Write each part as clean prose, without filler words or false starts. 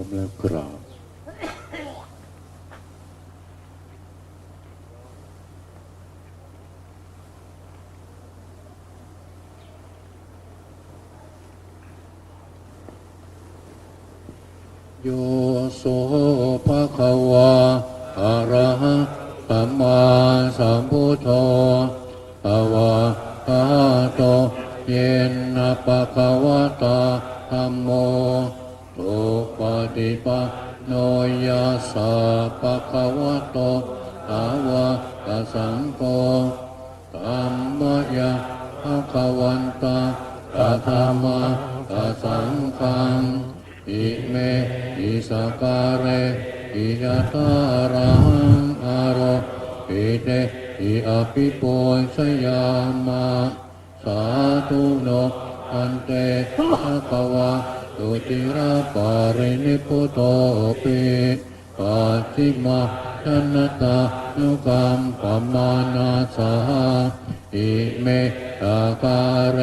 มแล้วกราบโยโสภะคะวะอะระหะสัมมาสัมพุทโธภะวะอะระหะโตเยนะภะคะวะตาธัมโมสุปฏิปันโนยัสสะภะคะวะโตสาวกสังโฆธัมมยังภะคะวันตังอะธัมมังอะสังฆังอิเมหิสการเรหิยะตารังอารปิเตหิอภิปุชยามะสาธุโนอันเตภะคะวะตุติระปารินิพุตโตปิปัจฉิมาชนะตานุกรรมปมานาสาอิเมตาการเร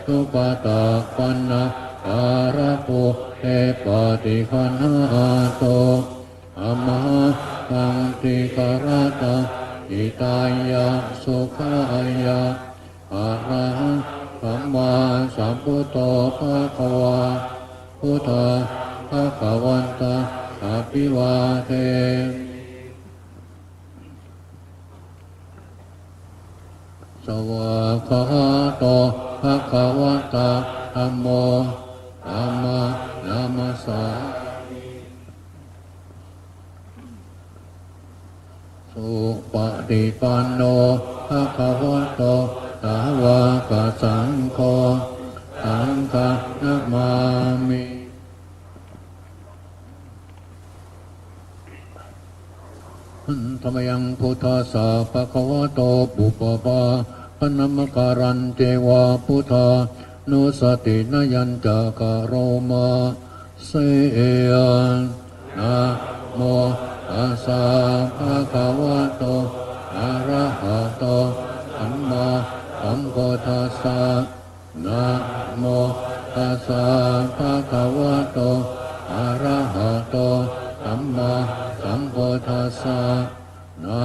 ทุปตะปันนาการะโภเอปฏิคันหาโตอมหาคังติกราตาอิตายะสุขายะอะระหังสัมมาสัมพุทโธภะคะวะพุทธะภะคะวันตะอภิวาเทสวากขาโตภะคะวะตะธัมโมธัมมังนามัสสามิสุปฏิปันโนภะคะวะโตสาวกสังโฆสังฆังนะมามิธรรมยังพุทธัสสะภะคะวะโตปุปปะปะนะมะการันเทวะพุทธานุสตินยัญจกะโรมาเสยนะโมตัสสะภะคะวะโตอะระหะโตสัมมาสัมพุทธัสสะนะโมตัสสะภะคะวะโตอะระหะโตสัมมาสัมพุทธัสสะนะ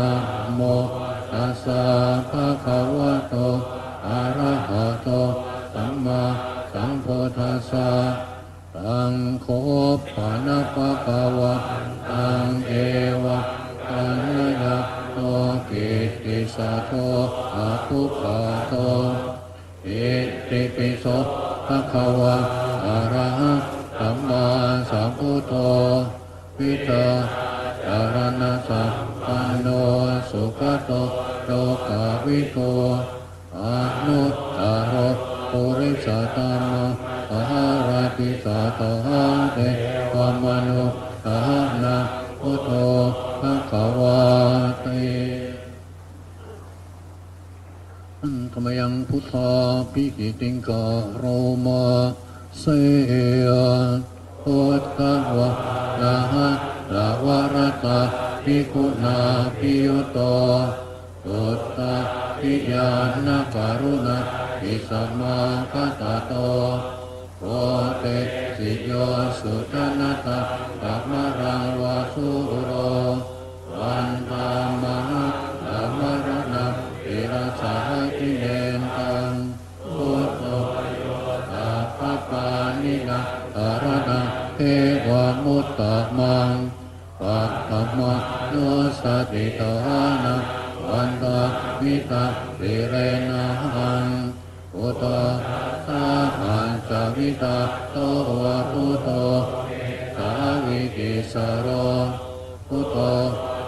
โมตัสสะภะคะวะโตอะระหะโตสัมมาสัมพุทธัสสะตังโฆปะนะภะคะวะตังเอวะตังยะโตกิตติสัทโธอะภุคาโตอิติปิโสภะคะวะอะระหะสัมมาสัมพุทโธวิตาจารณะสัพพันโนสุขโตโลกาวิโตอนุตตรปุริสธรรมะหาราติสัตหังเตวมนุสหนะพุทโธภะคะวะเตธรรมยังพุทธาภิกิติงกะโรมาเสยพุทธวะละหะละวรตาภิกขุนาภิยุโตพุทธภิญาณการุณาภิสัมมาคัตโตโอเตสิโยสุตนะตาปัมมะรังวาสุโรวันตามหาละมรณะอิราสาทิเนตังพุทโธสัพพปานินาการณะเทวมุตตะมังปัตตมะโนสติตานะวันตามิตาสิเรนะหังพุทธะสาหันจาวิตาโตวะพุทโธสาวิกิสโรพุทโธ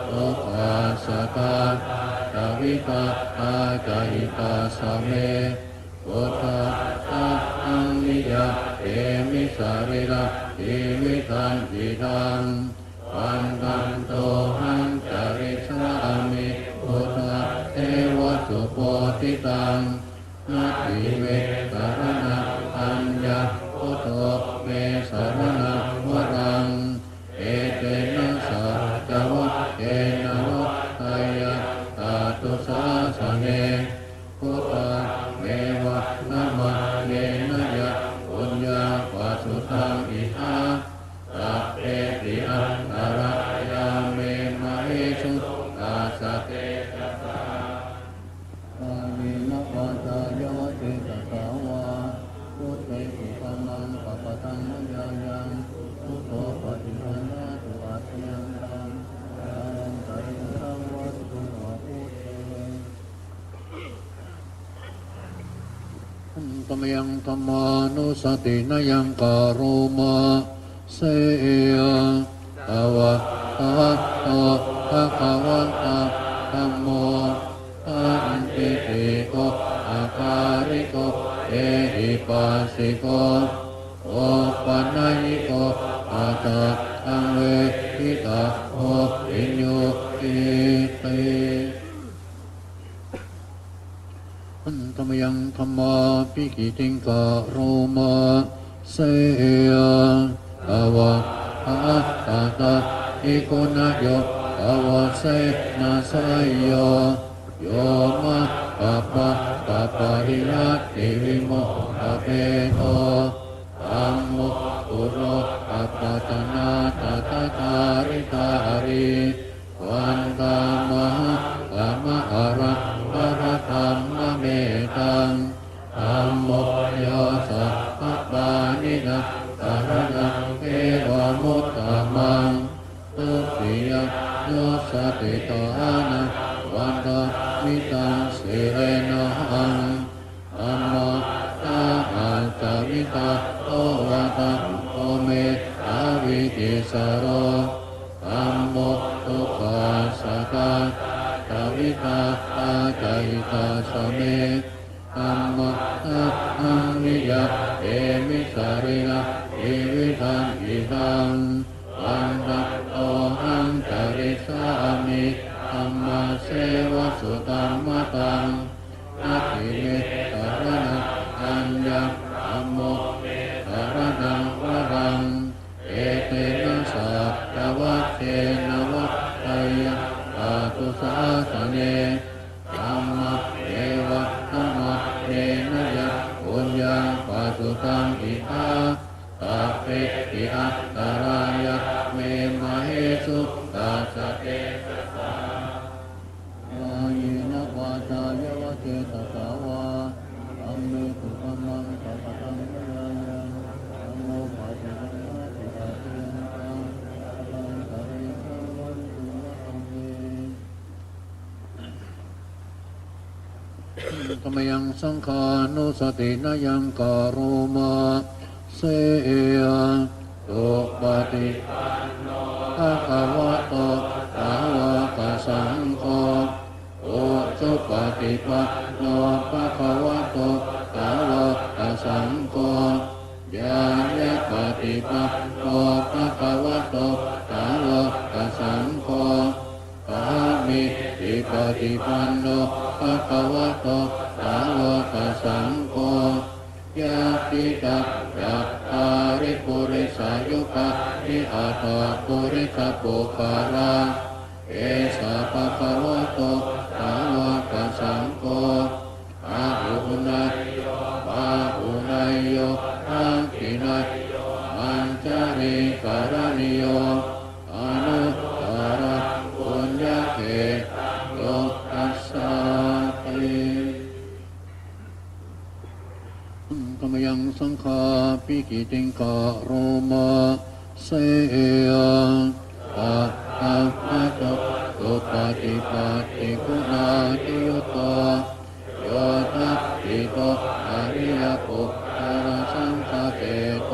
โอภาสตาจาวิตาอาจาหิตาสเมพุทธะสาหังนิยาเอมิสาริระชีวิตันติตังปันกันโตหังจาริสามิพุทธะเทวสุโพธิตังนาทิเวสารณะอัญญาพุทโธเมสารณะวรังเอเตนะสัจวัตเตนะวัตตายะตาตุสาสเนพุทธะเมวะนะมะเนนะยะปุญญาปัสสุทังอิหาสัพเพ มยังธรรมานุสตินยังกโรมาเสยตวะตะโตภะคะวันตะธัมโมตันติติโกอาคาริโกเอหิปัสสิโกโอปันญิโกอาตาตังเวทิตาโอปิญโยติติธรรมยังธรรมาปิกิติงกโรมาเสยตวะตะตะอิโกนะโยตวะเสนะไสโยโยมะปะปะปะปะหิยัตติวิโมทะเปโตธัมโมปุโรอัปปะตนาตถาคาริตาริวันตามหะกามะหะระหะระธัมมะเมตังธัมโมโยสัพพะปานินะสารนังเอวะมุตตะมังตุติยะโยสติโตอะนะวันตามิตังเสนะหังธัมมะตาหันตามิตาโอวะตะโอเมอาวิติสโรธัมโมทุกขาสักกะตาวิตาตาใจตาสเมธัมมะตัมมิยะเอมิสารินะอิวิทังอิทังวันตะโอหังจาริสามิธัมมาเสวะสุตัมมะตังนาทิเมสารนังอัญญธัมโมสารนังวรังเอเตนะสัพพะวะเทนะวะไตยะอาตุสาสเนธัมมะเอวะธัมมะเทนะยะปุญญังปัสสุตังอิทาสัพเพติอัตตรายะเมมะเหสุตัสสะเตสัสสะวายนะวาจายวะเจตสาวาอัมเมตุธัมมังสัพพะธัมมังยังธัมโมปัสสิตังนาติอาเทนะตังตังตะเรสังวันตุนะธัมเมธรรมยังสังฆานุสตินยังกโรมาเสยตุปฏิปันโนภะคะวะโตสาวกสังโฆโอสุปฏิปันโนภะคะวะโตสาวกสังโฆญาณปฏิปันโนภะคะวะโตสาวกสังโฆกามิติปฏิปันโนภะคะวะโตสาวกสังโฆยะติตัพยัตตาริปุริสายุคานิอัตถปุริสปุคาราเอสะภะคะวะโตสาวกสังโฆอาหุนัยโยปาหุนัยโยอังคินัยโยมัญจาริการณิโยอนุตตรปุญญเขโยตัสสะติธรรมยังสังฆาปิกิติงกโรมาเสยตะธัมมะโตสุปฏิปัตติคุณาติยุตโตโยทัพพิโตอริยปุพพะสังฆเกโต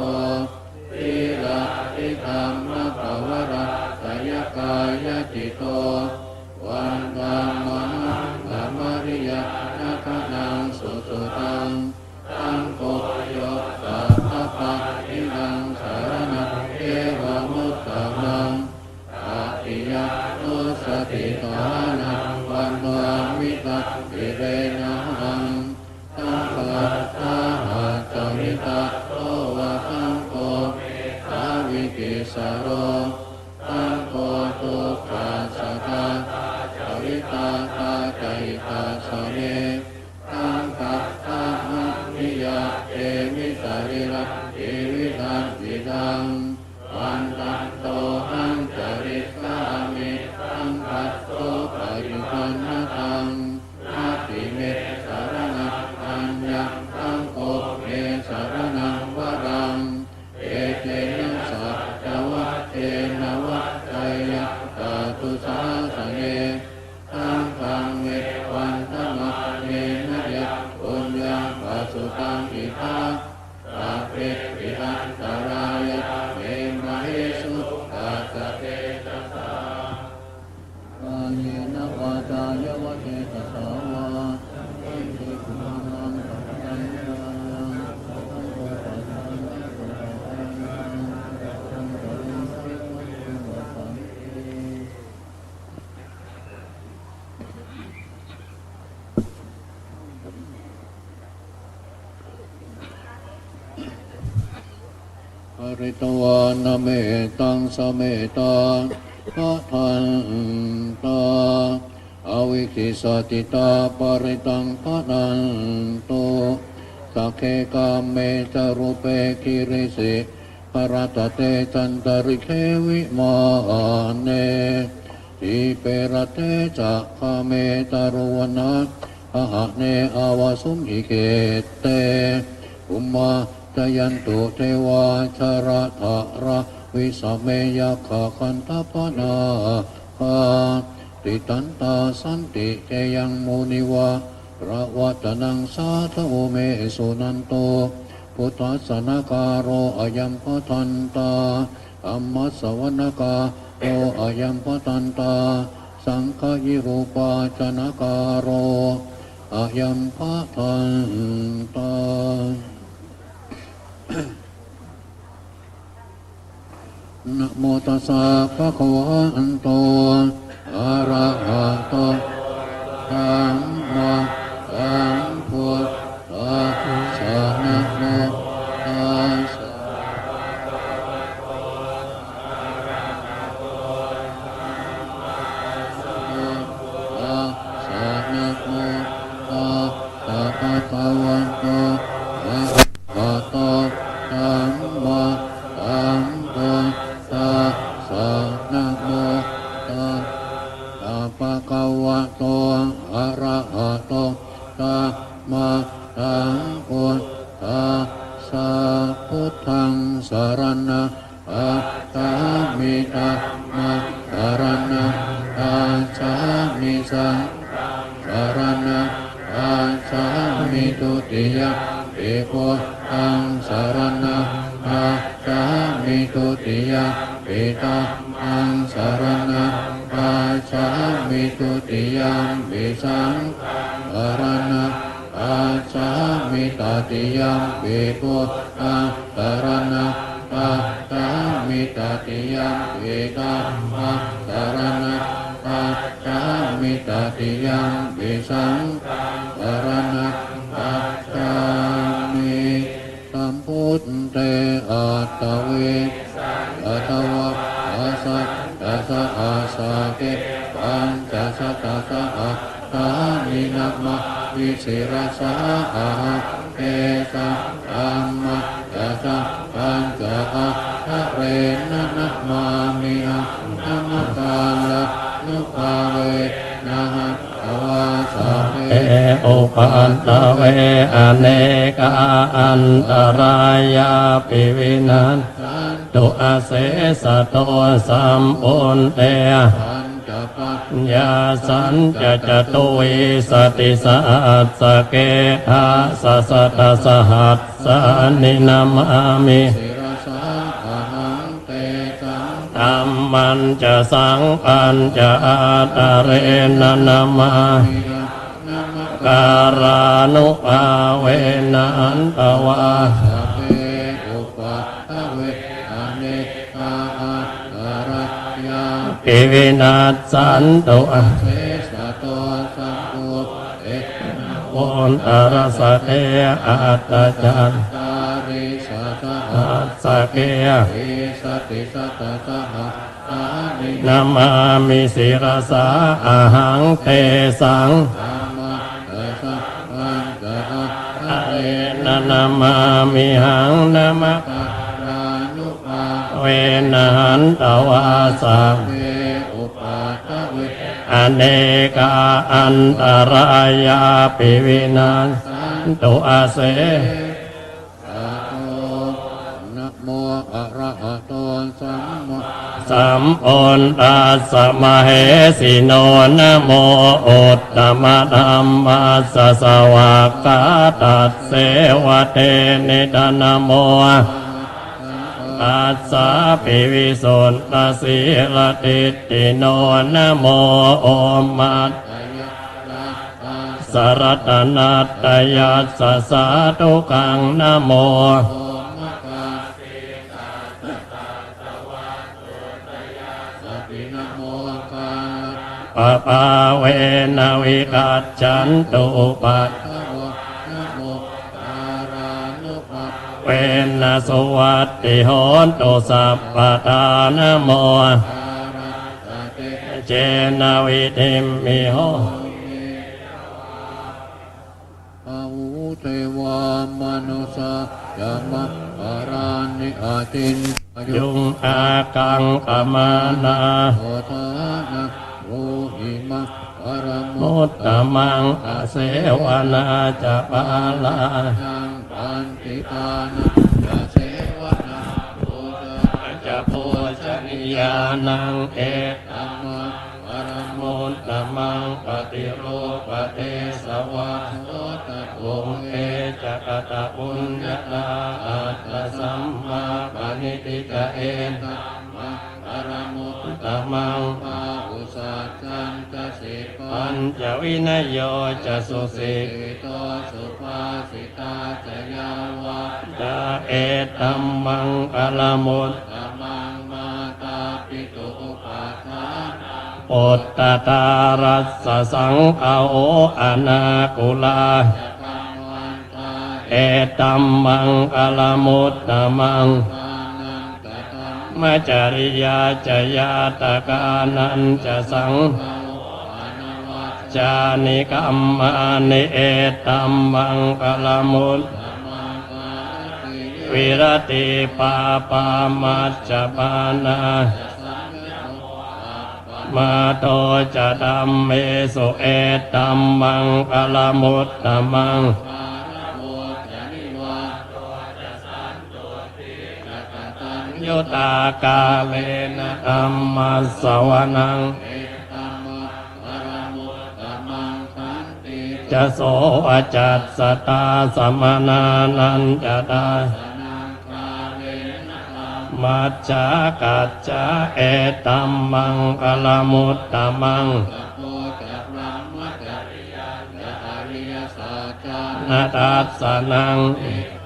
ทิลาทิธรรมะภวระสยกายจิโตวันตามหะธรรมริยะนะคะนังสุสุตังตังโกโยสัพพะปะทินังสารนังเอวะมุตตะมังอาติยะโนสติตานังวันวามิตะวิเรนะหังตังคัสสะหะจามิตะโอวะสังโฆอาวิกิสโรตังโกตุปัสสะตาจาริตาตาใจตาสเมตังคัสสะหะนิยะเอมิสาริระเอวิทังวิดังวันตันโตหังจาริสามิตังคัสโตปะยุปันนะตังนาติเมสารนังอัญญตังโกเมสารนังวรังเอเตนะสัจจวัตเตนะวัตไตยะตาตุสาสเนตังคังเมวันตมะเมนะยะปุญญังปัสสุตังอิท ปริตวานาเมตังสเมตังพะทันตาอวิคิสติตาปริตังพะนันโตสักเคกามเมจารุเปกิริสิปรัตเตจันตริเควิมาเนทิเปรเตจะคาเมตารุวนาอะหะเนอาวาสุมิเกเตอุมมาจยันตุเทวาชระทะระวิสเมยขะคันทปนาภาติตันตาสันติเกยังมุนิวาระวัตนังสาธโอเมสุนันโตพุทธัสสนากาโรอายัมปทันตาอัมมัสสวนากาโรอายัมปทันตาสังฆยิรูปาจนากาโรอายัมปทันตานะโมตัสสะภะคะวะโตอะระหะโตสัมมาสัมพุทธัสสะนะโมตัสสะนะโมตัสสะภะคะวะโตอะระหะโตสัมมาสัมพุทธัสสะนะโมตัสสะภะคะวะโตอะระหะโตสัมมาสัมพุทธัสสะพุทธังสรณะอัจฉามิธัมมังสรณะอัจฉามิสังฆังสรณะอัจฉามิทุติยมปิพุทธังสรณะอัจฉามิทุติยมปิธัมมังสรณะอัจฉามิทุติยมปิสังฆังสรณะอัจฉามิตติยมปิพุทธังสรณะอัจฉามิตติยมปิธัมมังสรณะอัจฉามิตติยมปิสังฆังสรณะอัจฉามิสัมพุทเตอัตตเวอัตวะอาสัตตัสสะอาสาเกปัญจสัตตะสะอาตานินัมมะวิสิรสาอาเกสะอัมมะตัสสะปัญจอะคะเรนะนะมามิหังนะมะกาละนุภาเวนะหะภวาสะเออุปันตเวอเนกาอันตรายาปิวินันตุอาเสสะโตสัมปุนเตยาสัญจตุวิสติสัสสะเกหะสัสสะตสหัสสะนินามามิธัมมันจะสังปัญจะอาตาเรนะนามาการานุภาเวนะอันตวาปิวินัสสันตุโอนอรสเตอัตตจันอัสสะเกนามามิสิรสาอาหังเทสังอะเรนะนามามิหังนามะเวนะหันตวาสังอเนกาอันตรายาปิวินันตุอาเสนะโมอะระหะโตสัมมาสัมปุนตัสสะมะเหสิโนนะโมอุตตมะธัมมัสสะสวากาตัสเสวะเตนิดานะโมตัสสะปิวิสุทธัสสิรติติโนนะโมโอมัตสรัตนัตตยัสสะสาธุกังนะโมปะปาเวนะวิกัจฉันตุปัฏฐานานุภาเว เวนนะสวัสดิโหนตุสัพพทานะโมเจนะวิธิมมิโห อาวุเทวามนุสายามะปารานิอาตินอายุ ยุงอากังกมานา โอทานะโรหิมะปรมุ มุตตมังอเสวนาจะปาลา ยังปันติตานะยาเสวนาโอทา จะโพชนิยานังเอ ธัมมะปรมุ มุตตมังปฏิโรปเทสวะ โสตะโก วงเอจักตะปุญญาอัตตสัมมาปณิติกะเอ ธัมมะปรมุ ตตมัง ปาอุสัจจันตสิปั ปั น ญจวินโยจะสุสิ สิโตสุภาสิตาจยาวะ ตาเอตัมมังกลมุต ธรรมังมาตาปิตุอุปาทานา ปุตตตารัสสะสังอาโออนาคุลา จะกังวันตา เอตัมมังกลมุตตมัง ปานันตตัง มจริยาจยาตกานันจะสัง ภาวนวัจ จานิกัมมานิเอตัมมังกลมุต ธรรมังปาติ วิรติปาปามัจจปานา สังเกตุปัปปะ มาโตจะดัมเมสุเอตัมมังกลมุตตมัง ปาระโมจนิวาโตจะสันตุติจะกตัญญู ยุตากาเลนะธัมมัสสวนัง เอตัมมะปรมุตตมังสันติ จะโสอจัตสตาสมนานันจะได้ สนังคาเลนะธรรม มัจจากัจจาเอตัมมังกลมุตตมัง ตะโพจะพระมัจจริยาจะอริยสัจจา นาตัสสนัง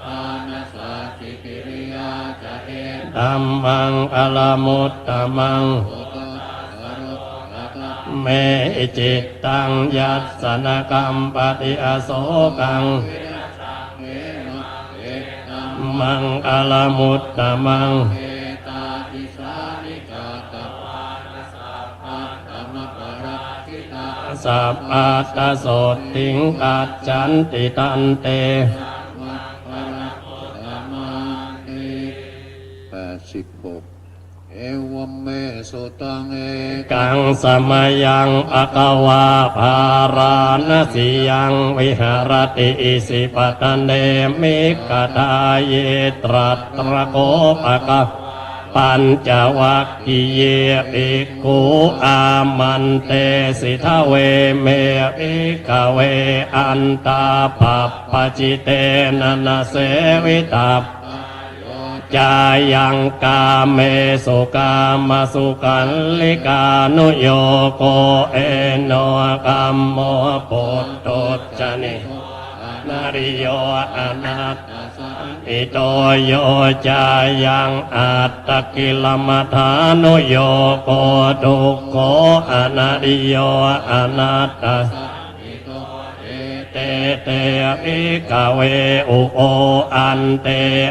ปานาสัจจิกิริยาจะเอ ธัมมังกลมุตตมัง โตโตกรุตะตะ เมจิตตังยัสสนกรรมปฏิอโศกัง เวนะเวนะเอตัม มังกลมุตตมัง เอตาติสานิกาตะปานะสัพพะธรรมปรักขิตา สัพพัตตโสติงกัจจันติตันเต มัปปะระธรรมานิ86เอวเมสุตังเอ กังสมัยยังอากวาภาราณสียังวิหารติอิสิปตันเดมิกตาเยตรัตระโกปะกะปัญจวัคคีเยภิกขุอามันเตสิทะเวเมภิกขเวอันตาปัปปจิเตนะนะเสวิตา จายังกาเมสุกามาสุขันลิกานุโยโกเอโนกัมโมปุตโตจานินาริโยอนัตติโตโยจายังอัตตกิลมัฏฐานุโยโกทุกโขอนาริโยอนัตต เตเตอิกาเวอุโออันเต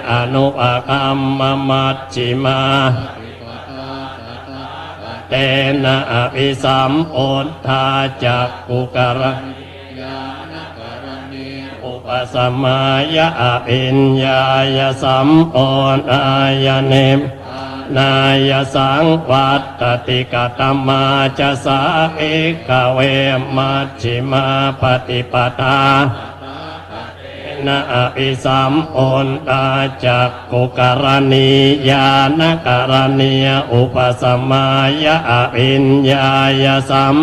อนุปกัมมมัจฉิมา เตนะอภิสัมโอนทาจักกุกระอุปสมายะอภิญญายสัมโอนอายเนมนายสังวัตติกตมาจะสาเอกเวมัชฌิมาปฏิปทานะอภิสัมโอนตาจักกุกรณียานกรณียอุปสมายะอภิญญายสัม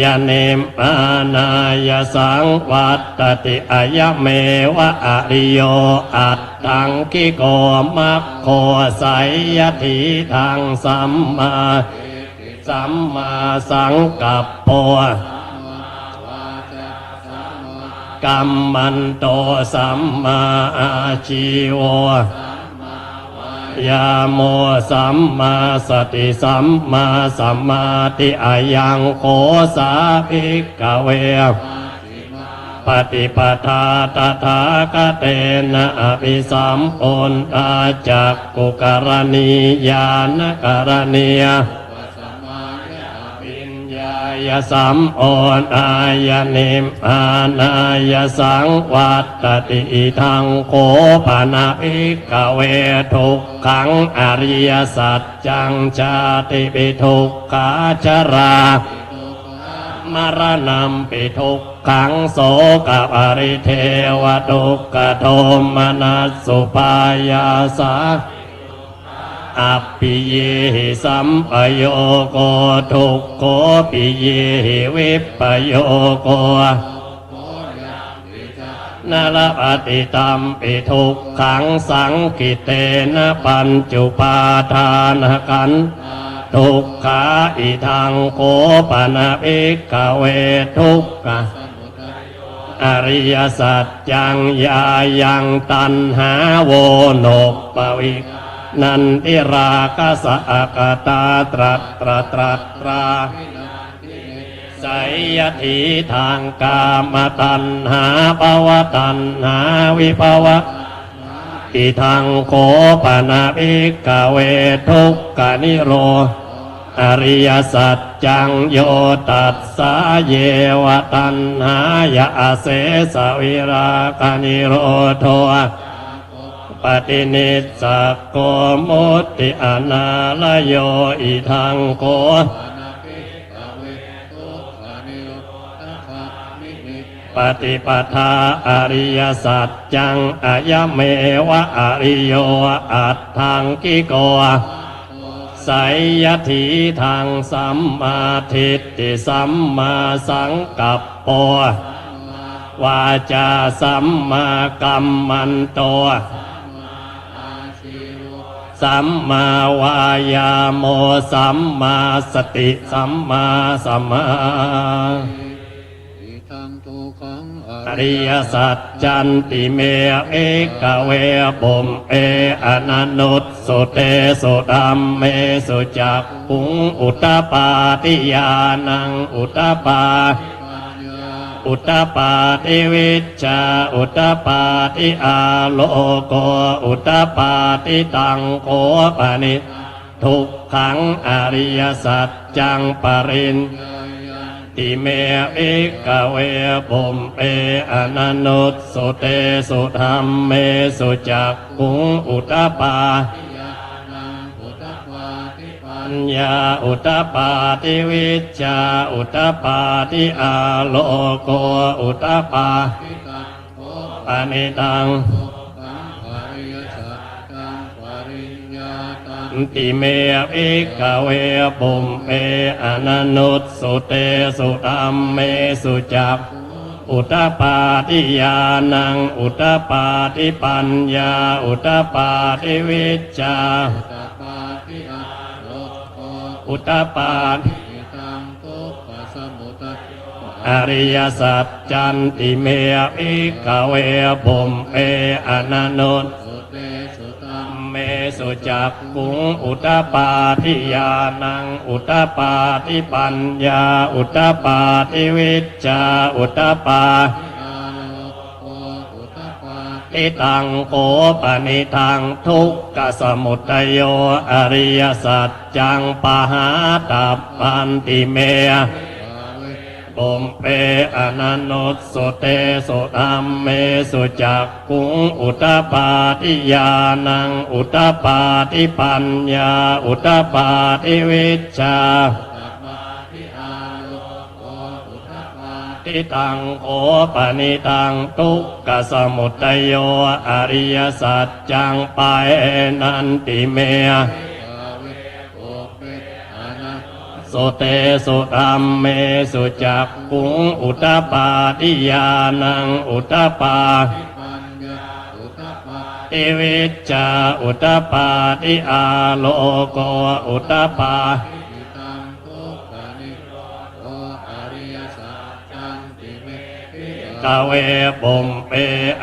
ยาเนมปานายสังวัตติอายเมวะอริโยอัตตังคิโกมัคโคไสยทิทังสัมมาสังกัปโปกัมมันโตสัมมาอาชีโวยาโมสัมมาสติสัมมาสัมมาทิอายังโคสาภิกขเว ปฏิปทาตถาคเตนะอภิสัมโอนตาจักกุกรณียานกรณียปิญญายสัมโอนอายนิมอานายสังวัตติทังโคปนาภิกขเวทุกขังอริยสัจจังชาติปิทุกขาชรามรณะปิทุกขังโสกปริเทวทุกขโทมนัสสุปายาสาอัปปิเยหิสัมปโยโกทุกโขปิเยหิวิปปโยโกนาลปฏิตัมปิทุกขังสังกิเตนะปัญจุปาทานขันธ์ทุกขาอิทังโคปนะภิกขเวทุกขะอริยสัจจังยายังตัณหาโวโนปวิกนันติราคะสะกตาตรัตราไสยถีทางกามตัณหาภวตัณหาวิภวะอิทังโคปนะภิกขเวทุกขานิโรอริยสัจจังโยตัสสะเยวตัณหายะเสสวิราคานิโรโทปฏินิสสะโกมุตติอนาลโยอิทังโกปฏิปทาอริยสัจจังอายะเมวะอริโยอัตถังกิโกไสยถีทางสัมมาทิฏฐิสัมมาสังกัปปะวาจาสัมมากัมมันโตสัมมาวายาโมสัมมาสติสัมมาสัมมาอริยสัจจันติเมเอกเวปุมเออนันนุตสุเตสุดัมเมสุจักขุงอุตตปาติญาณังอุตตปาติวิชชาอุตตปาติอาโลโกอุตตปาติตังโคปนิทุกขังอริยสัจจังปรินติเมเอกเวปุมเออนันนุตสุเตสุธรรมเมสุจักขุงอุตตปาปัญญาอุตตปาติวิชชาอุตตปาติอาโลโกอุตตปาปานิตังติเมเอกเวปุมเออนันนุตสุเตสุธรรมเมสุจักอุตตปาติญาณังอุตตปาติปัญญาอุตตปาติวิชชาอุตตปาติอริยสัจจันติเมเอกเวปุมเออนันนุตเมสุจักขุงอุตตปาทิญาณังอุตตปาทิปัญญาอุตตปาทิวิชชาอุตตปาทิตังโคปนิทังทุกขสมุทัยโยอริยสัจจังปหาตัปปันติเมปุมเปอนันนุตสุเตสุธัมเมสุจักขุงอุตตปาทิญาณังอุตตปาทิปัญญาอุตตปาทิวิชชาทิตังโคปนิตังทุกขสมุทัยโยอริยสัจจังปายนันติเมสุเตสุธัมเมสุจักขุงอุตตปาทิญาณังอุตตปาติวิชชาอุตตปาทิอาโลโกอุตตปา กเวปุมเป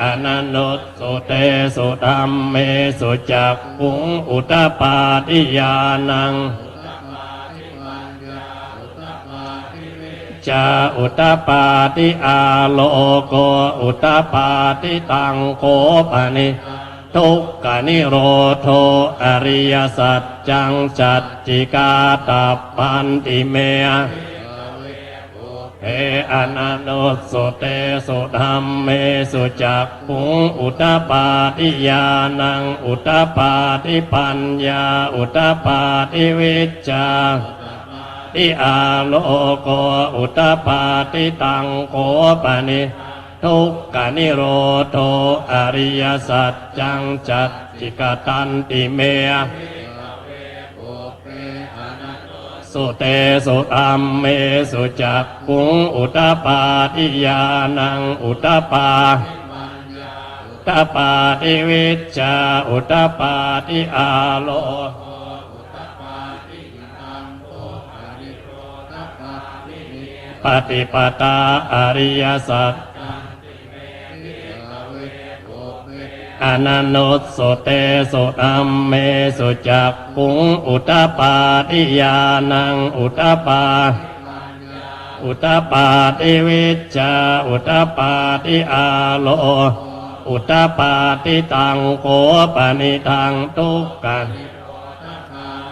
อนันนุตสุเตสุธัมเมสุจักขุงอุตตปาทิญาณัง จาอุตตปาติอาโลโกอุตตปาติตังโกปะนิทุกขานิโรโธอริยสัจจังจัตติกาตัปปันติเมเออนันโนสุเตสุธัมเมสุจักขุงอุตตปาติญาณังอุตตปาติปัญญาอุตตปาติวิชชาติอาโลโกอุตตปาติตังโกปะนิทุกขานิโรโธอริยสัจจังจัตติกตันติเมสุเตสุธัมเมสุจักขุงอุตตปาติญาณังอุตตปาติวิชชาอุตตปาติอาโลปฏิปตาอริยสัจอนันโนสุเตสุธัมเมสุจักขุงอุตตปาติญาณังอุตตปาติวิชชาอุตตปาติอาโลอุตตปาติตังโกปะนิทังทุกขัง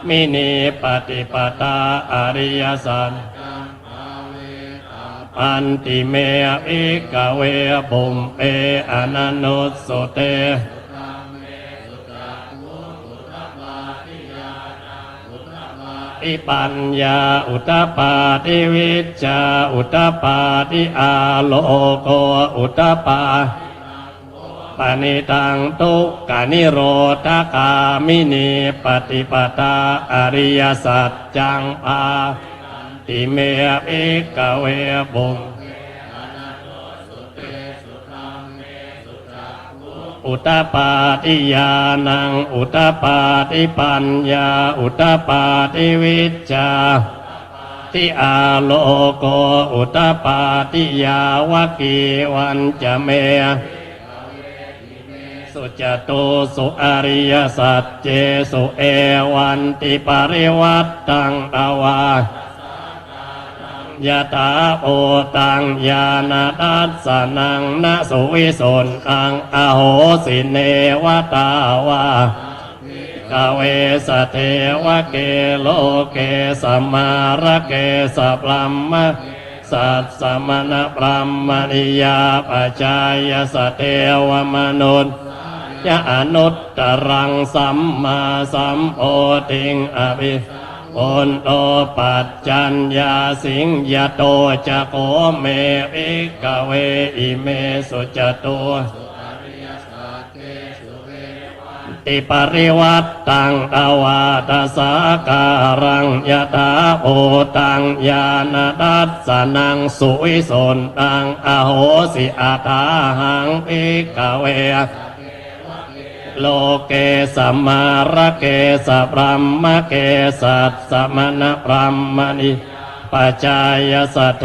มินิปฏิปตาอริยสัจอันติเมอิกเวปุมเปอนันโนสุเตอิปัญญาอุตตปาติวิชชาอุตตปาติอาโลโกอุตตปาปณิตังทุกขานิโรธคามินีปฏิปตาอริยสัจจังปาติเมอิกเวปุมอุตตปาติญาณังอุตตปาติปัญญาอุตตปาติวิชชาติอาโลโกอุตตปาติยาวกีวันจะเมสุจตุสุอริยสัจเจสุเอวันติปริวัตตังตวายะตาโอตังญาณทัสสนังนะสุวิสุนอังอโหสิเนวตาวากเวสเทวะเกโลเกสัมมาระเกสัพลัมมะสัสสมณพรหมณิยาปัจจายสเทวมนุษยะอนุตตรังสัมมาสัมโพธิงอภิโอนโตปัจจัญญาสิงยโตจะโกเมวิกเวอิเมสุจโตติปริวัตตังอวาตสาการังยะถาโอตังญาณทัสสนังสุวิสุนตังอโหสิอาตาหังวิกเวโลเกสัมมาระเกสัพรัมมะเกสัสสมณพรหมณิปัจจายสเท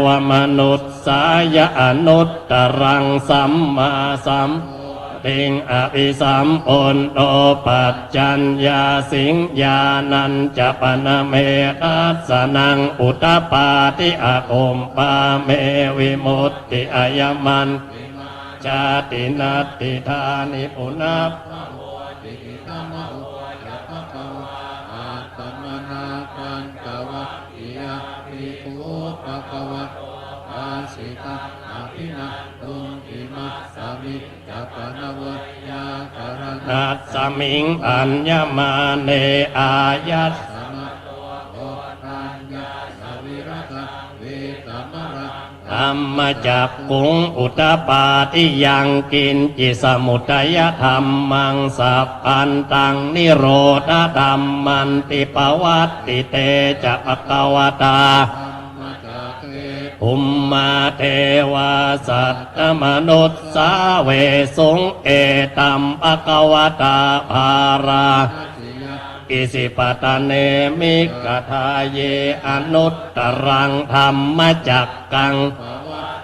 วมนุษสายะอนุตตรังสัมมาสัมติงอภิสัมโอนโตปัจจัญญาสิงญาณัญจะปนเมตัสสนังอุตตปาติอาโคมปาเมวิมุตติอายมันชาตินัตติธานิปุนัพนัสสมิงอัญญมาเนอายัสธัมมจักขุงอุตตปาติยังกินจิสมุทัยธรรมังสัพพันตังนิโรธธรรมันติปวัตติเตจะภควตาอุมมาเทวาสัตตมนุษสาเวสุงเอตัมภควตาภาราอิสิปตเนมิกทาเยอนุตตรังธรรมจักกัง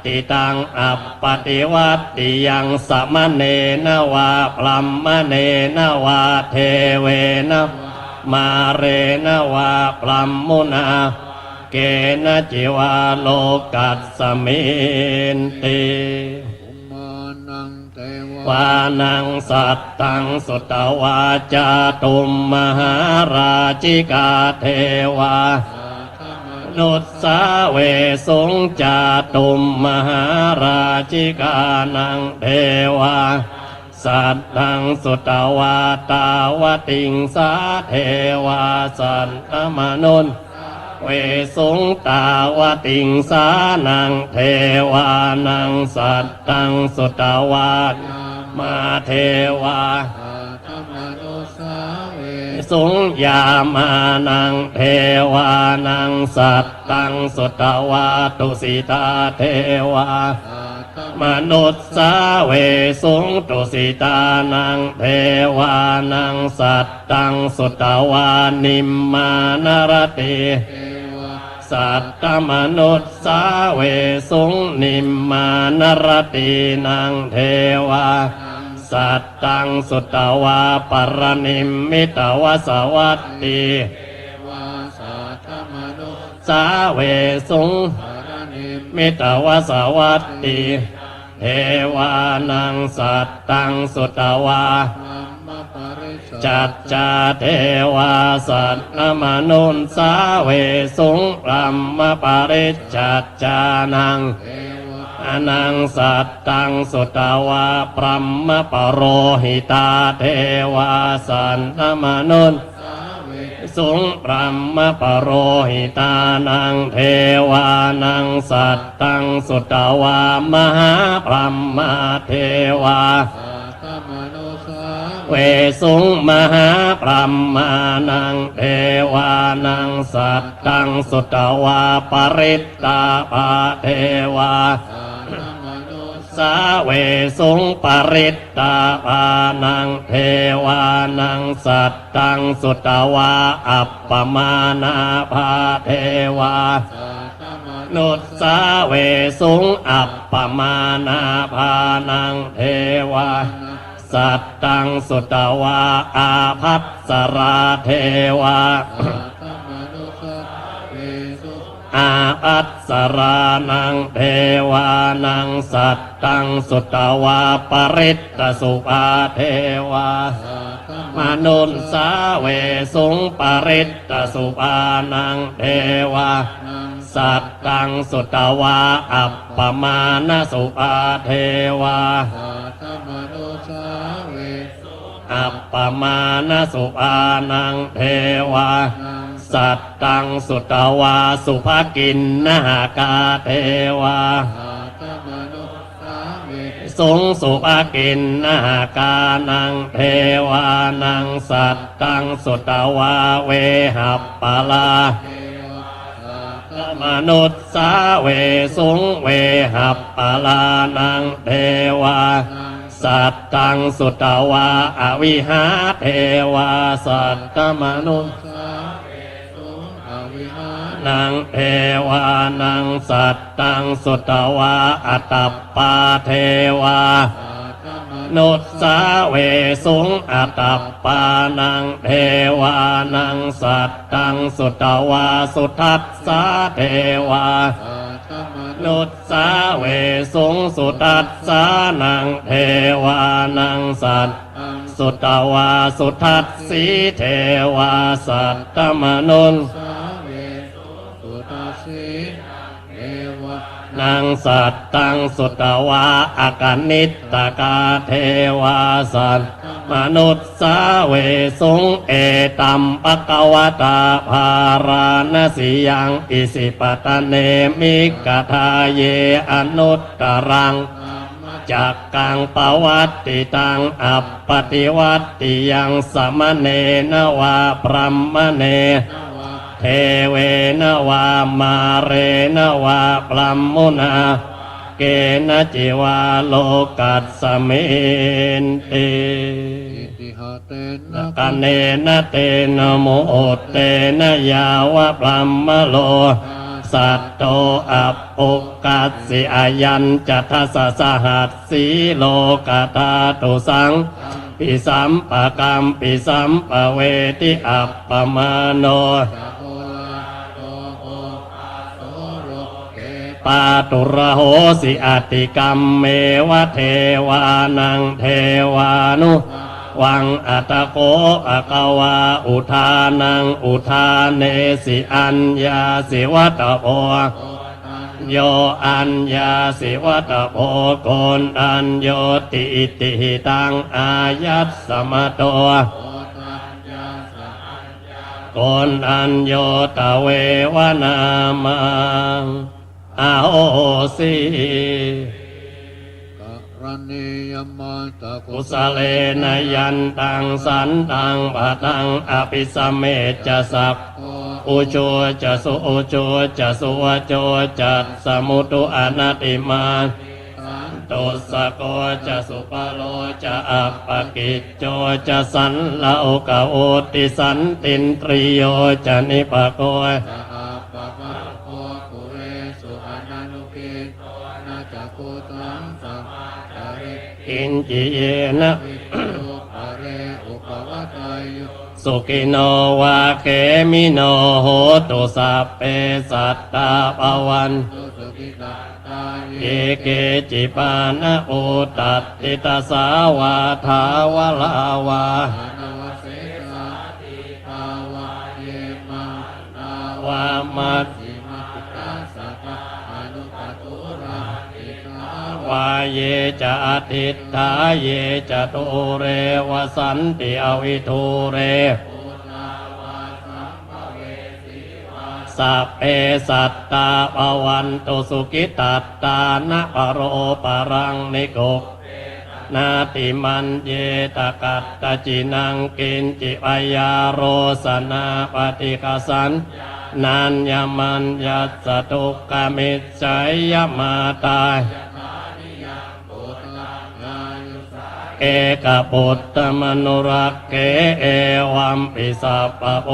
ติตังอัปปติวัตติยังสมเนนวาพลัมมเนนวาเทเวนะมาเรนวาพลัมมุนา เกนะจิวาโลกัสสมินติ อุมานังเทว วานังสัตตังสุตวาจาตุมมหาราชิกาเทวานุสสาเวสุงจาตุมมหาราชิกานังเทวาสัตตังสุตวาตาวติงสาเทวาสันตมนุนเวสุงตาวติงสานังเทวานังสัตตังสุตวามาเทวาธรรมโนสาเว สุงยามานังเทวานังสัตตังสุตวาตุสิตาเทวามนุสสาเวสุงตุสิตานังเทวานังสัตตังสุตวานิมมานรติสัตตมนุสสาเวสุงนิมมานรตินังเทวาสัตตังสุตวาปรนิมมิตวสวัตติ วาสัทธมโน สาเวสุง ปรณิม มิตวสวัตติเทวานังสัตตังสุตวา มัมมะปริส จัจจาเทวาสัตนมนุนสาเวสุงรัมมปาริจัจจานัง เทวะ อนังสัตตังสุตวาปรัมมปโรหิตาเทวาสันนมนุน สาเว สุงปรัมมปโรหิตานังเทวานังสัตตังสุตวามหาปรัมมาเทวา สัทธมโนสา เวสุงมหาปรัมมานังเทวานังสัตตังสุตวาปริตตาภาเทวา สัทธมโน สาเวสุงปริตตาภานังเทวานังสัตตังสุตวาอัปปมานาภาเทวา สัทธมโน นุสสาเวสุงอัปปมานาภานังเทวาสัตตังสุตวาอาภัสสราเทวา สัทธมโนสาเวสุ อาภัสสรานังเทวานังสัตตังสุตวาปริตตสุภาเทวา สัทธ มนุนสาเวสุงปริตตสุภานังเทวา นัง สัตตังสุตวาอัปปมาณสุภาเทวา สัทธมโนสาเว อัปปมาณสุภานังเทวา นัง สัตตังสุตวาสุภกินนากาเทวา สัทธมโนสาเว สุงสุภกินนากานังเทวานังสัตตังสุตวาเวหัปปลา เทวะสัทธ มนุสสาเวสุงเวหัปปลานังเทวา นัง สัตตังสุตวาอวิหาเทวาสัตตมนุส สาเวสุงอวิหาร นังเทวานังสัตตังสุตวาอัตตปปาเทวา สัทธมโน นุสสาเวสุงอัตตปปานังเทวานังสัตตังสุตวาสุทัสสาเทวา สัทธมโน นุสสาเวสุงสุทัสสานังเทวานังสัต อัง สุตวาสุทัสสีเทวาสัตตมนุน สาเวสุตัสสีเทวะ นางสัตตังสุตวาอากานิตตกาเทวาสัตมนุสสาเวสุงเอตัมปะกวตาภาราณสียังอิสิปตะเนมิกทาเยอนุตตรัง ธัมมะ จักกังปวัตติตังอัปปติวัตติยังสมเนนวาพรหมเน นวะ เทเวนวามาเรนวาปลัมมุนาเกณจิวาโลกัสสมินติ อิติหะเตนะ กันเนนะเตนะโมเตนะยาวะปลัมมโลสัตโตอัปปุกัสสิอายัญจัทสสหัสสีโลกธาตุสังปิสัมปะกัมปิสัมปะเวทิอัปปมาโน จะโอลาโตโอ ปาตุระโหสิอติกรรมเมวะเทวานังเทวานุวังอัตโกอกวาอุทานังอุทานเนสิอัญญาสิวัตโพโยอัญญาสิวัตโพโกนอัญโยติอิติหิตังอายัสสมโตโกนอัญโยตเววนามังอาโหสิ รณียมัตตะ กุสเลนยันตังสันตังปะตังอภิสมเมจะสัพอุโจจะสุอุโจจะสุวโจจะสมุตุอนัตติมาตุสะโกจะสุปโลจะอัปปกิจโจจะสันลาโอกาโอติสันตินตริโยจะนิปโกย สหปะปะโอกุเรสุอนันุกิโตนาจักขุตังสัมมาจาริ กินจิเยนะ วิโยปะเรอุปวัตายโย สุกิโนวาเขมิโนโหตุสัพเพสัตตาภวัน ตุสุขิตาตา เอ เย เกจิปานะโอตัตติตาสาวาทาวลาวา อานวเสสาติภาวะเยมานา วามัต สิมาตาสัพพะอนุปตุระอิกาว าเยจะอทิตถาเยจะโตเรวสันติอวิทูเร สัพเพสัตตาภวันตุสุขิตัตตานะปโรปรังนิโกนาติมันเยตกัตตจินังกินจิปยาโรสนาปฏิกสันนันยมันยัสสตุกามิจฉยมาตาเอกปุตตมนุรักเกเอวัมปิสัพพะโพ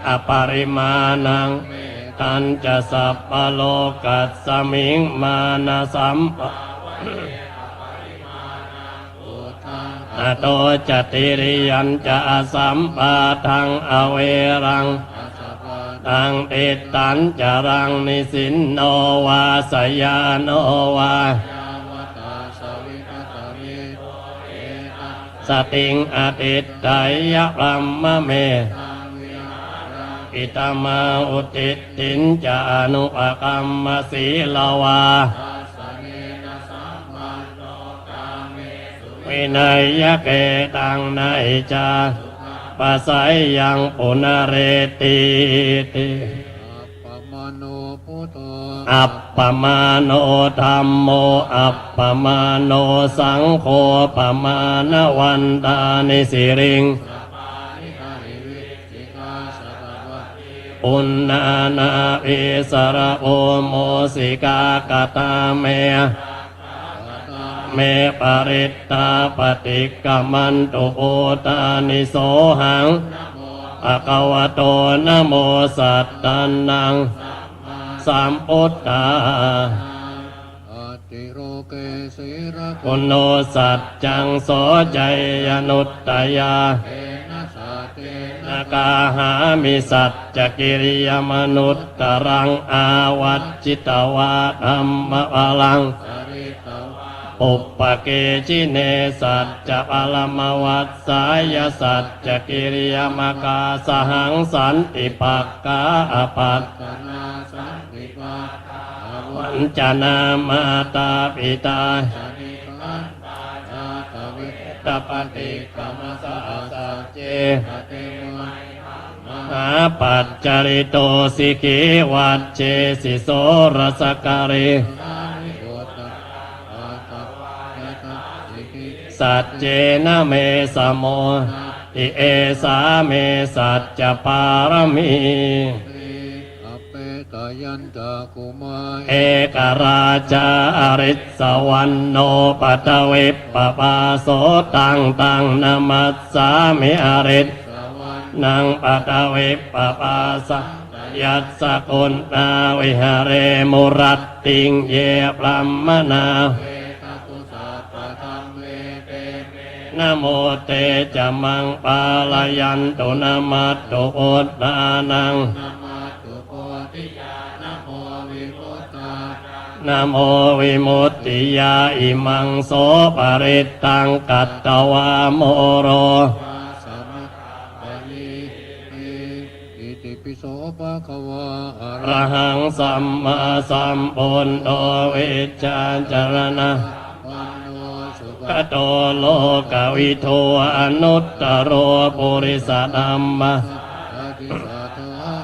อปริมาณังตันจะสัพพะโลกัสสมิงมานะสัมปะอโตจติริยันจะสัมปะทังอเวรังตังติตันจรังนิสินโนวาสยาโนวาสติงอติตไตยะพรัมมะเมอิตามาอุติตินจานุปกรรมศีลวาวินัยยะเกตังนัยจาปัสสัยยังปุณเรติติอัปปมาโนธัมโมอัปปมาโนสังโฆปมาณวันตานิสิริงปุณณานาอิสระโอโมสิกากตาเมเมปริตตาปฏิกรรมันตุโอตานิโสหังภะคะวะโตนะโมสัตตันนังสัมพุทธาปุณโนสัจจังโสใจยนุตตยา นากาหามิสัจจกิริยมนุตตรังอาวัจจิตวาธัมมะพลังอุปปเกจิเนสัจจะปรมวัสสายสัจจกิริยมกาสหังสันติปักกาอปัตวัญจนามาตาปิตาตปฏิกรรมสาสัจเจอาปัจจริโตสิกิวัจเจสิโสรสการิสัจเจนะเมสโมติเอสาเมสัจจปารมีเอกราชาอริสวรรณโนปัตเวปปปาโสตังตังนามัสสามิอริสนังปัตเวปปปาสยัสสกุลนาวิหาเรมุรัตติงเยปรัมมนานะโมเตจะมังปาลยันตุนามัตตุโอตานังเ นะโมวิมุตติยาอิมังโสปริตตังกัตตวาโมโรสัมปะยิอิติปิโสภะคะวะอะระ ระ หังสัมมาสัมพุทโธวิชชาจารณะ วันโนสุ กโตโลกวิโทอนุตตโรปุริสธัมมะ อาทิสัตถะ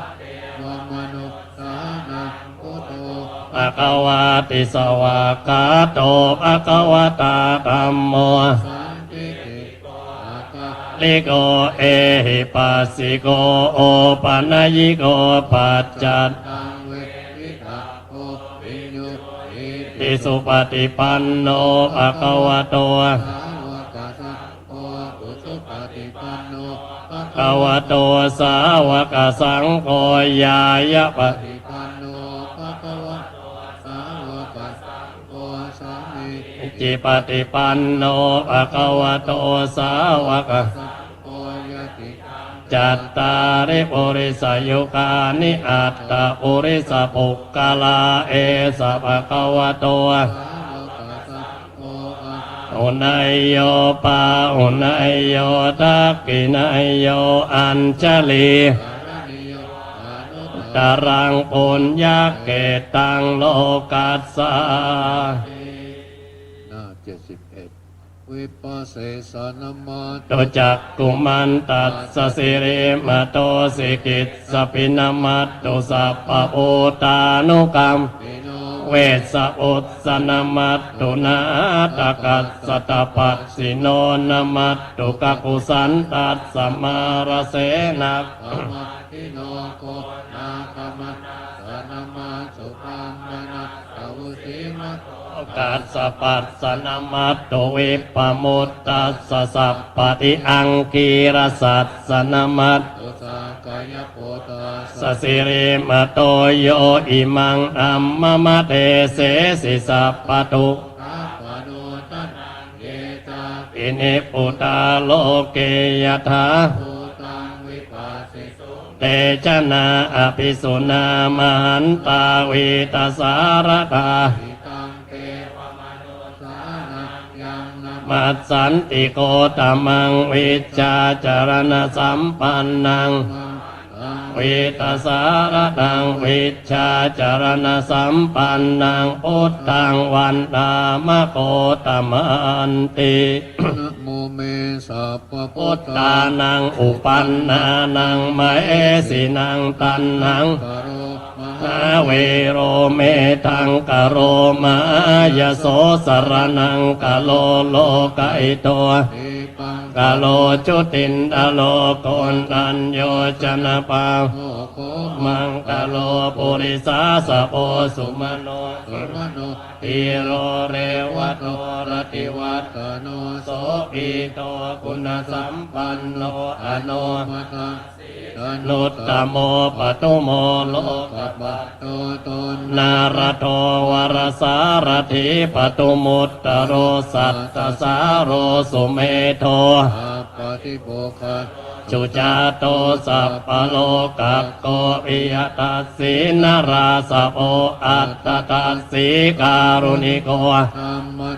วะมนุสสานังพุทโธ ภะคะวะติสวากขาโตภะคะวตาธัมโม สันติติอาคา ลิโกเอหิปัสสิโกโอปัญญิโกปัจจัต ตังเวทิตาโอวิญโยอิ ติสุปฏิปันโนภะคะวะโต สาวกสังโฆปุสุปฏิปันโนภะ ภะคะวะโตสาวกสังโฆยายะปะ ฏิปันโนภะคะวะสาวกสังโฆสามิ จิปฏิปันโนภะคะวะโตสาวก สังโฆยติ จัตตาริปุริสยุคานิอัตตปุริสปุกกลาเอสะภะคะวะโต สาวกสังโฆอะ อุนัยโยปาอุนัยโยทักกินัยโยอัญชลี สารณิโยอนุต ตารังปุญญาเกตังโลกัสสา หน้า71วิปัสสนามาต ตุจักกุมันตัสสะสิริมโตสิกิตสปินามัตตุสัพพะโอตานุกรรม ปิโน เวสสะอุตสนามัตตุนาตกัสสะตะปัสสิโนนามัตตุกะกุสันตัสสมารเสนะ ธรรมทิโนโกนาคมัสสนามาสุปังมนะตาวุติมัส กัสสะปัสสนามัตตุวิปมุตตัสสะสัพปฏิอังคีรสัสสนามัต ตุสากายโพตา สสิริมโตโยอิมังอัมมะมะเตเสสิสัพปตุ อาปานุตันเยตา อินิปุตาโลเกยถา ภูตังวิปัสสิสุ เตชะนาอภิสุนามหันตาวิตาสารตา อิตังเตวะมนุสานังยังนา มัสสันติโกตมังวิชชาจารณสัมปันนัง มังอัง วิตาสารตังวิชชาจารณสัมปันนังพุทธังวันตามะโกตมันติ นะโมเมสัพพะพุ พุ ท ท ธา ธานังอุปันนานังมะเอสินังตันนัง กโรมหา อาเวโรเมทังกโรมายโสสรนังกโลโลกอิโต เอปัง กโลจุตินดโลโกนตัญโยชนะปัง โมโค มังกโลปุริสาสะโพสุมโน สุมโน ติโรเรวะโตรติวัต กโน โสปิโตคุณสัมปันโนอโน มัตัง นุตตโมปตุโมโล กั กั ป ป ปะ ปะ โตตน นารโทวรสารถิปตุมุตตโรสัตตสาโรสุเมโท อาปฏิโภคะ จุจาโตสัพพะโลกัปโกอิยตัสสีนาราสะโออัตตตัสสีการุณิโก ธรรมะ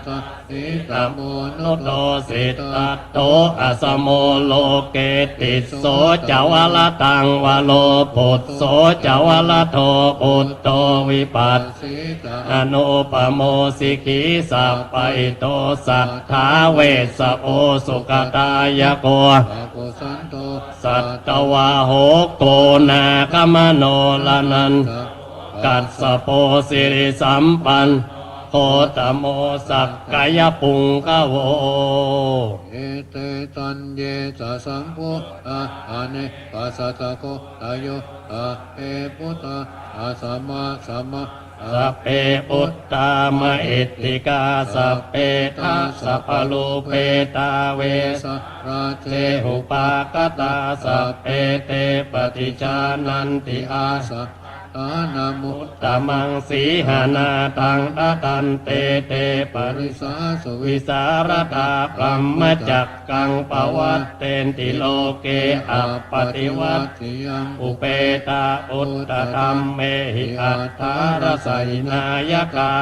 สิต นะ โม โม นุ นุ ต โต โต สิตตโตอะสมโมโลเกติโสจาวลตังวโลปุตโสจาวลโทปุตโตวิปัส สิตา อนุปโมสิกีสัพไปโตสัทธาเวสสะโอสุกตายโก ปะโกสันโต สัตตวาโหโกนาคมโนลานันกัสสะโปสิริสัมปันโคตโมสักกายปุงกโว เอเตตันเยจะสัมพุอาอาเนปัสสะตะโกตายโยอาเอพุตตาอาสัมมาสัมมา สัพเพปุตตามะเอติกาสัพเพทัสสะพะโลเปตาเวส สราเท เทหุปากตาสัพเพเตปฏิจานันติอา สะ ตานามุต ตมังสีหานาตังตะตันเตเตป ป ริ ริสาสวิ วิสารตาพรหมจักกังปวัตเตนติโลเกอัปปติวัต ติยัง อุเปตาอุตตธรรมเมหิอัตถารสยนายกา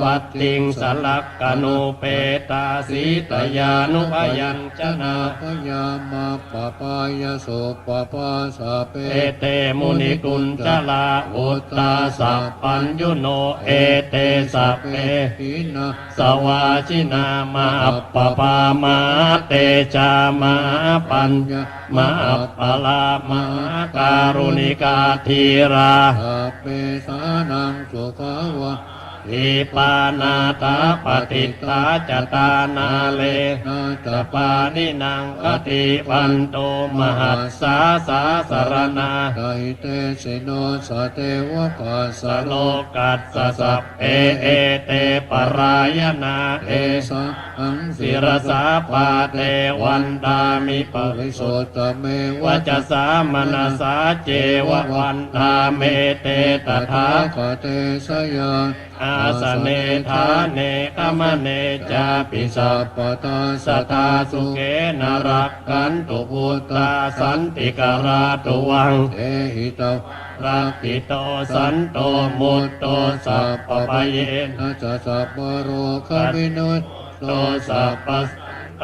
วัตติงสลักกนุเปตาสีตยานุพยัญชนะ พยามาปปายโสปปาสาเป เอเตมุนิกุญจลาอุตตาสัพพัญยุโนเอเตสัพเพ หินา สวาชินามาปปามาเตจามาปัญญมาปลามาการุณิกาธีรา สัพเปสานังสุขาวะ อิปานาตาปฏิตาจตานาเล นา ต จะ ปานินางอติปันโตมหัสสาสาสรณา ไตเตสิโนสเตวะปัส ส สะ โลกัสสะสัพเอเอเตปรายนาเอ สะอัง ศิรสาปาเตวันตามิป ป ริ ริ โส โสตเม วจสามนาสาเจวะวันตาเมเตตถา คเตสยา อาสเนธาเนกมเนจาปิสั สั พ พปตา สตาสุเกนรักกันตุพุตตาสันติกราตุวัง เอหิตา รักติโตสันโตมุตโตสัพพปะเยน นาจะสัพพะโรควินุต โตสัพพะ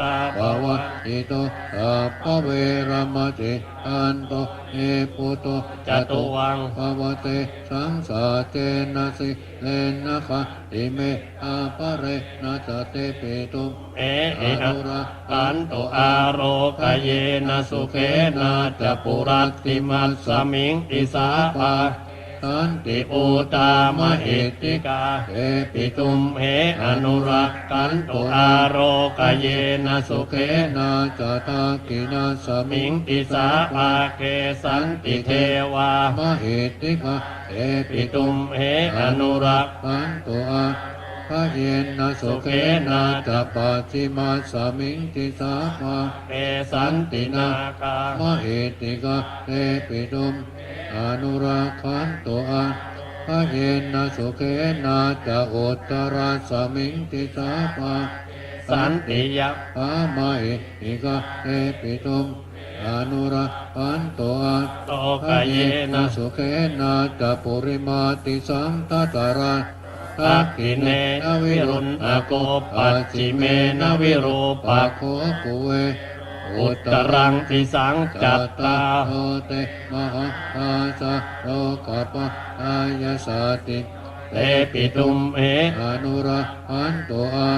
ตา ภาวะอิโตสัพพะเวรมติอันโตเอปุโต จตุวัง ภาวะเตสังสาเจนะสิเลนะคะอิเมอาปะเรนะจะเตปิตุม เอเอนะขันตุอาโรกเยนะสุเขนะจะปุรัตติมัสสมิงติสาภา สันติ ติปูตามหิติกา เอ ปิ ปิ ตุมเหอนุรักขันตุอาโรกเยนะสุเข เขนาจะทากินาสมิ มิ ง งติสาภาเกสันติเทวาม เหติกาเอปิ ปิ ตุ ตุมเหอนุรัก ขันตุอาพระเยนนะสุเขนาจะปัจจิมาสมิงติสาภา เกสันตินาคาม เหติกาเอปิตุมอนุราคันตุอาพระเยนนะสุเขนาจะอุตตราสมิงติสาภา สันติยักษ์ อามาอิกาเอปิตุมอนุราคันตุอา โต พ ก ระ เย เยน นะ นะสุเขนาจะปุริมาติสังตตารา ทักขิเนนวิรุณอโกปัจจิเมนวิโรปะ โคกุเว อุตตรังติสังจัตตา โตเตมหาอาสะโลกปะอายสาติ เตปิตุมเห อนุราคันตุอา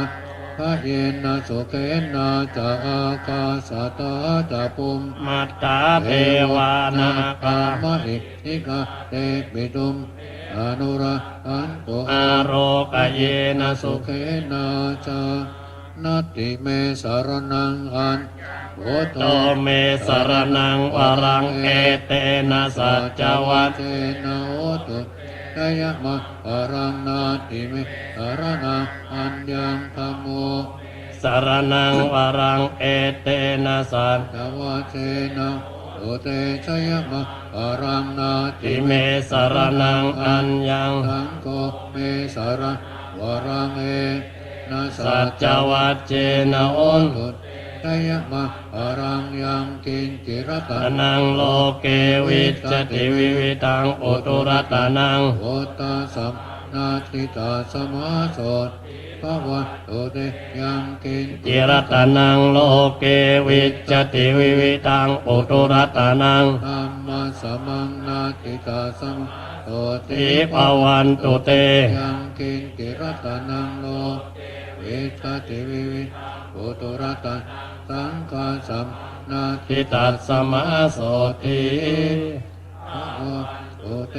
พระเยนนะสุเขนาจะอากาสตาจะปุม มัตตาเทวานาคา มหิทิกาเตปิตุมอนุราคันตุอา อาโรกเยนะสุ สุเขนาจานาติเมสารนังอันโอโต โตเมสรนังวรังเอเตนะสัจจวัต เจนะโอตุกายมะปารังนาติเมสารนังอัญญังธรรมโม สรนังวรังเอเตนะสัจ ตวะเจนะโอเตชยมะปารังนาติ ติเมสรนังอัญญัง สังโฆเมสาระวรังเอนะ สัจจวัตเจนะโอน ตุชยมะปารังยังกินจิรต อนังโลเกวิจติวิวิตังอุตุรัตนัง โอตาสัมนาทิตาสมาโสดภะวะโตเตยังกิน จิรัตนังโลเกวิจติวิวิตังอุตุรัตนัง ธัมมาสมังนาทิตาสมโตติ ทิภวันตุเต ยังกินกิรตนังโลวิชติวิวิโอตุรตาสังฆาสัมนาทิ ทิตัสสมาโสติ ภะวะโตเต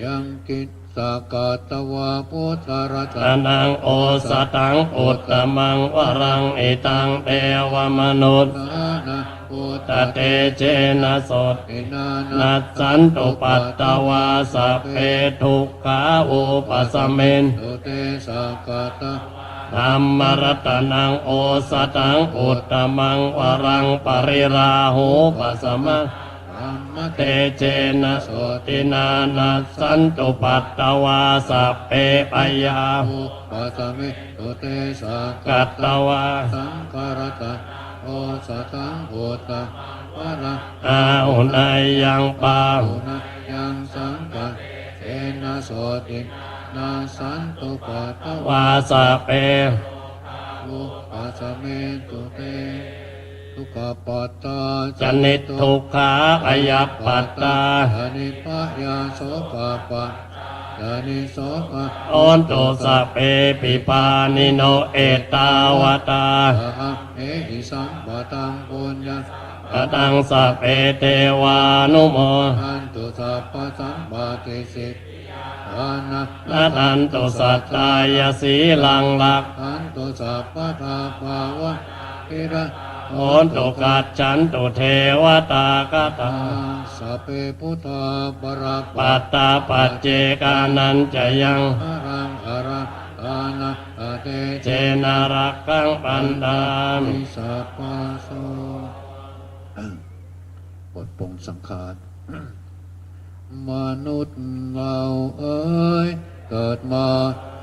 ยังกินสากาตวาพุทธรัต ตนังโอสตังอุตตมังวรังอิตังเทวมนุษย์ นานะพุท ต ธ เตเจนะโสต เอนา นั นะ สสันตุปัตตวาสัพเพทุกขาอุปสมเมน โตเตสากาตา ธรรมรัตนังโอสตังอุตตมังวรังปริราหูปสมัง อ ธัมม เตเจนะโสตินานัสสันตุปัตตวาสัพเพปยา อุปัสสมิตุเตสะ กัตตวา สังคารตะโอสัตังโหตะวะระ อาหุนายยังปา ปุณยังสังกะเสนะโสตินาสันตุปัตต วาสัพเพ อุปัสสมิตุเตทุกขปัตตา จนิตทุกขาอยัปปัตตา จานิปะยาโสปะปะจานิโสปะ โอนตุสัพเพปิปานิโนเอตาวตา อะเอหิสัมปะตังปุญญา กตังสัพเพเทวานุโม อันตุสัพพะสัมปะติสิทานะ นาทันตุสัตตายสีลังลัก อันตุสัพพะทาภาวะอิระ โอนตุกัจฉันตุเทวตากตา สัพเพพุทธาปราปั ปัตตาปัจเจกานันจะยัง อรังอระอานะอาเต เจนารักขังปันดาม มิสัพพะโสบทปรงสังขารมนุษย์เราเอ๋ยเกิดมา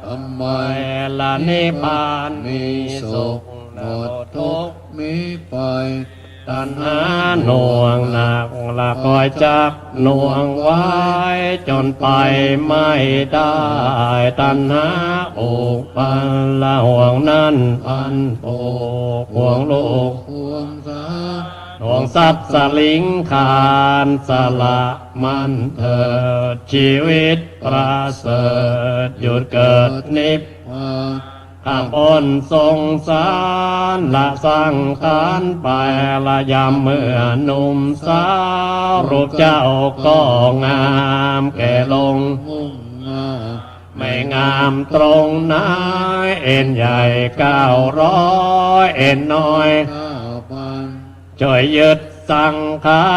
ทำไม ไปละนิพพาน มี มี สุ สุ ข ข หม หม ด ด ทุ ทุ ก ก ข์ ข์ มีไป ตัณหาหน่วงหนักละคอยจับหน่วงไว้จนไปไม่ได้ตัณหาอุปันละห่วงนั้นพันโปกห่วงโลก ห่วงสา ห่วงทรัพย์สลิงคารสละมันเถิดชีวิตประเสริฐหยุดเกิดนิพพาน ข้ามพ้นสงสารละสังขารไปละยามเมื่อหนุ่มสาวรูปเจ้าก็งามแก่ลง มุ่งหน้า ไม่งามตรงไหนเอ็นใหญ่900เอ็นน้อย ข้าพัน ช่วยยึดสังขา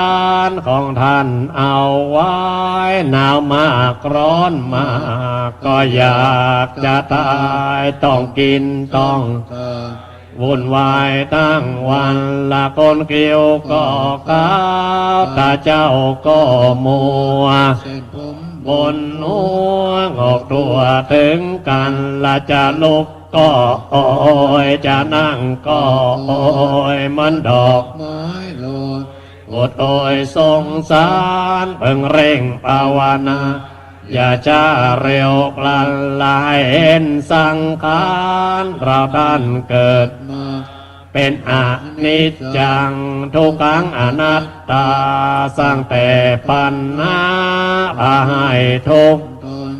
รของท่านเอาไว้หนาวมากร้อนมากก็อยากจะตายต้องกินต้อง ตา วุ่นวายตั้งวันละคนเกี่ยวก็ก้าวตาเจ้าก็มัว เส้นผม บนหัวงอกตัวถึงกันละจะลุกก็โอยจะนั่งก็โอยมันดอก ไม้โลด อดโอยสงสารเพิ่งเร่งภาวนา อย่าช้าเร็วพลันลายเห็นสังขารเราท่านเกิด มา เป็นอนิจจังทุกขังอนัตตาสร้างแต่ปัญหาพาให้ทุกข์ ตน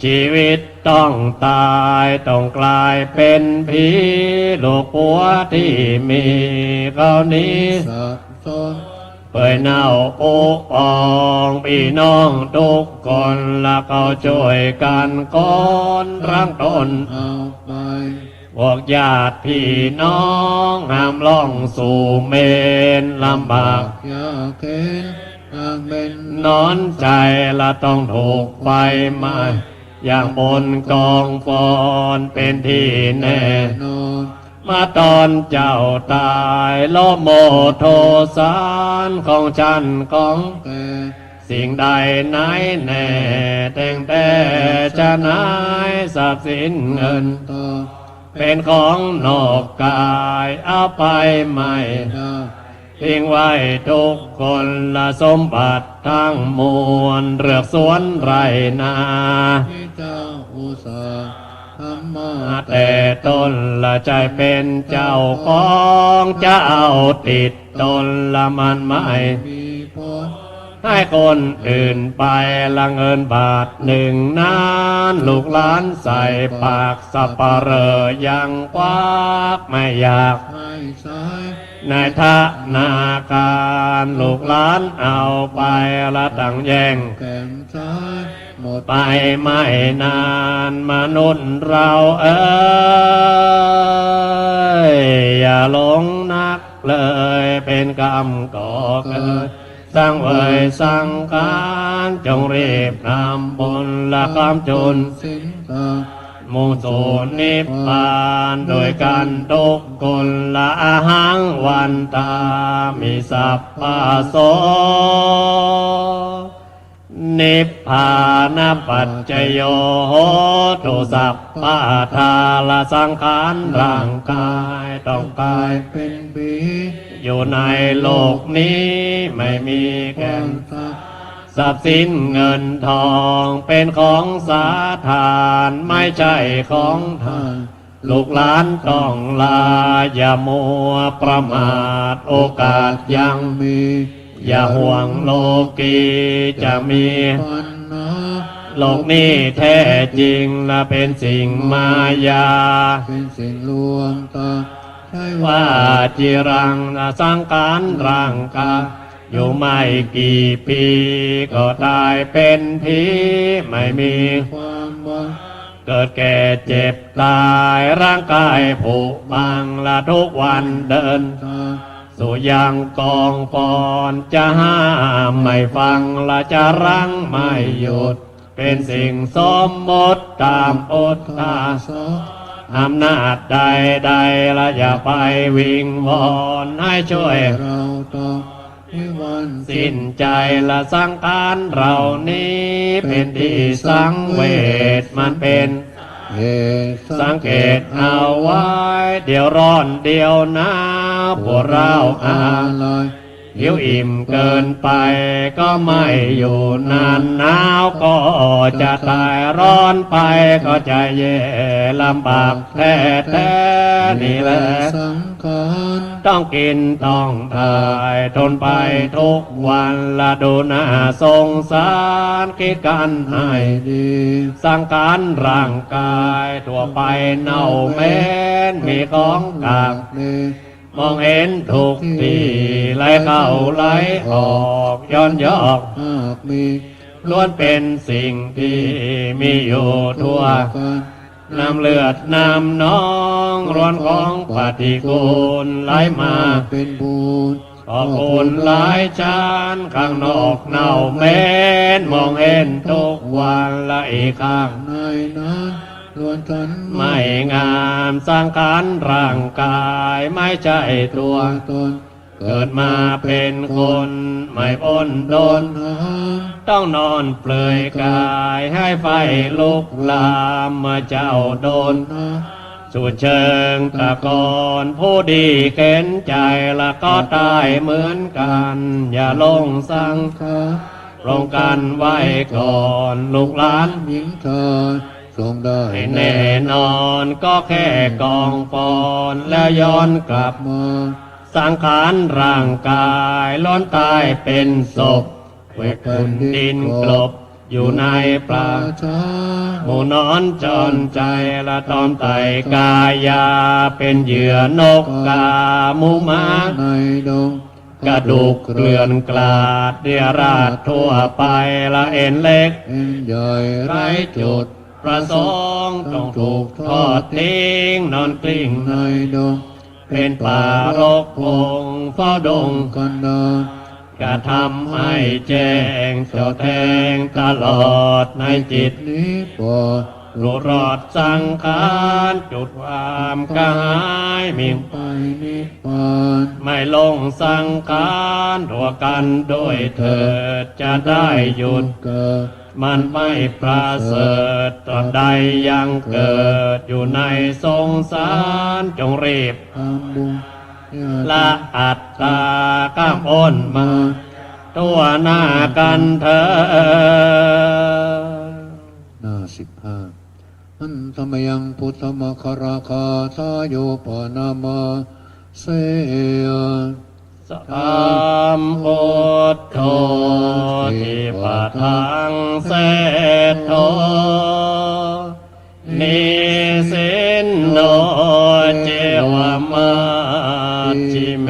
ชีวิตต้องตายต้องกลายเป็นผีลูกผัวที่มีเขานี้ สับสน เปื่อยเน่าอุปองพี่น้องทุกคนละเขาช่วยกันก้อนร่างตน เอาไป พวกญาติพี่น้องห้ามล่องสู่เมนลำบาก อยากเห็นทางเป็น นอนใจละต้องถูกไฟไหม้อย่างบนกองฟอนเป็นที่แน่ นอน มาตอนเจ้าตายโลโมโทสารของฉันของ แต่ สิ่งใดไหนแน่แต่งแต่จะนายทรัพย์สินเงิน ต่อ เป็นของนอกกายเอาไปไม่ ได้ ทิ้งไว้ทุกคนละสมบัติทั้งมวลเรือกสวนไรนา ที่เจ้าอุตสาห์ทำมา แต่ตนละใจเป็นเจ้าของจะเอาติดตนละมันไม่ มีผล ให้คนอื่นไปละเงินบาทหนึ่งนานลูกหลานใส่ปากสับปะเหรอยังควักไม่อยาก ให้สาย ในธนาคารลูกหลานเอาไปละตั้งแย่ง แก่งสายหมด ไปไม่นานมนุษย์เราเอ้ยอย่าหลงนักเลยเป็นกรรมก่อเกิดสร้างเวยสังขารจงรีบนำบุญละความจน สินตา มุ่งสู่นิพพานโดยการทุกคนละหังวันตามิสัพพะโสนิพพานปัจจโยโหตุสัพพะทาลสังขารร่างกายต้องกายเป็นปี อยู่ในโลกนี้ไม่มีแก่น ทรัพย์ ทรัพย์สินเงินทองเป็นของสาธารไม่ใช่ของท่านลูกหลานต้องลาอย่ามัวประมาทโอกาสยังมี อย่าห่วงโลกีจะมี ปัญหา โลกนี้แท้จริงและเป็นสิ่งมายา เป็นสิ่งลวงตาใช่ ว่าจิรังสังขารร่างกายอยู่ไม่กี่ปีก็ตายเป็นผีไม่มี ความหวัง เกิดแก่เจ็บตายร่างกายผุพังละทุกวันเดิน ตา สู่ยังกองปอนจะห้ามไม่ฟังละจะรั้งไม่หยุด เป็นสิ่งสมมติตามอดตา สอ อำนาจใดๆละอย่าไปวิงวอนให้ช่วย เราต้องนิวัน สิ้นใจละสังขารเรานี้เป็นที่สังเวชมันเป็น เหตุ สังเกตเอาไว้เดี๋ยวร้อนเดี๋ยวหนาวพวกเราอา ลอย หิวอิ่มเกินไปก็ไม่อยู่นานหนาวก็จะตายร้อนไปก็จะแย่ลำบากแท้ๆนี่แหละ สังขาร ต้องกินต้องถ่ายทนไปทุกวันละดูหน้าสงสารคิดกันให้ ดี สังขารร่างกายทั่วไปเน่าเหม็นมีของกาก เด็ก มองเห็นทุกที่ไหลเข้าไหลออกย้อนยอก หากมี ล้วนเป็นสิ่งที่มีอยู่ทั่ว กัน น้ำเลือดน้ำน้องร้วนของปฏิกูลไหลมา เป็นบุญ ขอบคุณหลายชานข้างนอกเน่าเหม็นมองเห็นทุกวันละอีกข้าง ในนั้นล้วนกัน ไม่งามสังขารร่างกายไม่ใช่ตัว ตน เกิดมาเป็นคนไม่พ้นโดน หา ต้องนอนเปลือยกายให้ไฟลุกลามเมื่อเจ้าโดน นะ สุดเชิงตะกอนผู้ดีเข็นใจละก็ตายเหมือนกัน อย่าลงสัง ขา ลงกันไว้ก่อนลูกหลาน หญิงชายทรงได้ ให้แน่นอนก็แค่กองปอนแล้วย้อนกลับ มา สังขารร่างกายล้นตายเป็นศพเวกพื้นดินกลบอยู่ในปลา ช้า หมูนอนจอนใจละตอมไตกายาเป็นเหยื่อนกกาหมูหมา ในดง กระดูกเกลื่อนกลาดเดียราดทั่วไปละเอ็นเล็ก เอ็นใหญ่ ไร้จุดประสงค์ต้องถูกทอดทิ้งนอนกลิ้ง ในดง เป็นป่ารกพงเฝ้าดง กันดาร กระทำให้แจ้งเจ้าแทงตลอดในจิต นี้ปอด รู้รอดสังขารจุดความกระหายมี ไปนิพพาน ไม่ลงสังขารตัวกันด้วยเถิดจะได้หยุด เกิด มันไม่ประเสริฐตราบใดยังเกิดอยู่ในสงสารจงรีบ ทำบุญญาติ ละอัตตาข้ามอ้นมา ตัวหน้ากันเถิด หน้า15อันธรรมยังพุทธมคราคาทาโยปนามาเสย สัมพุทโธทิปะทังเสทโธนิสินโนเจวะมาจิเม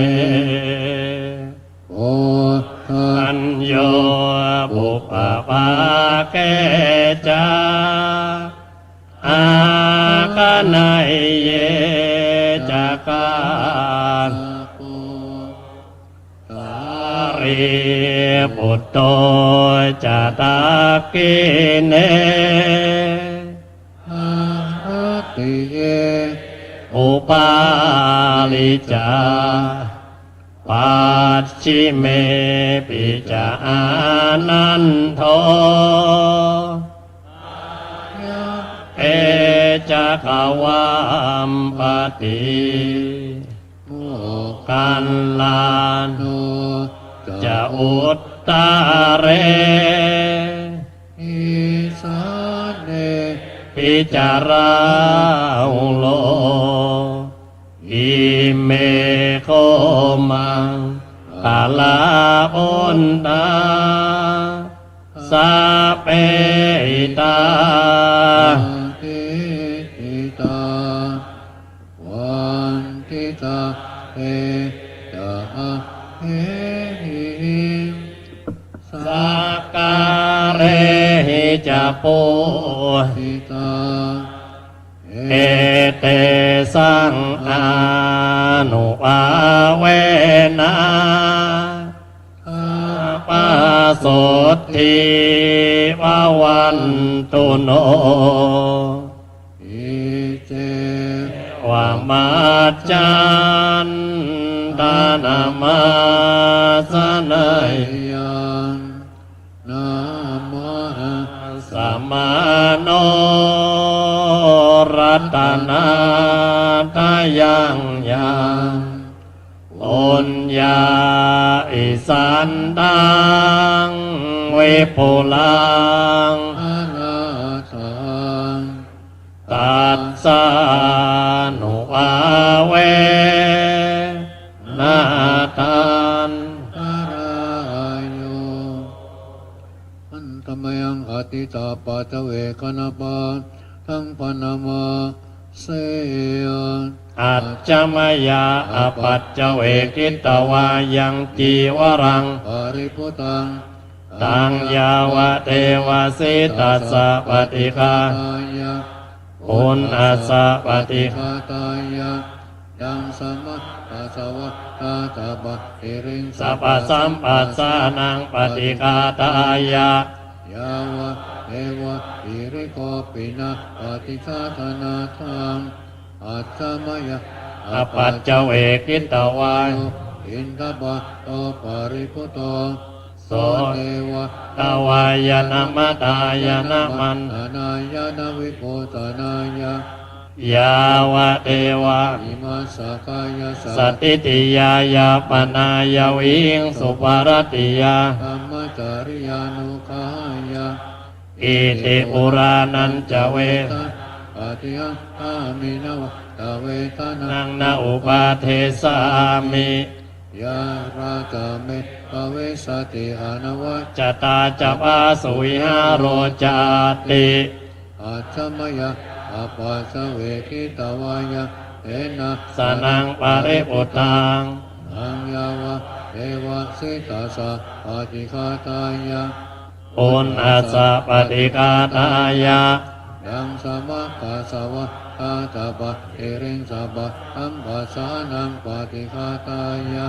โอทา อัญโยบุปปาเกจาอาคานายเยจากา โอตา ริปุตโตจตากิเน อา อุปาลิจาปัจฉิเมปิจานันโทเอจะขวามปฏิโมกันลาน โน จะอุตตาเร อิสาเน ปิจาราหุโลอิเมโคมังกาลาปุนตาสาเปตาทิติตาวันทิตาเอตาเอหิสักการเรหิจะโป ทิตาเอเตสังอานุอาเวนะปาโสทิวาวันตุโน อิเจ วามาจันตานามาสนัย ยังนามาสัมมาโนรัตนาทายังยังปุญญาอิสันตังเวปุลัง อาลาทัง ตัสสานุอาเวนาตัน อารายโยอันตมยังอติตาปัจเวกนาปาทั้งปนามาเสย อัจจมยาอปัจจเวกิตวายังจีวรัง ปาริพุตัง ตังยาวะเทวสิตัสสะปฏิฆา ตายะ ปุณอัสสะปฏิฆา ตายะยังสมัตตาสวะตาตาบะเอริง สัพพสัมปัสสานังปฏิฆาตายะ ยาวะเอวะอิริโกปินะปฏิฆาธนาทังอัตตมยะ อปัจจเวกิตวา อินทบะโตปาริพุโตโสเทวะ ตวายนะมตายนะมัน นายะนวิโพตนายะ ยาวะเทวะ อิมาสกายะ สติติยายาปนายวิงสุปารติยา ธรรมจาริยานุขายะ อิติปุรานันจะเว ปฏิยังกามินวะตเวทนา นังนาอุปาเทสามิ ยาราจาเมปเวสติหานวัจ จตาจัปาสุวิหารโรจาติ อาชมยะอาปาสเวกิตวายะเอนะ สนังปาริปุตัง อังยาวะเอวะสิตาสะปฏิฆาตายะ ปุณอัสสะปฏิฆาตายะ ยังสมะกาสวะตาตาบะเอริงสบะอัมภาสานังปฏิฆาตายะ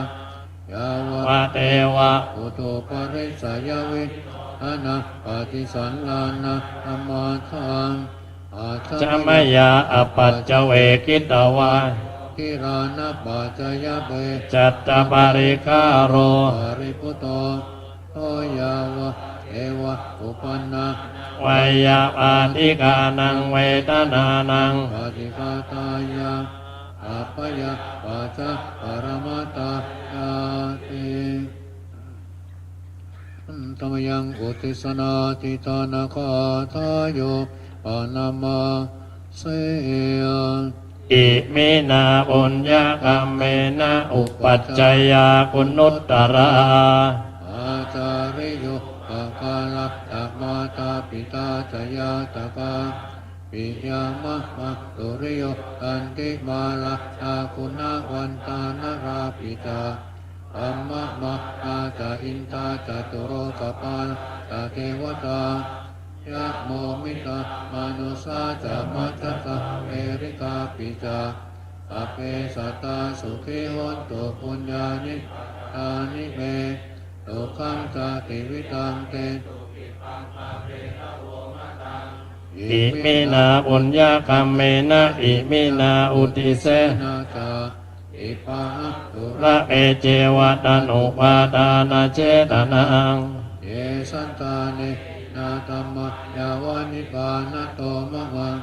ยาวะ วะเทวะ อุตุปริสยวิอานะปฏิสันลานะธรรมาทังอาช จมยาอปัจจเวกิตวา กิรานะปัจจยเบ จัตตปาริคาโร ปาริพุโตโตยาวะเอวะอุปันนะ วยาปาติกานังเวทนานัง ปฏิฆาตายะอาปยะปัจจปรมัตตายาติธรรมยังอุติสนาติตานาคาทายโยปานามาเสย อิมินาปุญญกรรมเมนะอุปัจจยาคุณนุตตรา อาจาริโยปะกาลักตมาตาปิตาจยาตกาปิยามะมะตุริโยตันติมาลักตาคุณาวันตานราปิตาอัมมะมะอาจาอินตาจตุโรกปาลตาเทวตายะโมมิตามนุสาจามัจจตาเอริกาปิจาสัพเพสัตตาสุขีโหนตุปุญญานิทานิเมโลกังจาติวิตังเต ย อิมินาบุญญากรรมเมนะอิมินาอุติเส นาจาอิปะตุ ระเอเจวะตันอุปาทานาเจตนัง เยสันตานินาธรรมยาวานิปานโตมะวัง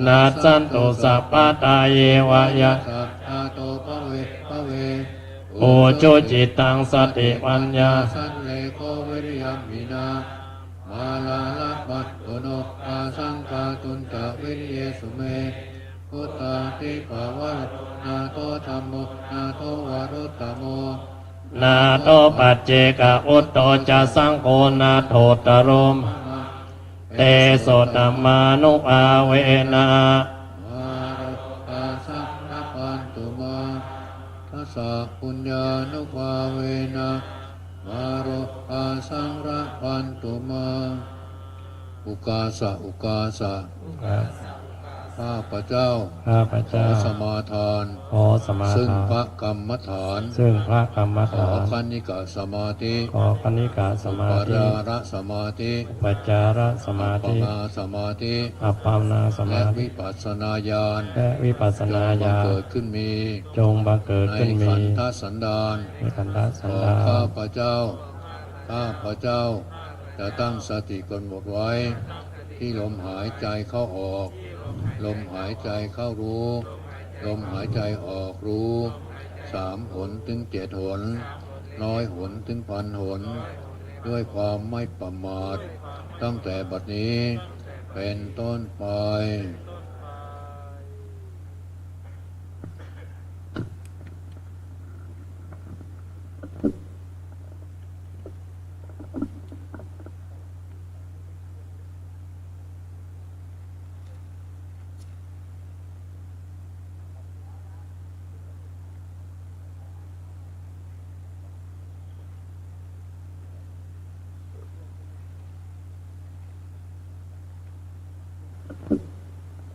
นาสันตุสัพพะตาเยวะยะ สัตตาโตภเวภเว โอจุจิตตังสติปัญญา สันเลโกวิริยมมินามาลาลปัตโตโนอาสังกาตุนตะวิริยสุเมพุทธาติภาวะนาโตธรรมโมนาโตวารุตตโม นาโตปัจเจกอุตโตจะสังโฆนาโทตรมเตโสตมานุภาเวนะ มารุตาสัพพะปันตุมาทัสสะปุญญานุภาเวนะมารุตาสังระปันตุมาอุกาสะอุกาสะข้าพระเจ้า ข้าพ ขอ เจ้า สมาทาน ขอสมา ซึ่ง ทาน พระกรรมฐาน ซึ่งพระกรรม ขอ ฐาน คณิกาสมาธิ ขอคณิกาสมา ปา ธิ ราระสมาธิ ปัจจาระสมา ป ธิ นาสมาธิ อัปปานาส และ มาธิ วิปัสสนาญาณ และวิปัสสนา บั ญางณ เกิดขึ้นมี จงบังเกิด ใน ขึ้นมี ขันธสันดาน ในขันธสั ข น อ ดา ข้า ล พระเจ้า ข้าพระเจ้า จะตั้งสติกำหนดไว้ ที่ลมหายใจเข้าออก ลมหายใจเข้ารู้ ลมหายใจออกรู้3 หนถึง 7 หน100 หนถึง 1,000 หน ด้วยความไม่ประมาทตั้งแต่บัดนี้เป็นต้นไป ข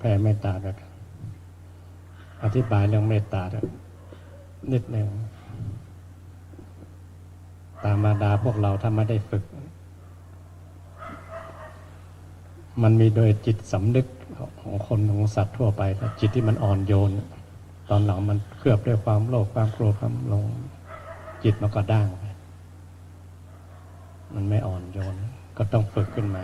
ผ่เมตตาด้วยกันอธิบายเรื่องเมตตาด้วยนิดหนึ่งตามมาดาพวกเราถ้าไม่ได้ฝึกมันมีโดยจิตสำนึกของคนของสัตว์ทั่วไปจิตที่มันอ่อนโยนตอนหลังมันเคลือบด้วยความโลภความโกรธความหลงจิตมันก็ด้างไปมันไม่อ่อนโยนก็ต้องฝึกขึ้นมา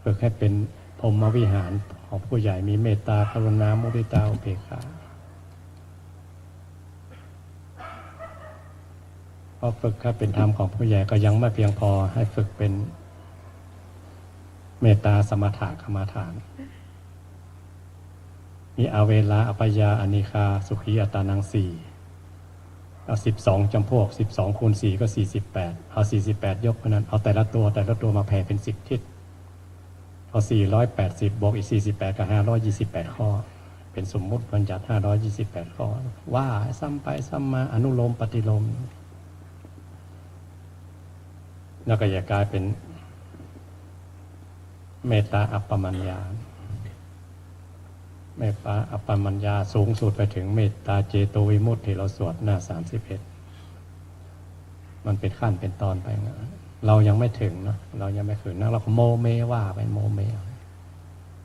ฝึกให้เป็นพรหมวิหารของผู้ใหญ่มีเมตตากรุณามุทิตาอุเบกขาพอฝึกให้เป็นธรรมของผู้ใหญ่ก็ยังไม่เพียงพอให้ฝึกเป็นเมตตาสมถะกรรมฐานมีอเวลาอัปยาอนิคาสุขีอัตานังสี่เอา12จำพวก12คูณ4ก็48เอา48ยกเพราะนั้นเอาแต่ละตัวมาแผ่เป็น10ทิศเอา480บวกอีก48กับ528ข้อเป็นสมมุติบัญญัติ528ข้อว่าซ้ำไปซ้ำมาอนุโลมปฏิโลมแล้วก็อย่ากลายเป็นเมตตาอัปปมัญญาเมตตาอัปปมัญญาสูงสุดไปถึงเมตตาเจโตวิมุตติที่เราสวดหน้า31มันเป็นขั้นเป็นตอนไปนะเรายังไม่ถึงนะเรายังไม่ถึงนะเราก็โมเมว่าไปโมเม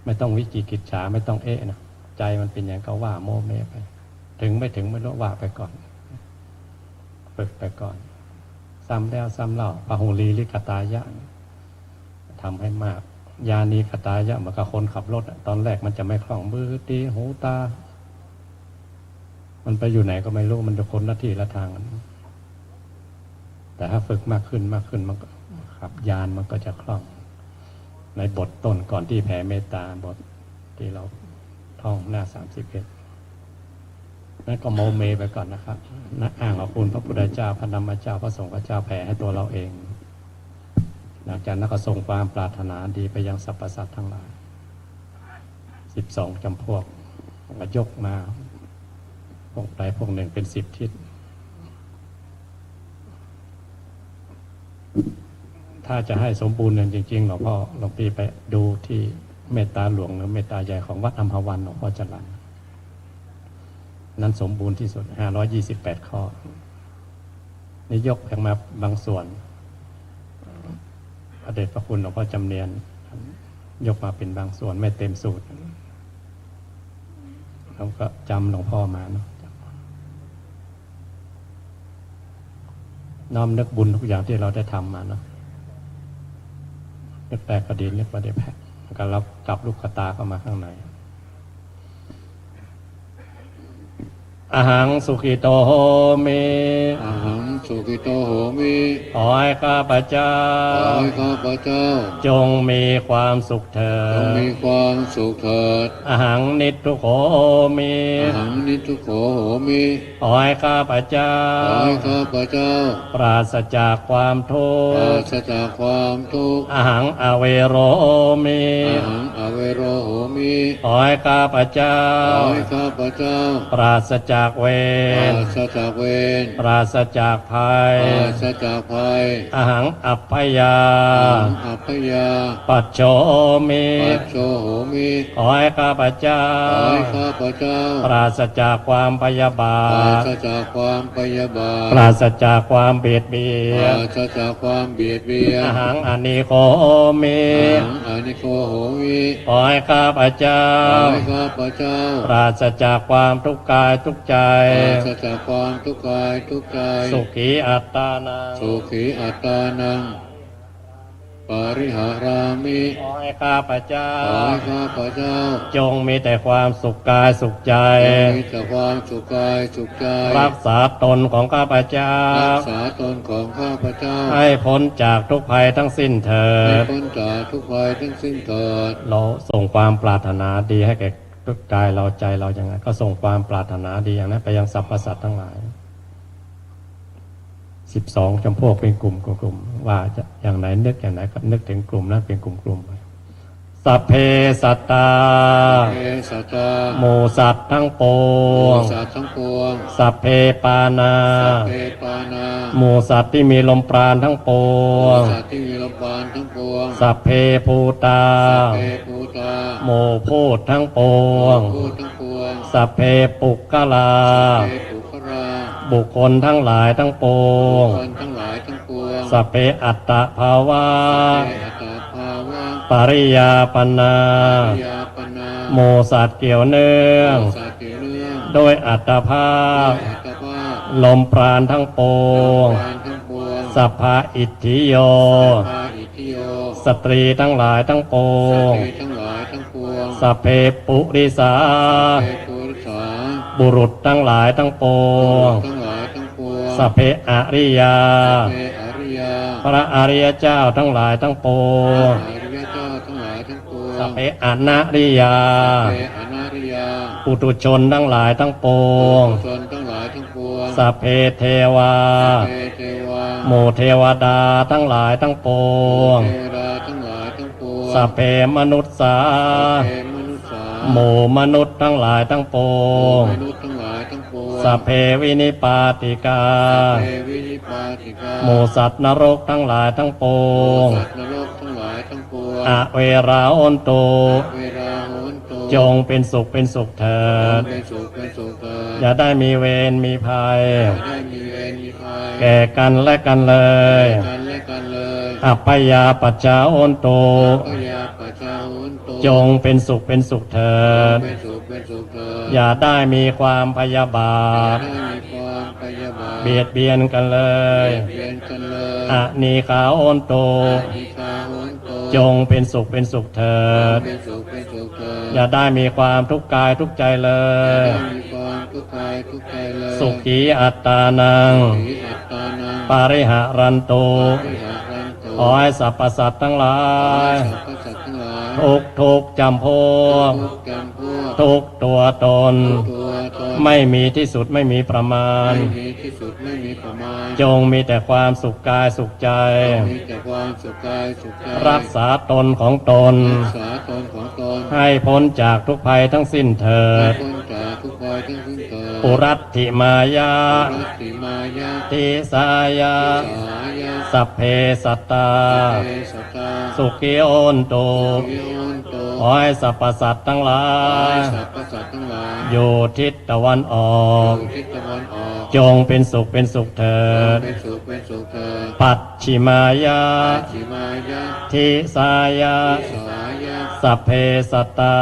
ไม่ต้องวิจิกิจฉาไม่ต้องเอะนะใจมันเป็นอย่างก็ว่าโมเมไปถึงไม่ถึงไม่รู้ว่าไปก่อนฝึกไปก่อนซ้ำแล้วซ้ำเล่าปะหูลีลิกตายะทำให้มากยานีกตายะเหมือนกับคนขับรถตอนแรกมันจะไม่คล่องมือตีหูตามันไปอยู่ไหนก็ไม่รู้มันจะคนละที่ละทางแต่ถ้าฝึกมากขึ้นมันก็ขับยานมันก็จะคล่องในบทต้นก่อนที่แผ่เมตตาบทที่เราท่องหน้า31นั่นก็โมเมไปก่อนนะครับนักอ้างเอาคุณพระพุทธเจ้าพระธรรมเจ้าพระสงฆ์พระเจ้าแผ่ให้ตัวเราเองหลังจากนั้นก็ส่งความปรารถนาดีไปยังสรรพสัตว์ทั้งหลาย12จำพวกก็ยกมาพวกใดพวกหนึ่งเป็น10ทิศถ้าจะให้สมบูรณ์จริงๆหลวงพ่อหลวงพี่ไปดูที่เมตตาหลวงหรือเมตตาใหญ่ของวัดอัมพวันหลวงพ่อจรัญนั้นสมบูรณ์ที่สุด528ข้อนี่ยกเพียงมาบางส่วนพระเดชพระคุณหลวงพ่อจำเนียนยกมาเป็นบางส่วนไม่เต็มสูตรเราก็จำหลวงพ่อมาเนาะน้อมนึกบุญทุกอย่างที่เราได้ทำมาเนาะนึกแปลกก็ดีนึกว่าได้แพ้ก็รับจับลูกตาเข้ามาข้างในอาหังสุขิโตโหมิอาหังสุขิโตโหมิ ขอให้ข้าพเจ้าข้าพเจ้าจงมีความสุขเถิดจงมีความสุขเถิดอาหังนิจทุกโหมิอาหังนิจทุกโหมิ ขอให้ข้าพเจ้าข้าพเจ้าปราศจากความทุกข์ปราศจากความทุกข์อาหังอเวโรมิอาหังอเวโรโหมิขอให้ข้าพเจ้าข้าพเจ้าปราศจากเวรปราศจากภัยอาหังอัปปยาปัจโชมิขอให้ข้าพเจ้าปราศจากความพยาบาทปราศจากความเบียดเบียนอาหังอนิโคมิขอให้ข้าพเจ้าปราศจากความทุกข์กายทุกข์ใจจากความทุกข์กายทุกข์ใจสุขีอัตตานังปาริหารามิขอให้ข้าพเจ้าจงมีแต่ความสุขกายสุขใจมีแต่ความสุขกายสุขใจรักษาตนของข้าพเจ้าให้พ้นจากทุกภัยทั้งสิ้นเถิดเราส่งความปรารถนาดีให้แก่ทุกกายเราใจเราอย่างไรก็ส่งความปรารถนาดีอย่างนั้นไปยังสรรพสัตว์ทั้งหลาย12จำพวกเป็นกลุ่มว่าจะอย่างไหนนึกอย่างไหนก็นึกถึงกลุ่มนั้นเป็นกลุ่ม สัพเพสัตตา เอสัตตา หมู่สัตว์ทั้งปวง สัตว์ทั้งปวง สัพเพปานา เปปานา หมู่สัตว์ที่มีลมปราณทั้งปวง สัตว์ที่มีลมปราณทั้งปวง สัพเพภูตา เปปูตา หมู่พูดทั้งปวง พูดทั้งปวง สัพเพปุกกลา เปปุครา บุคคลทั้งหลายทั้งปวง คนทั้งหลายทั้งปวง สัพเพอัตตภาวะ เปอัตตาภาวะ ปริยาปนา ยาปนา หมู่สัตว์เกี่ยวเนื่อง สัตว์เกี่ยวเนื่อง โดยอัตภาพ อัตภาพ ลมปราณทั้งปวง ปราณทั้งปวง สัพพะอิทธิโย พาอิทิโย สตรีทั้งหลายทั้งปวง เททั้งหลายทั้งปวง สัพเพปุริสา เทปุริสา บุรุษทั้งหลายทั้งปวง ทั้งหลายทั้งปวง สัพเพอริยา เทอริยา พระอริยเจ้าทั้งหลายทั้งปวง อริยเจ้าทั้งหลายทั้งปวง สัพเพอนาริยา เทอนาริยา ปุตุชนทั้งหลายทั้งปวง ชนทั้งหลายทั้งปวง สัพเพเทวา เทเทวา หมู่เทวดาทั้งหลายทั้งปวง เทวดาทั้งหลายทั้งปวง สัพเพมนุษสา เทมนุษย์สา หมู่มนุษย์ทั้งหลายทั้งปวง มนุษย์ทั้งหลายทั้งปวง สัพเพวินิปาติกา เทวินิปาติกา หมู่สัตว์นรกทั้งหลายทั้งปวง สัตว์นรกทั้งหลายทั้งปวง อเวราโอนโต เวลาโหนโต จงเป็นสุขเป็นสุขเถิด เป็นสุขเป็นสุขเถิด อย่าได้มีเวรมีภัย อย่าได้มีเวรมีภัย แก่กันและกันเลย กันและกันเลย อัปปยาปัจจาโอนโต พยาปัจจาโหนโต จงเป็นสุขเป็นสุขเถิด เป็นสุขเป็นสุขเถิด อย่าได้มีความพยาบา อย่า ท ได้มีความพยาบาท เบียดเบียนกันเลย เบียดกันเลย อะนีขาโอนโต นิคาโหนโต จงเป็นสุขเป็นสุขเถิด เป็นสุขเป็นสุขเถิด อย่าได้มีความทุกข์กายทุกข์ใจเลย อย่าได้มีความทุกข์กายทุกข์ใจเลย สุขีอัตตานัง สีอัตตานัง ปาริหารันโต วิหารันโต ขอให้สรรพสัตว์ทั้งหลาย สรรพสัตว์ทั้งหลาย ทุกจำพวก ทุกจำพวก ทุกตัวตน ตัวตน ไม่มีที่สุดไม่มีประมาณ ไม่มีที่สุดไม่มีประมาณ จงมีแต่ความสุขกายสุขใจ มีแต่ความสุขกายสุขใจ รักษาตนของตน รักษาตนของตน ให้พ้นจากทุกภัยทั้งสิ้นเถิ ให้ ด พ้นจากทุกภัยทั้งสิ้นเถิด ปุรัตถิมายา รัตติมายา ทิสายา สายา สัพเพสัตตา เตสัตตา สุขีโอนโต วิโอนโต ขอให้สรรพสัตว์ทั้งหลา ให้ ย สรรพสัตว์ทั้งหลาย อยู่ทิศตะวันออก อยู่ทิศตะวันออก จงเป็นสุขเป็นสุขเถิด เป็นสุขเป็นสุขเถิด ปัจฉิมายา ชิมายา ทิสายา สายา สัพเพสัตตา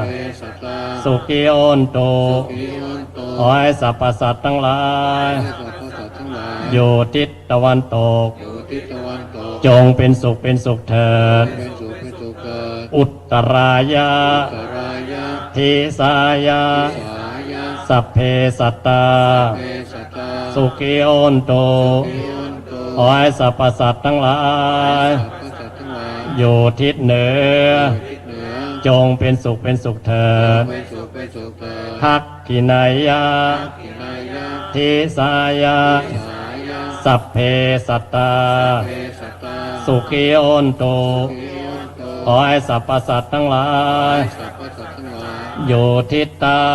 เตสัตตา สุขีโอนโต วิโอนโต ขอให้สรรพสัตว์ทั้งหลาย ให้สรรพสัตว์ทั้งหลาย อยู่ทิศตะวันตก อยู่ทิศตะวันตก จงเป็นสุขเป็นสุขเถิด เป็นสุขเป็นสุขเถิด อุตตรายา สารายา ทิสายา สายา สัพเพสัตตา เตสัตตา สุขีโอนโต วิโอนโต ขอให้สรรพสัตว์ทั้งหลาย สรรพสัตว์ทั้งหลาย อยู่ทิศเหนือ ทิศเหนือ จงเป็นสุขเป็นสุขเถิด เป็นสุขเป็นสุขเถิด ทักขินายา ทินายา ทิสายา สายา สัพเพสัตตา เตสัตตา สุขีโอนโต วิโอนโต ขอให้สรรพสัตว์ทั้งหลาย สรรพสัตว์ทั้งหลาย อยู่ทิศใต้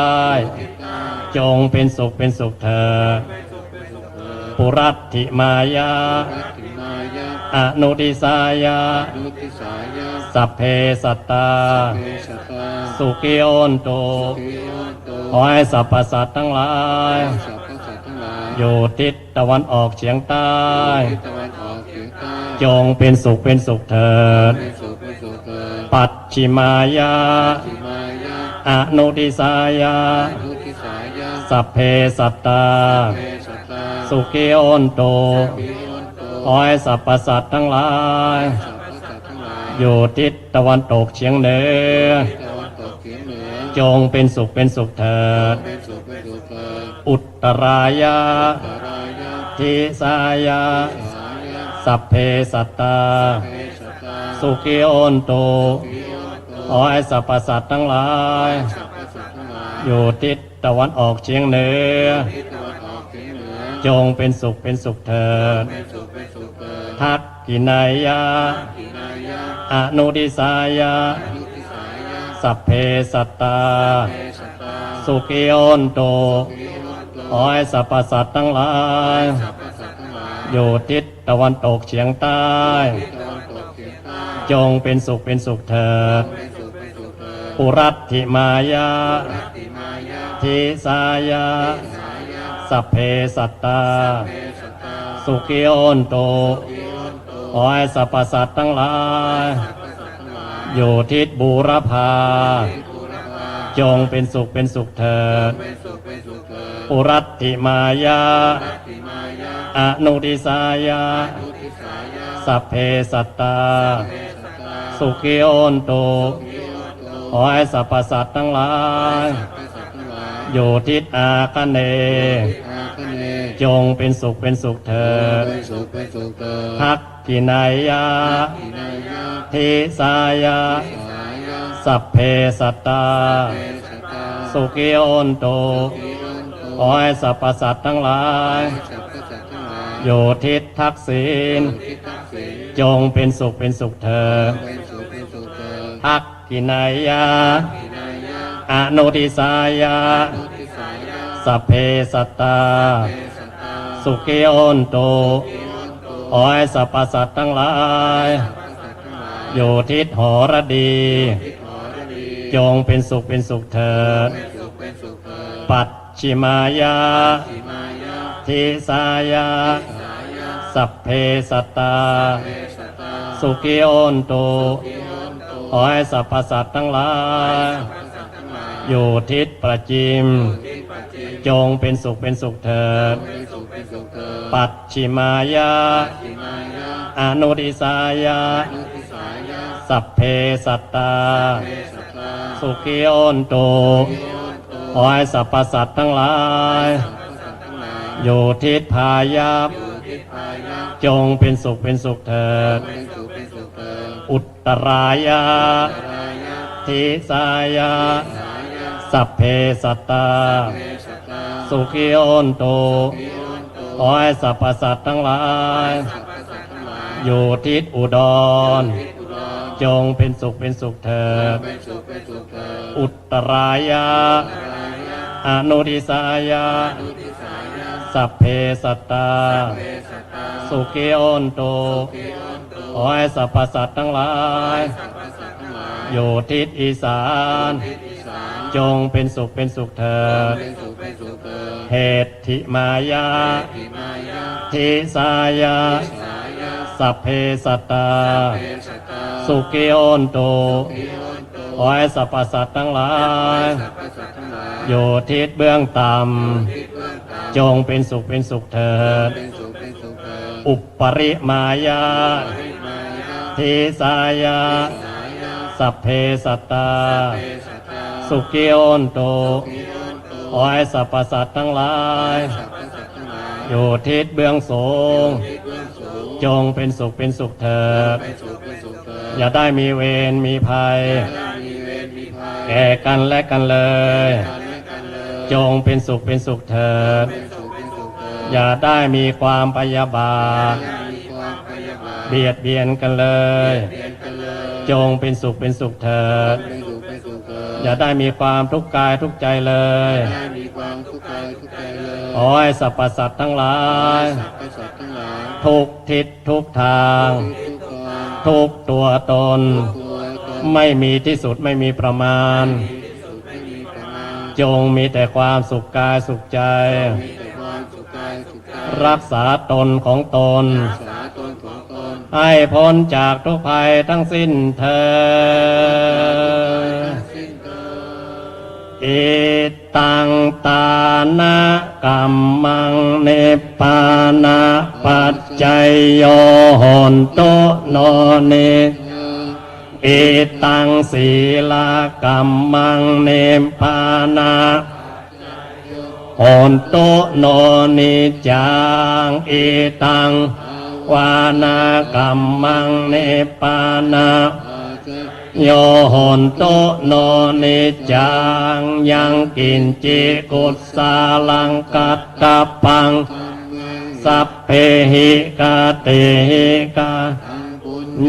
ทิศใต้ จงเป็นสุขเป็นสุขเถิด เป็นสุขเป็นสุขเถิด ปุรัตถิมายา รัตติมายา อนุติสายา นุติสายา สัพเพสัตตา เตสัตตา สุขีโอนโต วิโอนโต ขอให้สรรพสัตว์ทั้งหลาย สรรพสัตว์ทั้งหลาย อยู่ทิศตะวันออกเฉียงใต้ ทิศตะวันออกเฉียงใต้ จงเป็นสุขเป็นสุขเถิด เป็นสุขเป็นสุขเถิด ปัจฉิมายา ทิมายา อนุติสายา นุติสายา สัพเพสัตตา เตสัตตา สุขีโอนโต วิโอนโต ขอให้สรรพสัตว์ทั้งหลาย สรรพสัตว์ทั้งหลาย อยู่ทิศตะวันตกเฉียงเหนือ ทิศตะวันตกเฉียงเหนือ จงเป็นสุขเป็นสุขเถิด เป็นสุขเป็นสุขเถิด อุตตรายา สารายา ทิสายา สายา สัพเพสัตตา เตสัตตา สุขีโอนโต วิโอนโต ขอให้สรรพสัตว์ทั้งหลาย สรรพสัตว์ทั้งหลาย อยู่ทิศตะวันออกเฉียงเหนือ ทิศตะวันออกเฉียงเหนือ จงเป็นสุขเป็นสุขเถิด เป็นสุขเป็นสุขเถิด ทักกินายา ทินายา อนุติสายา นุติส สัพเพสัตตาสุขิโยนโตขอให้สรรพสัตว์ทั้งหลายอยู่ทิศตะวันตกเฉียงใต้จงเป็นสุขเป็นสุขเถิดปุรัตถิมายะทิสายะสัพเพสัตตาสุขิโยนโตขอให้สรรพสัตว์ทั้งหลายอยู่ทิศบูรพาจงเป็นสุขเป็นสุขเถิดปุรัตถิมายะอนุทิสายะสัพเพสัตตาสุขิโยนโตขอให้สรรพสัตว์ทั้งหลายอยู่ทิศอาคเนย์จงเป็นสุขเป็นสุขเถิดทักขินายะทิสายะสัพเพสัตตาสุขิโยนโตขอให้สรรพสัตว์ทั้งหลายอยู่ทิศทักษิณจงเป็นสุขเป็นสุขเถิดทักขินายะอนุทิสายะสัพเพสัตตาสุขิโยนโตขอให้สรรพสัตว์ทั้งหลายอยู่ทิศหรดีจงเป็นสุขเป็นสุขเถิดปัจฉิมายะทิสายะสัพเพสัตตาสุขิโยนโตขอให้สรรพสัตว์ทั้งหลายอยู่ทิศประจิมจงเป็นสุขเป็นสุขเถิดปัจฉิมายะอนุทิสายะสัพเพสัตตาสุขิโยนโตขอให้สรรพสัตว์ทั้งหลายอยู่ทิศพายัพจงเป็นสุขเป็นสุขเถิดอุตรายะทิสายะสัพเพสัตตาสุขิโยนโตขอให้สรรพสัตว์ทั้งหลายอยู่ทิศอุดรจงเป็นสุขเป็นสุขเถิดอุตรายะอนุทิสายะสัพเพสัตตาสุขิโยนโตขอให้สรรพสัตว์ทั้งหลายอยู่ทิศอีสานจงเป็นสุขเป็นสุขเถิดเหตุถิมายะทิสายะสัพเพสัตตาสุขิโยนโตขอให้สรรพสัตว์ทั้งหลายอยู่ทิศเบื้องต่ำจงเป็นสุขเป็นสุขเถิดอุปริมายะทิสายะสัพเพสัตตาสุขิโยนโตขอให้สรรพสัตว์ทั้งหลายอยู่ทิศเบื้องสูงจงเป็นสุขเป็นสุขเถิดอย่าได้มีเวรมีภัยแก่กันและกันเลยจงเป็นสุขเป็นสุขเถิดอย่าได้มีความพยาบาทเบียดเบียนกันเลยจงเป็นสุขเป็นสุขเถิดอย่าได้มีความทุกข์กายทุกข์ใจเลยขอให้สรรพสัตว์ทั้งหลายทุกทิศทุกทางทุกตัวตนไม่มีที่สุดไม่มีประมาณจงมีแต่ความสุขกายสุขใจรักษาตนของตนให้พ้นจากทุกภัยทั้งสิ้นเถิดอิตังตานะกัมมังเนปปานะปัจจัยโยโหนตุโนเนอิตังศีลกัมมังเนปปานะโหนตุโนนิจังอิตังวานากรรมังเนปานะโยโหนโตโนนิจังยังกินจิกุสสาลังกัตตปังสัพเพหิกาเตหิกา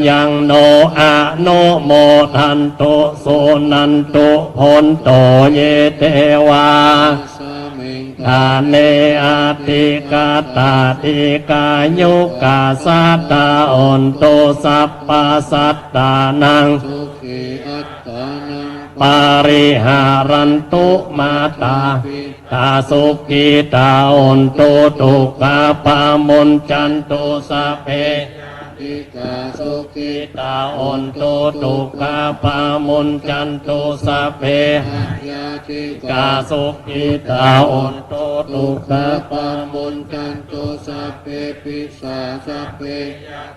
ยังโนอะโนโมทันตุสุนันตุพนโตเยเทวาสมิงทาเนอาติกาตาติกายุกาสัตตาอน โตสัพพสัตตานังสุขีอัตตานังปาริหารันตุมาตาตาสุขีตาอนโตตุกาปามนจันตุสัพเพติกาสุขิ ตาอนโตตุกาปามนจันตุสัพเพยาติกาสุขีตาอนโตตุกาปามนจันตุสัพเพปิสาสัพเพ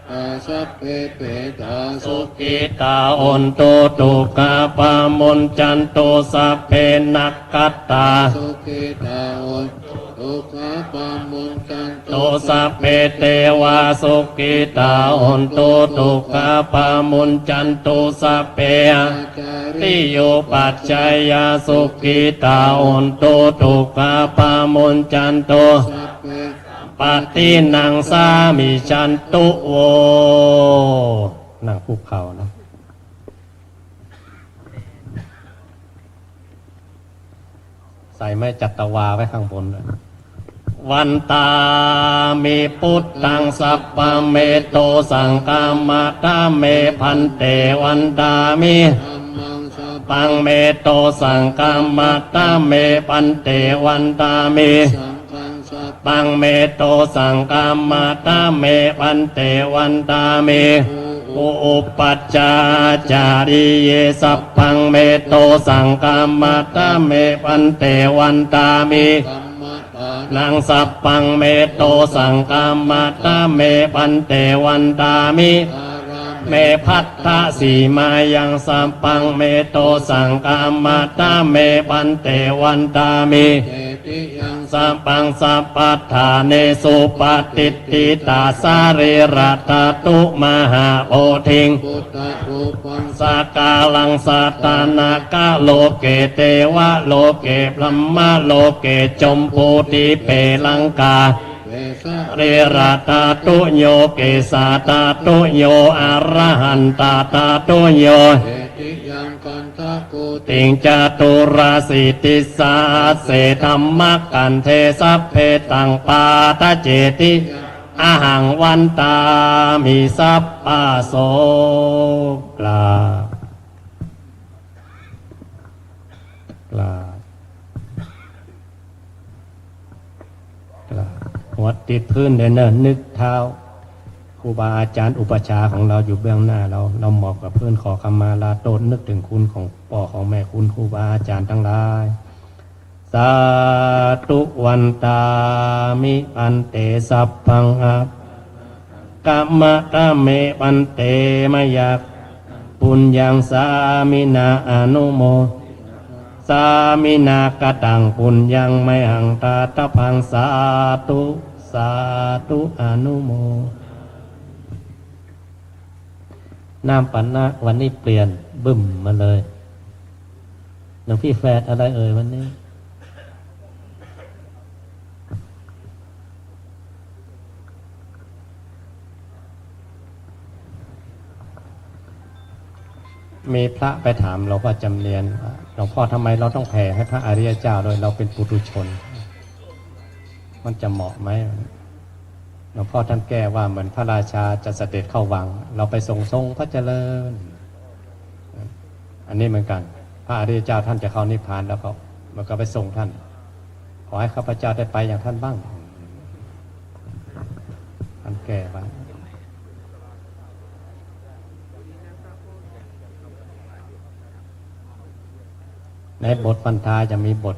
ตาสัพเพเปตาสุขิขีตาอนโตตุกาปามนจันตุสัพเพนักขัตตาสุขิตาอนตุกาปามนจันตุสัพเพเทวาสุขิตาอนโตตุกาปามนจันตุสัพเพติโยปัจจายาสุขิตาอนโตตุกาปามนจันตุปฏินังสามิจันตุโวนั่งคุกเข่านะใส่ไม้จัตวาไว้ข้างบนเลยวันตามิพุทธังสัพพเมโตสังฆามาตาเมพันเตวันตามิปังเมโตสังฆามาตาเมพันเตวันตามิปังเมโตสังฆามาตาเมพันเตวันตามิอุปัจจาจาริเยสัพพังเมโตสังฆามาตาเมพันเตวันตามินังสัพพังเมโตสังฆามาตาเมพันเตวันตามิเมพัทธสีมายังสัพพังเมโตสังฆามาตาเมพันเตวันตามิสัพพังสัพพัทธาเนสุปฏิติตาสาริรัตตุมหาโพธิงสกาลังสัตตานากะโลเกเทวะโลเกพรหมะโลเกจมพูติเปลังกาเรราตาตุโยเกสาตาตุโยอรหันตาตาตุโยติงจตุราสิติสาเสธรรมกันเทสัพเพตังปาตเจติอาหังวันตามิสัพพะโสกลากลาหัวติดพื้นเลยเนอะนึกเท้าครูบาอาจารย์อุปชาของเราอยู่เบื้องหน้าเราหมอบกับเพื่อนขอขมาลาโตนนึกถึงคุณของพ่อของแม่คุณครูบาอาจารย์ทั้งหลายสาธุวันตามิอันเตสัพพังอัปกัมมะตะเมปันเตมยักปุญญังสามินาอนุโมสามินากตังปุญญังไมหังตาตะพังสาธุสาธุอนุโมน้ำปันนะวันนี้เปลี่ยนบึ้มมาเลยหลวงพี่แฟดอะไรเอ่ยวันนี้มีพระไปถามหลวงพ่อจำเนียนว่าหลวงพ่อทำไมเราต้องแผ่ให้พระอริยเจ้าโดยเราเป็นปุถุชนมันจะเหมาะไหมหลวงพ่อท่านแก้ว่าเหมือนพระราชาจะเสด็จเข้าวังเราไปทรงพระเจริญอันนี้เหมือนกันพระอริยเจ้าท่านจะเข้านิพพานแล้วเขามันก็ไปทรงท่านขอให้ข้าพเจ้าได้ไปอย่างท่านบ้างท่านแก้ไว้ในบทปัญทาจะมีบท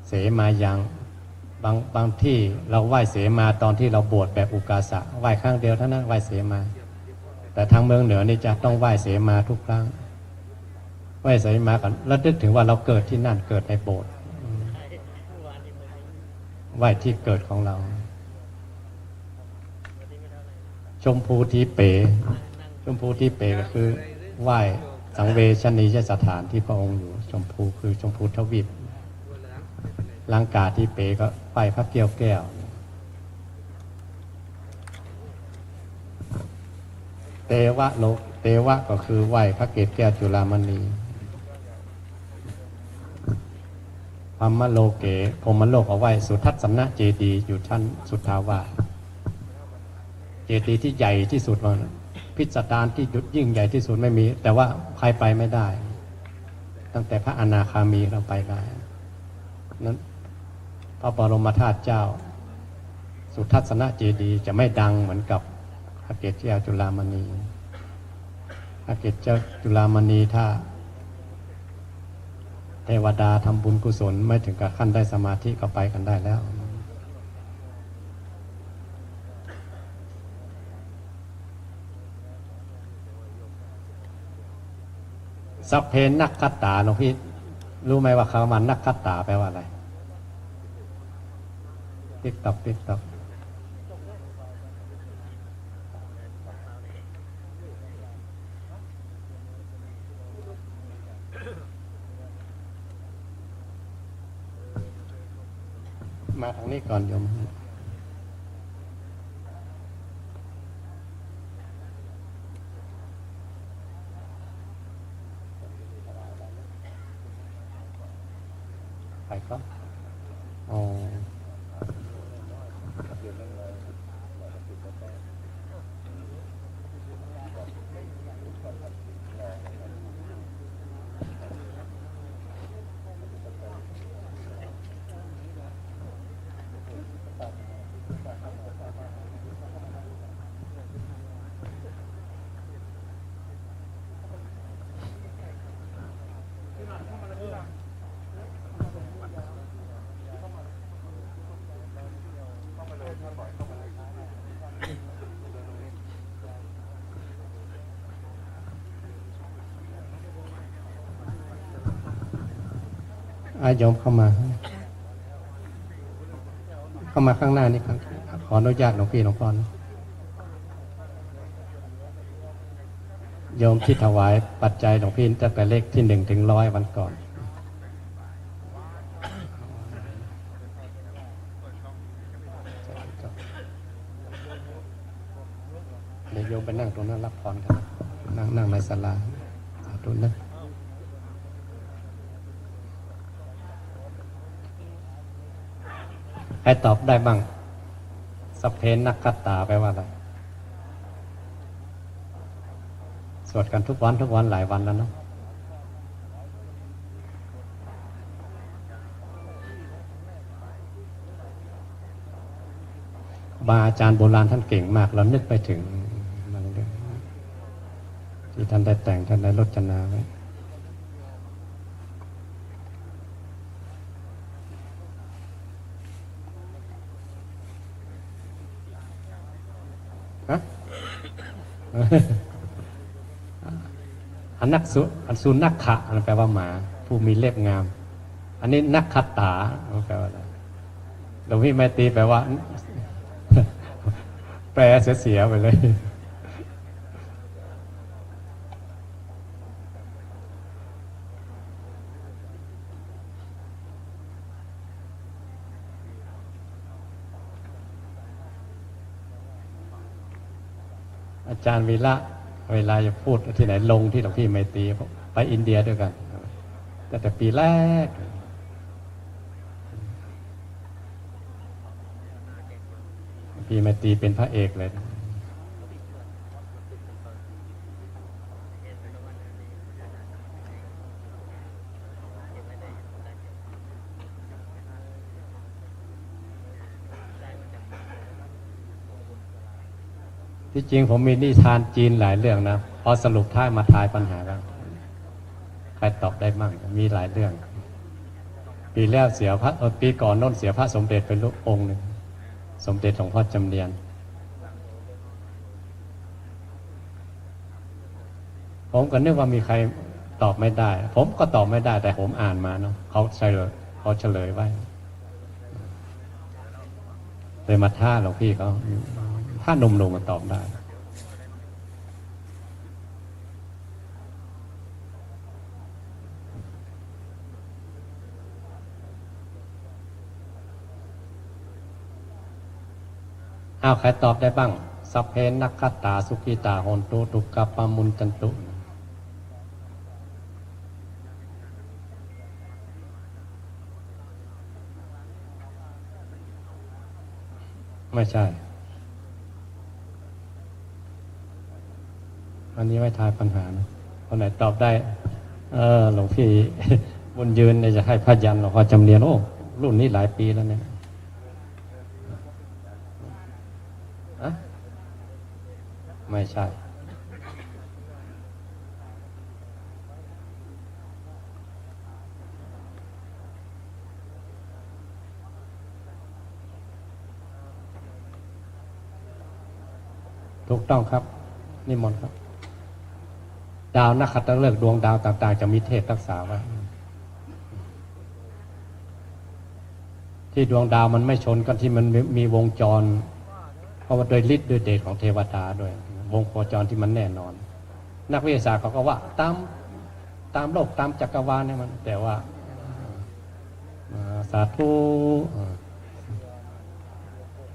เสมายังบางที่เราไหว้เสมาตอนที่เราบวชแบบอุกาสะไหว้ครั้งเดียวเท่านั้นไหว้เสมาแต่ทางเมืองเหนือนี่จะต้องไหว้เสมาทุกครั้งไหว้เสมาก่อนแล้วนึกถึงว่าเราเกิดที่นั่นเกิดในโบสถ์ไหว้ที่เกิดของเราชมพูทีเปชมพูทีเปก็คือไหว้สังเวชนียสถานที่พระองค์อยู่ชมพูคือชมพูทวีปลังกาที่เปก็ไปพระเกี้ยวแก้ว เตวะโลเตวะก็คือไหว้พระเกศแก้วจุฬามณีพมโลเกพรหมโลกเอาไว้สุทัศนเจดีย์อยู่ชั้นสุทธาวาสเจดีย์ที่ใหญ่ที่สุดว่าพิสดารที่ยุดยิ่งใหญ่ที่สุดไม่มีแต่ว่าใครไปไม่ได้ตั้งแต่พระอนาคามีเราไปได้นั้นพระบรมธาตุเจ้าสุทัศนเจดีย์จะไม่ดังเหมือนกับพระเกศแก้วจุฬามณีพระเกศเจ้าจุฬามณีถ้าเทวดาทำบุญกุศลไม่ถึงกับขั้นได้สมาธิก็ไปกันได้แล้วสัพเพนักขัตตาหลวงพี่รู้ไหมว่าคำว่านักขัตตาแปลว่าอะไรติ๊กต๊อกติ๊กต๊อกมาทางนี้ก่อนโยมไปก็อ๋อโยมเข้ามาข้างหน้านี่ครับขออนุญาตหลวงพี่หลวงพ่อโยมที่ถวายปัจจัยหลวงพี่ตั้งแต่เลขที่1 ถึง 100วันก่อนเดี๋ยวโยมไปนั่งตรงนั้นรับพรกันนั่งในศาลาสาธุนะให้ตอบได้บ้างสัพเพนักขัตตาแปลว่าอะไรสวดกันทุกวันหลายวันแล้วเนาะบาอาจารย์โบราณท่านเก่งมากเรานึกไปถึงบางเรื่องที่ท่านได้แต่งท่านได้รจนาไว้อันสุนักขะแปลว่าหมาผู้มีเล็บงามอันนี้นักขัตตาแปลว่าอะไรหลวงพี่ไมตรีแปลว่า แปลเสียไปเลยอาจารย์วีระเวลาจะพูดที่ไหนลงที่หลวงพี่ไมตรีไปอินเดียด้วยกันแต่ปีแรกพี่ไมตรีเป็นพระเอกเลยที่จริงผมมีนิทานจีนหลายเรื่องนะพอสรุปท้ายมาทายปัญหากันใครตอบได้มั่งมีหลายเรื่องปีแล้วเสียพระปีก่อนโน้นเสียพระสมเด็จเป็นรูปองค์หนึ่งสมเด็จหลวงพ่อจำเรียนผมก็นึกว่ามีใครตอบไม่ได้ผมก็ตอบไม่ได้แต่ผมอ่านมาเนาะเขาเฉลยไว้เลยมาท่าหลวงพี่เขาถ้าหนุ่มๆมันตอบได้ใครตอบได้บ้าง สัพเพนักขตาสุขิตาโหนตุทุกขปามุนจันตุไม่ใช่อันนี้ไม่ทายปัญหานะคนไหนตอบได้หลวงพี่ บุญยืนเนี่ยจะให้พยัญหลวงพ่อจำเรียนโอ้รุ่นนี้หลายปีแล้วเนี่ยอะไม่ใช่ถูกต้องครับนิมนต์ครับดาวนักขัตฤกษ์ดวงดาวต่างๆจะมีเทพรักษาไว้ที่ดวงดาวมันไม่ชนกันที่มันมีวงจรเพราะว่าโดยฤทธิ์โดยเดชของเทวดาด้วยวงโคจรที่มันแน่นอนนักวิทยาศาสตร์เขาก็ว่าตามโลกตามจักรวาลเนี่ยมันแต่ว่าสาธุ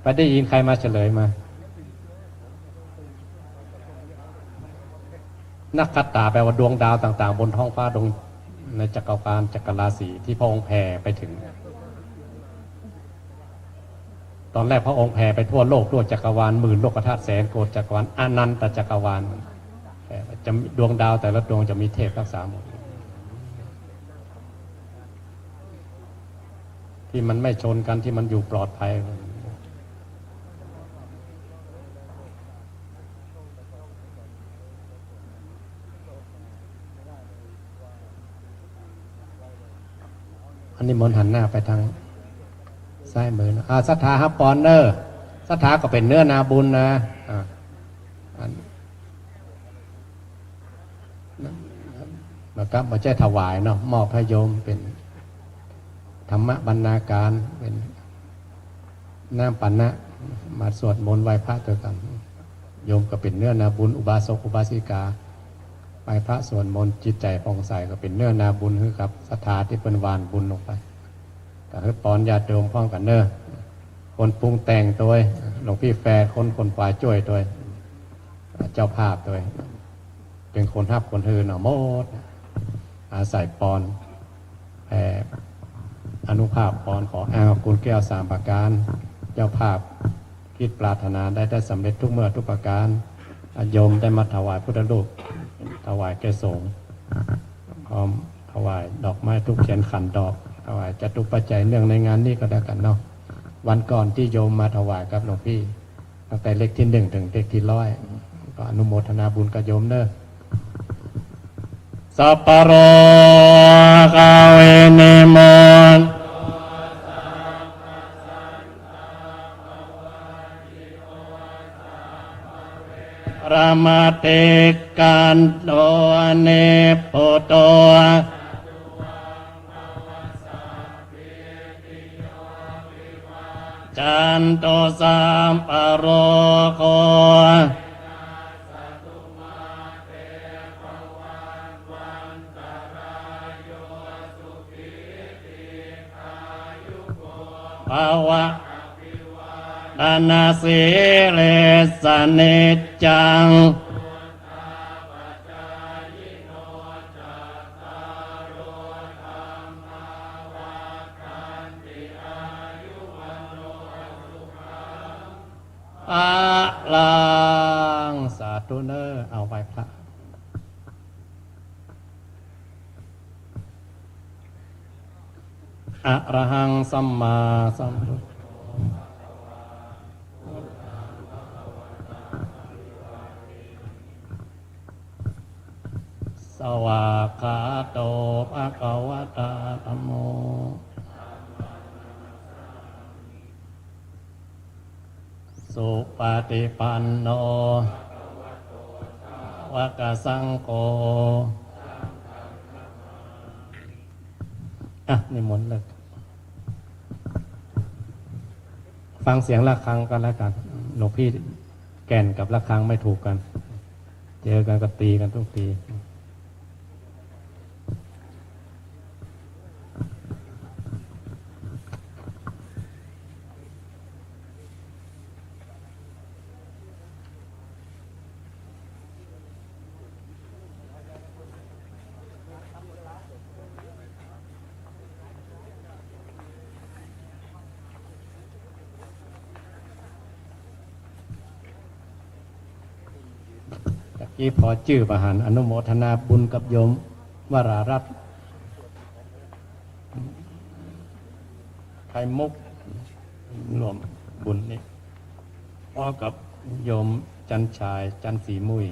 ไปได้ยินใครมาเฉลยมานักขัตตาแปลว่าดวงดาวต่างๆบนท้องฟ้าดวงในจักรวาลจักรราศีที่พระองค์แผ่ไปถึงตอนแรกพระองค์แผ่ไปทั่วโลกทั่วจักรวาลหมื่นโลกธาตุแสนโกฏจักรวาลอนันตจักรวาลจะดวงดาวแต่ละดวงจะมีเทพรักษาหมดที่มันไม่ชนกันที่มันอยู่ปลอดภัยอันนี้มนต์หันหน้าไปทางซ้ายมือนะศรัทธาฮับปอนเนอร์ศรัทธาก็เป็นเนื้อนาบุญนะนะครับมาแจ้ถวายเนาะมอบให้โยมเป็นธรรมบรรณาการเป็นน้ำปันนะมาสวดมนต์ไหว้พระตัวกันโยมก็เป็นเนื้อนาบุญอุบาสกอุบาสิกาไหว้พระสวดมนต์จิตใจผ่องใสก็เป็นเนื้อนาบุญคือกับศรัทธาที่เป็นวานบุญลงไปแต่ให้ปอนญาติโยมพร้อมกันเนอะคนปรุงแต่งตัวหลวงพี่แฟร์คนฝ่ายช่วยตัวเจ้าภาพตัวเป็นคนทับคนฮือหน่อโมดอาศัยปอนแผ่อนุภาพปอนขออ้าวคุณแก้วสามประการเจ้าภาพคิดปรารถนาได้สำเร็จทุกเมื่อทุกประการโยมได้มาถวายพุทธรูปถวายแก่สงฆ์พร้อมถวายดอกไม้ทุกเทียนขันดอกถวายจตุปัจจัยเนื่องในงานนี้ก็ได้กันเนาะวันก่อนที่โยมมาถวายกับหลวงพี่ตั้งแต่เลขที่1ถึงเลขที่100ก็อนุโมทนาบุญกับโยมเนอะสัพพะโรกาเวเนมนรามาเตกันโตเนโปโตจันโตสัมปโรโคภาวะดานาสีเลสเนจังอาลังสาธุเนอเอาไปพระอะระหังสัมมาสัมพุทธสวากขาโตภะคะวะตาธัมโมสุปฏิปันโนวะกะสังโฆนิมนต์เลยฟังเสียงระฆังกันแล้วกันหลวงพี่แก่นกับระฆังไม่ถูกกันเจอกันก็ตีกันทุกที ที่พอจื้อประหารอนุโมทนาบุญกับโยมวรารัตน์ไข่มุกรวมบุญนี้พอกับโยมจันชายจันสีมุย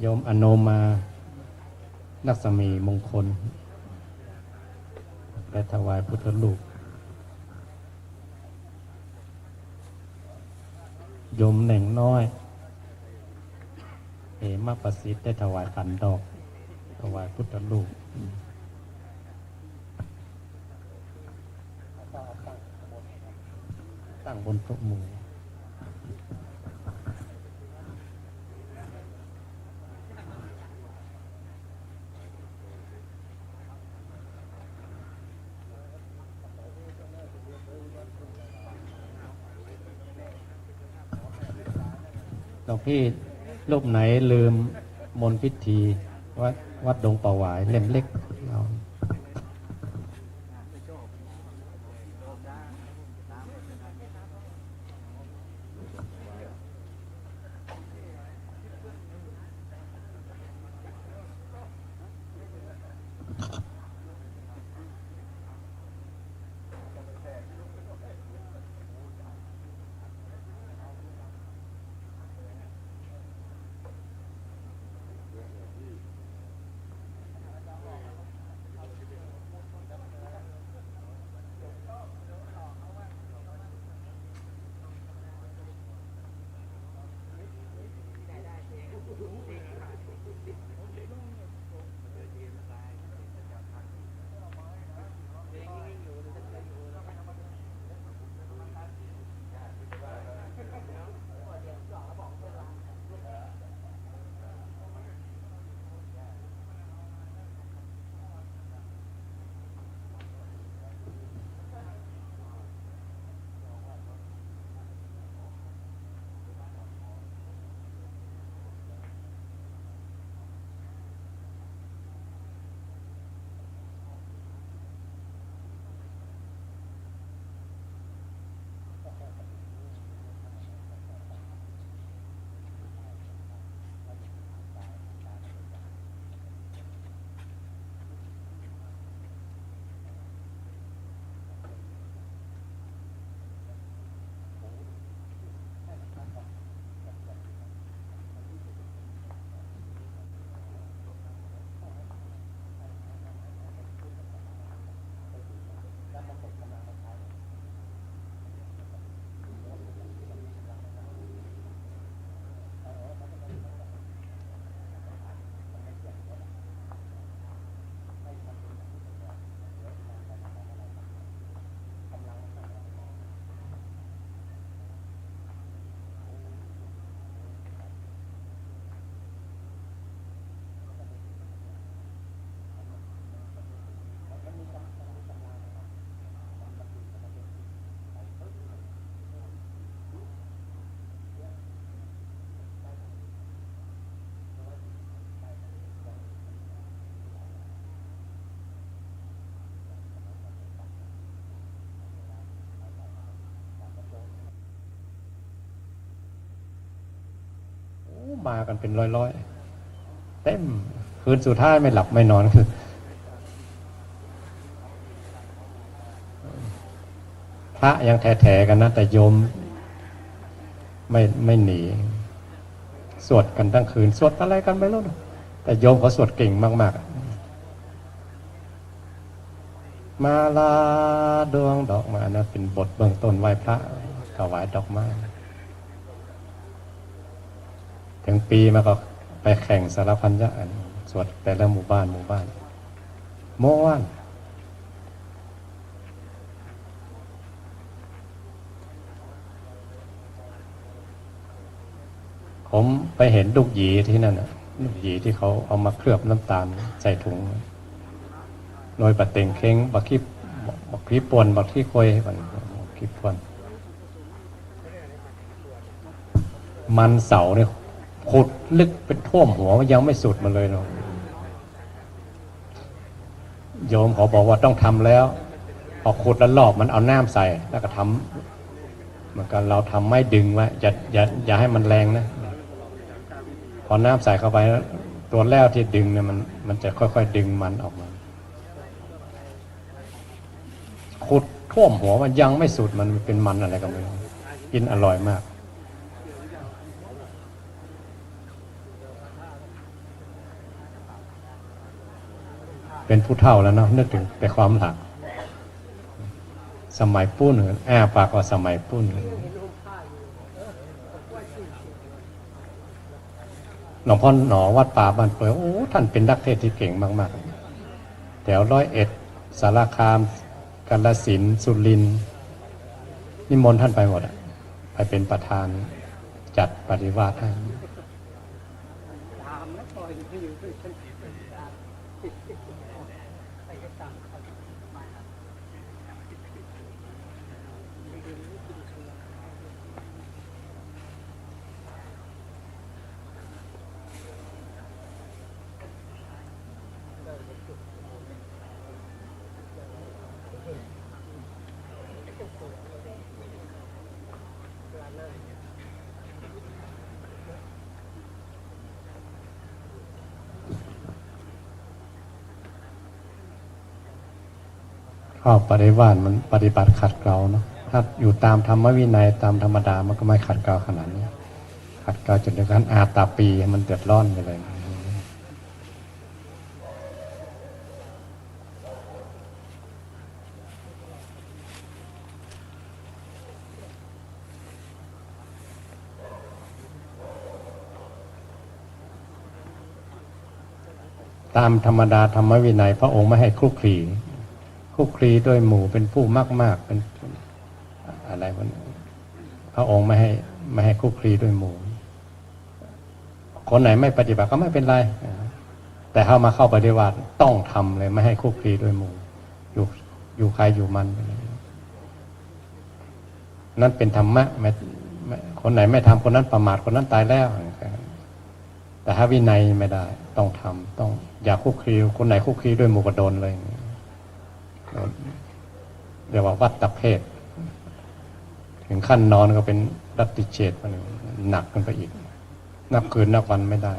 โยมอโนมานักสมีมงคลและถวายพุทธลูกโยมเหน่งน้อยเหมประสิทธิ์ได้ถวายขันดอกถวายพุทธลูกตั้งบนโต๊ะหมู่หลวงพี่รูปไหนลืมมนต์พิธีวัดดงป่าหวายเล่มเล็กเอา มากันเป็นร้อยๆเต็มคืนสุดท้ายไม่หลับไม่นอนคือพระยังแถๆกันนะแต่โยมไม่หนีสวดกันทั้งคืนสวดอะไรกันไม่รู้แต่โยมเขาสวดเก่งมากๆมาลาดวงดอกไม้นะเป็นบทเบื้องต้นไหว้พระถวายดอกไม้ถึงปีมาก็ไปแข่งสารพันยะสวดแต่ละหมู่บ้านม้วนผมไปเห็นลูกหยีที่นั่นลูกหยีที่เขาเอามาเคลือบน้ำตาลใส่ถุงโดยบัดเต็งเค้งบักขี้ปวนบักขี้ควยบักขี้ปวนมันเสาเนี่ยขุดลึกเป็นท่วมหัวยังไม่สุดมันเลยเนาะโยมเขาบอกว่าต้องทำแล้วพอขุดแล้วรอบมันเอาน้ำใส่แล้วก็ทำเหมือนกันเราทำไม่ดึงไว้อย่าให้มันแรงนะ อน้ำใส่เข้าไปตัวแล้วที่ดึงเนี่ยมันจะค่อยๆดึงมันออกมาขุดท่วมหัวมันยังไม่สุดมันเป็นมันอะไรก็ไม่รู้กินอร่อยมากเป็นผู้เฒ่าแล้วเนาะนึกถึงแต่ความหลักสมัยปุ้นปากว่าสมัยปุ้นหลวงพ่อหนอวัดป่าบ้านเปิดโอ้ท่านเป็นนักเทศที่เก่งมากๆแถว101สารคามกาฬสินธุ์สุรินทร์นิมนต์ท่านไปหมดไปเป็นประธานจัดปฏิวาสให้ข้อปฏิวัติมันปฏิบัติขัดเกลาเนาะถ้าอยู่ตามธรรมวินัยตามธรรมดามันก็ไม่ขัดเกลาขนาดนี้ขัดเกลาจนถึงขั้นอาตาปีมันเดือดร้อนไปเลยตามธรรมดาธรรมวินัยพระองค์ไม่ให้คลุกคลีด้วยหมู่เป็นผู้มากเป็นอะไรพระองค์ไม่ให้คลุกคลีด้วยหมู่คนไหนไม่ปฏิบัติก็ไม่เป็นไรแต่เข้ามาเข้าปฏิบัติต้องทำเลยไม่ให้คลุกคลีด้วยหมู่อยู่ใครอยู่มันนั่นเป็นธรรมะคนไหนไม่ทำคนนั้นประมาทคนนั้นตายแล้วแต่ถ้าวินัยไม่ได้ต้องทำต้องอย่าคลุกคลีคนไหนคลุกคลีด้วยหมู่ก็โดนเลยเรียกว่าวัฏฏะเพศถึงขั้นนอนก็เป็นรัตติเฉทมันหนักขึ้นไปอีกนับคืนนับวันไม่ได้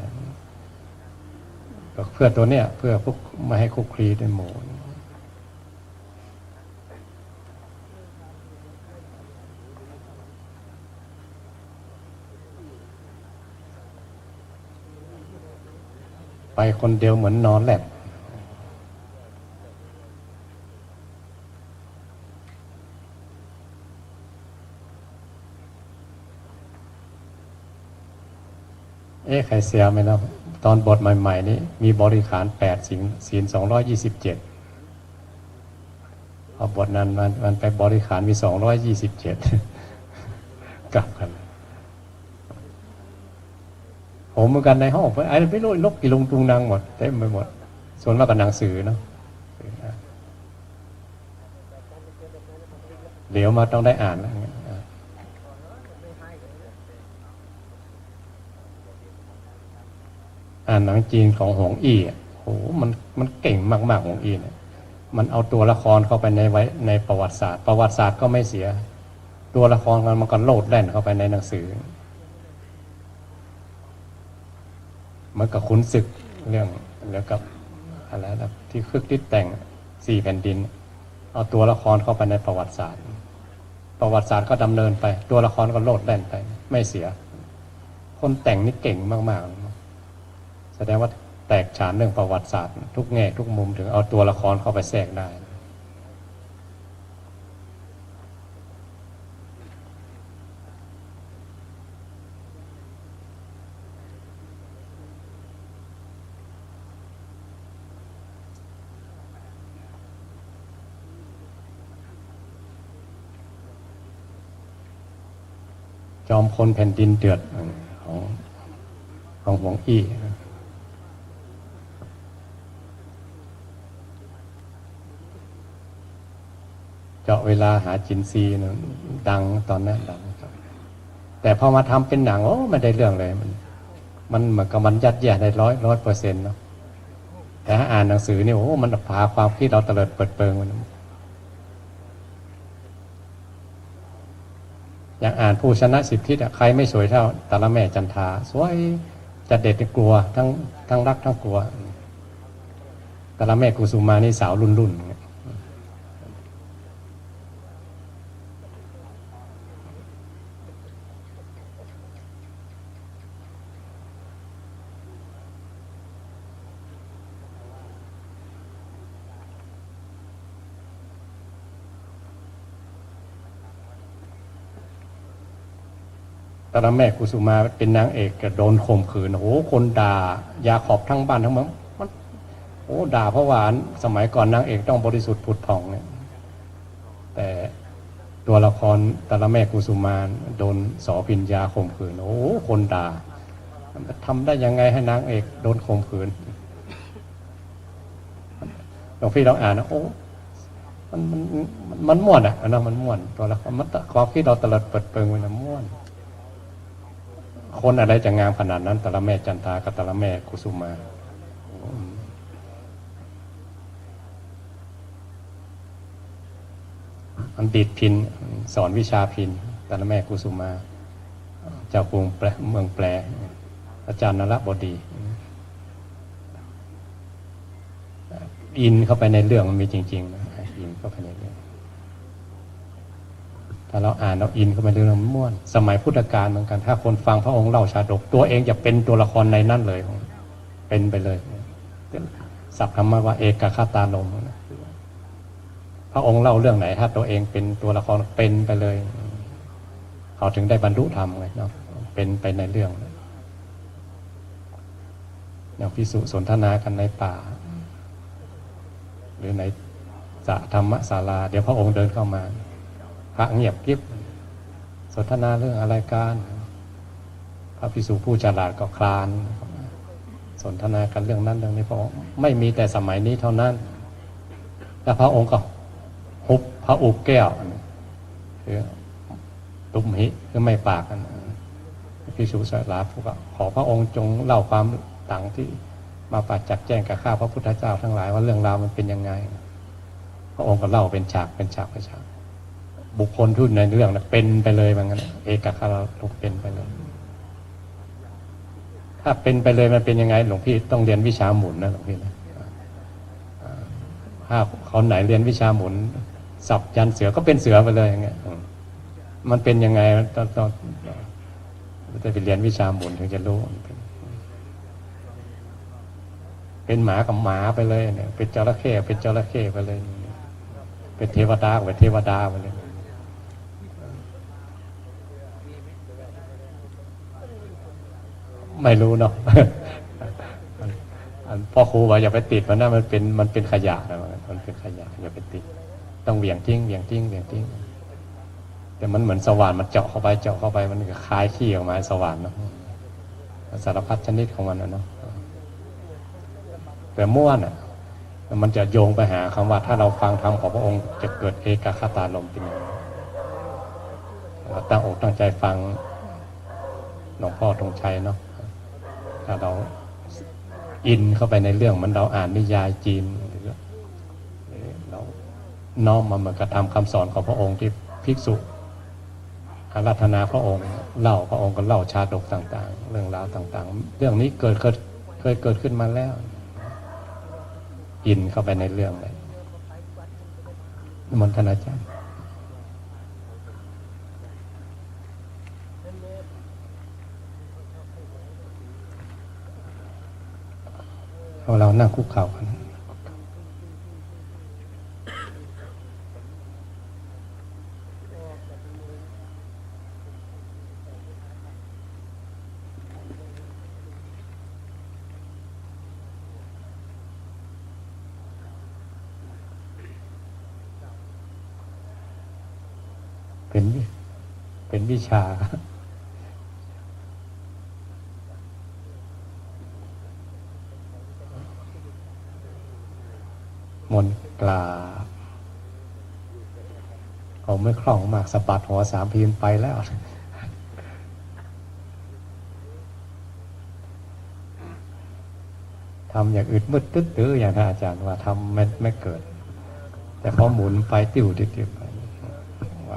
เพื่อตัวเนี้ยเพื่อพวกไม่ให้คุกคลีด้วยหมู่ไปคนเดียวเหมือนนอนแหลบใครเสียไหมนะตอนบทใหม่ๆนี้มีบริขาร8ศีล227พอบทนั้นมันไปบริขารมี227กลับกันผมเหมือนกันในห้องไอ้ไม่รู้ลกกี่ลงตุงนางหมดเต็มไปหมดส่วนมากกับหนังสือเนาะเดี๋ยวมาต้องได้อ่านแล้วอ่านหนังจีนของหงอี้โหมันเก่งมากๆหงอี้เนี่ยมันเอาตัวละครเข้าไปในประวัติศาสตร์ก็ไม่เสียตัวละครมันก็โลดแล่นเข้าไปในหนังสือเหมือนกับขุนศึกเรื่องแล้วกับอะไรนะที่คึกฤทธิ์แต่ง4 แผ่นดินเอาตัวละครเข้าไปในประวัติศาสตร์ก็ดำเนินไปตัวละครก็โลดแล่นไปไม่เสียคนแต่งนี่เก่งมากๆแสดงว่าแตกฉานเรื่องประวัติศาสตร์ทุกแง่ทุกมุมถึงเอาตัวละครเข้าไปแทรกได้จอมพลแผ่นดินเดือดของหงอี้เจาะเวลาหาจินซีนะดังตอนนั้นดังแต่พอมาทำเป็นหนังโอ้ไม่ได้เรื่องเลยมันเหมือนกับมันยัดเยียดได้100%เนาะแต่ถ้าอ่านหนังสือนี่โอ้มันพาความคิดเราเตลิดเปิดเปิงมันอย่างอ่านผู้ชนะ10 ทิศใครไม่สวยเท่าตาละแม่จันทาสวยจ จะเด็ดกลัวทั้งรักทั้งกลัวแต่ละแม่กุสุมานี่สาวรุ่นตอนนั้นแม่กุสุมาเป็นนางเอกก็โดนข่มขืนโอ้โหคนด่ายาขอบทั้งบ้านทั้งเมืองมันโอ้ด่าเพราะว่าสมัยก่อนนางเอกต้องบริสุทธิ์ผุดผ่องเนี่ยแต่ตัวละครตอนนั้นแม่กุสุมาโดนสอพิญญาข่มขืนโอ้คนด่าทำได้ยังไงให้นางเอกโดนข่มขืนหลวงพี่ลองอ่านนะโอ้มันม่วนอ่ะนะมันม่วนตัวละครมันความคิดเราตลอดเปิดเปิงไว้นะม่วนคนอะไรจะงามขนาดนั้นแต่ละแม่จันทากับแต่ละแม่กุสุมาอันดีดพินสอนวิชาพินแต่ละแม่กุสุมาเจ้ากรุงเมืองแปลอาจารย์นรบดีอินเข้าไปในเรื่องมันมีจริงๆนะอินเข้าไปในเรื่องถ้าเราอ่านเราอินเข้าไปในเรื่องมันม่วนสมัยพุทธกาลเหมือนกันถ้าคนฟังพระองค์เล่าชาดกตัวเองจะเป็นตัวละครในนั้นเลยเป็นไปเลยศัพท์คำว่าเอกคตาลมพระองค์เล่าเรื่องไหนถ้าตัวเองเป็นตัวละครเป็นไปเลยเขาถึงได้บรรลุธรรมไงเนาะเป็นไปในเรื่องอย่างภิกษุสนทนากันในป่าหรือในธรรมศาลาเดี๋ยวพระองค์เดินเข้ามาพระเงียบกิ๊บสนทนาเรื่องอะไรกันพระภิกษุผู้ฉลาดก็คลานสนทนากันเรื่องนั้นเรื่องนี้พระองค์ไม่มีแต่สมัยนี้เท่านั้นแล้วพระองค์ก็หุบพระอุบแก้วคือตุมหิคือไม่ปากกันภิกษุฉลาดพวกขอพระองค์จงเล่าความต่างที่มาปราจักแจ้งกับข้าพระพุทธเจ้าทั้งหลายว่าเรื่องราวมันเป็นยังไงพระองค์ก็เล่าเป็นฉากบุคคลทุกในเรื่องนะเป็นไปเลยบางงั้นเอกคารลุกเป็นไปเลยถ้าเป็นไปเลยมันเป็นยังไงหลวงพี่ต้องเรียนวิชาหมุนนะหลวงพี่นะถ้าเขาไหนเรียนวิชาหมุนสับยันเสือก็เป็นเสือไปเลยอย่างเงี้ยมันเป็นยังไงต้องจะไปเรียนวิชาหมุนถึงจะรู้เป็นหมากับหมาไปเลยเนี่ยเป็นจระเข้เป็นจระเข้ไปเลยเป็นเทวดาเป็นเทวดาไปเลยไม่รู้เนาะพ่อครูว่าอย่าไปติดมันนะมันเป็นขยะนะมันเป็นขยะอย่าไปติดต้องเบี่ยงทิ้งแต่มันเหมือนสว่านมันเจาะเข้าไปมันก็คลายขี้ออกมาสว่านเนาะสารพัดชนิดของมันเนาะแต่ม่วนมันจะโยงไปหาคำว่าถ้าเราฟังธรรมของพระองค์จะเกิดเอกคตารมณ์จริงตั้งอกตั้งใจฟังหลวงพ่อธงชัยเนาะถ้าเราอินเข้าไปในเรื่องมันเราอ่านนิยายจีนเราน้อมมากระทำคำสอนของพระองค์ที่ภิกษุอาราธนาพระองค์เล่าพระองค์ก็เล่าชาดกต่างๆเรื่องราวต่างๆเรื่องนี้เคยเกิดขึ้นมาแล้วอินเข้าไปในเรื่องเลยมนต์อาจารย์เรานั่งคุกเข่ากันเป็นวิชามนต์กราบเอาไม่คล่องมากสะบัดหัวสามพีนไปแล้วทำอย่างอึดมืดตื้ออย่างท่านอาจารย์ว่าทำไม่เกิดแต่พอหมุนไปติ้วไปไว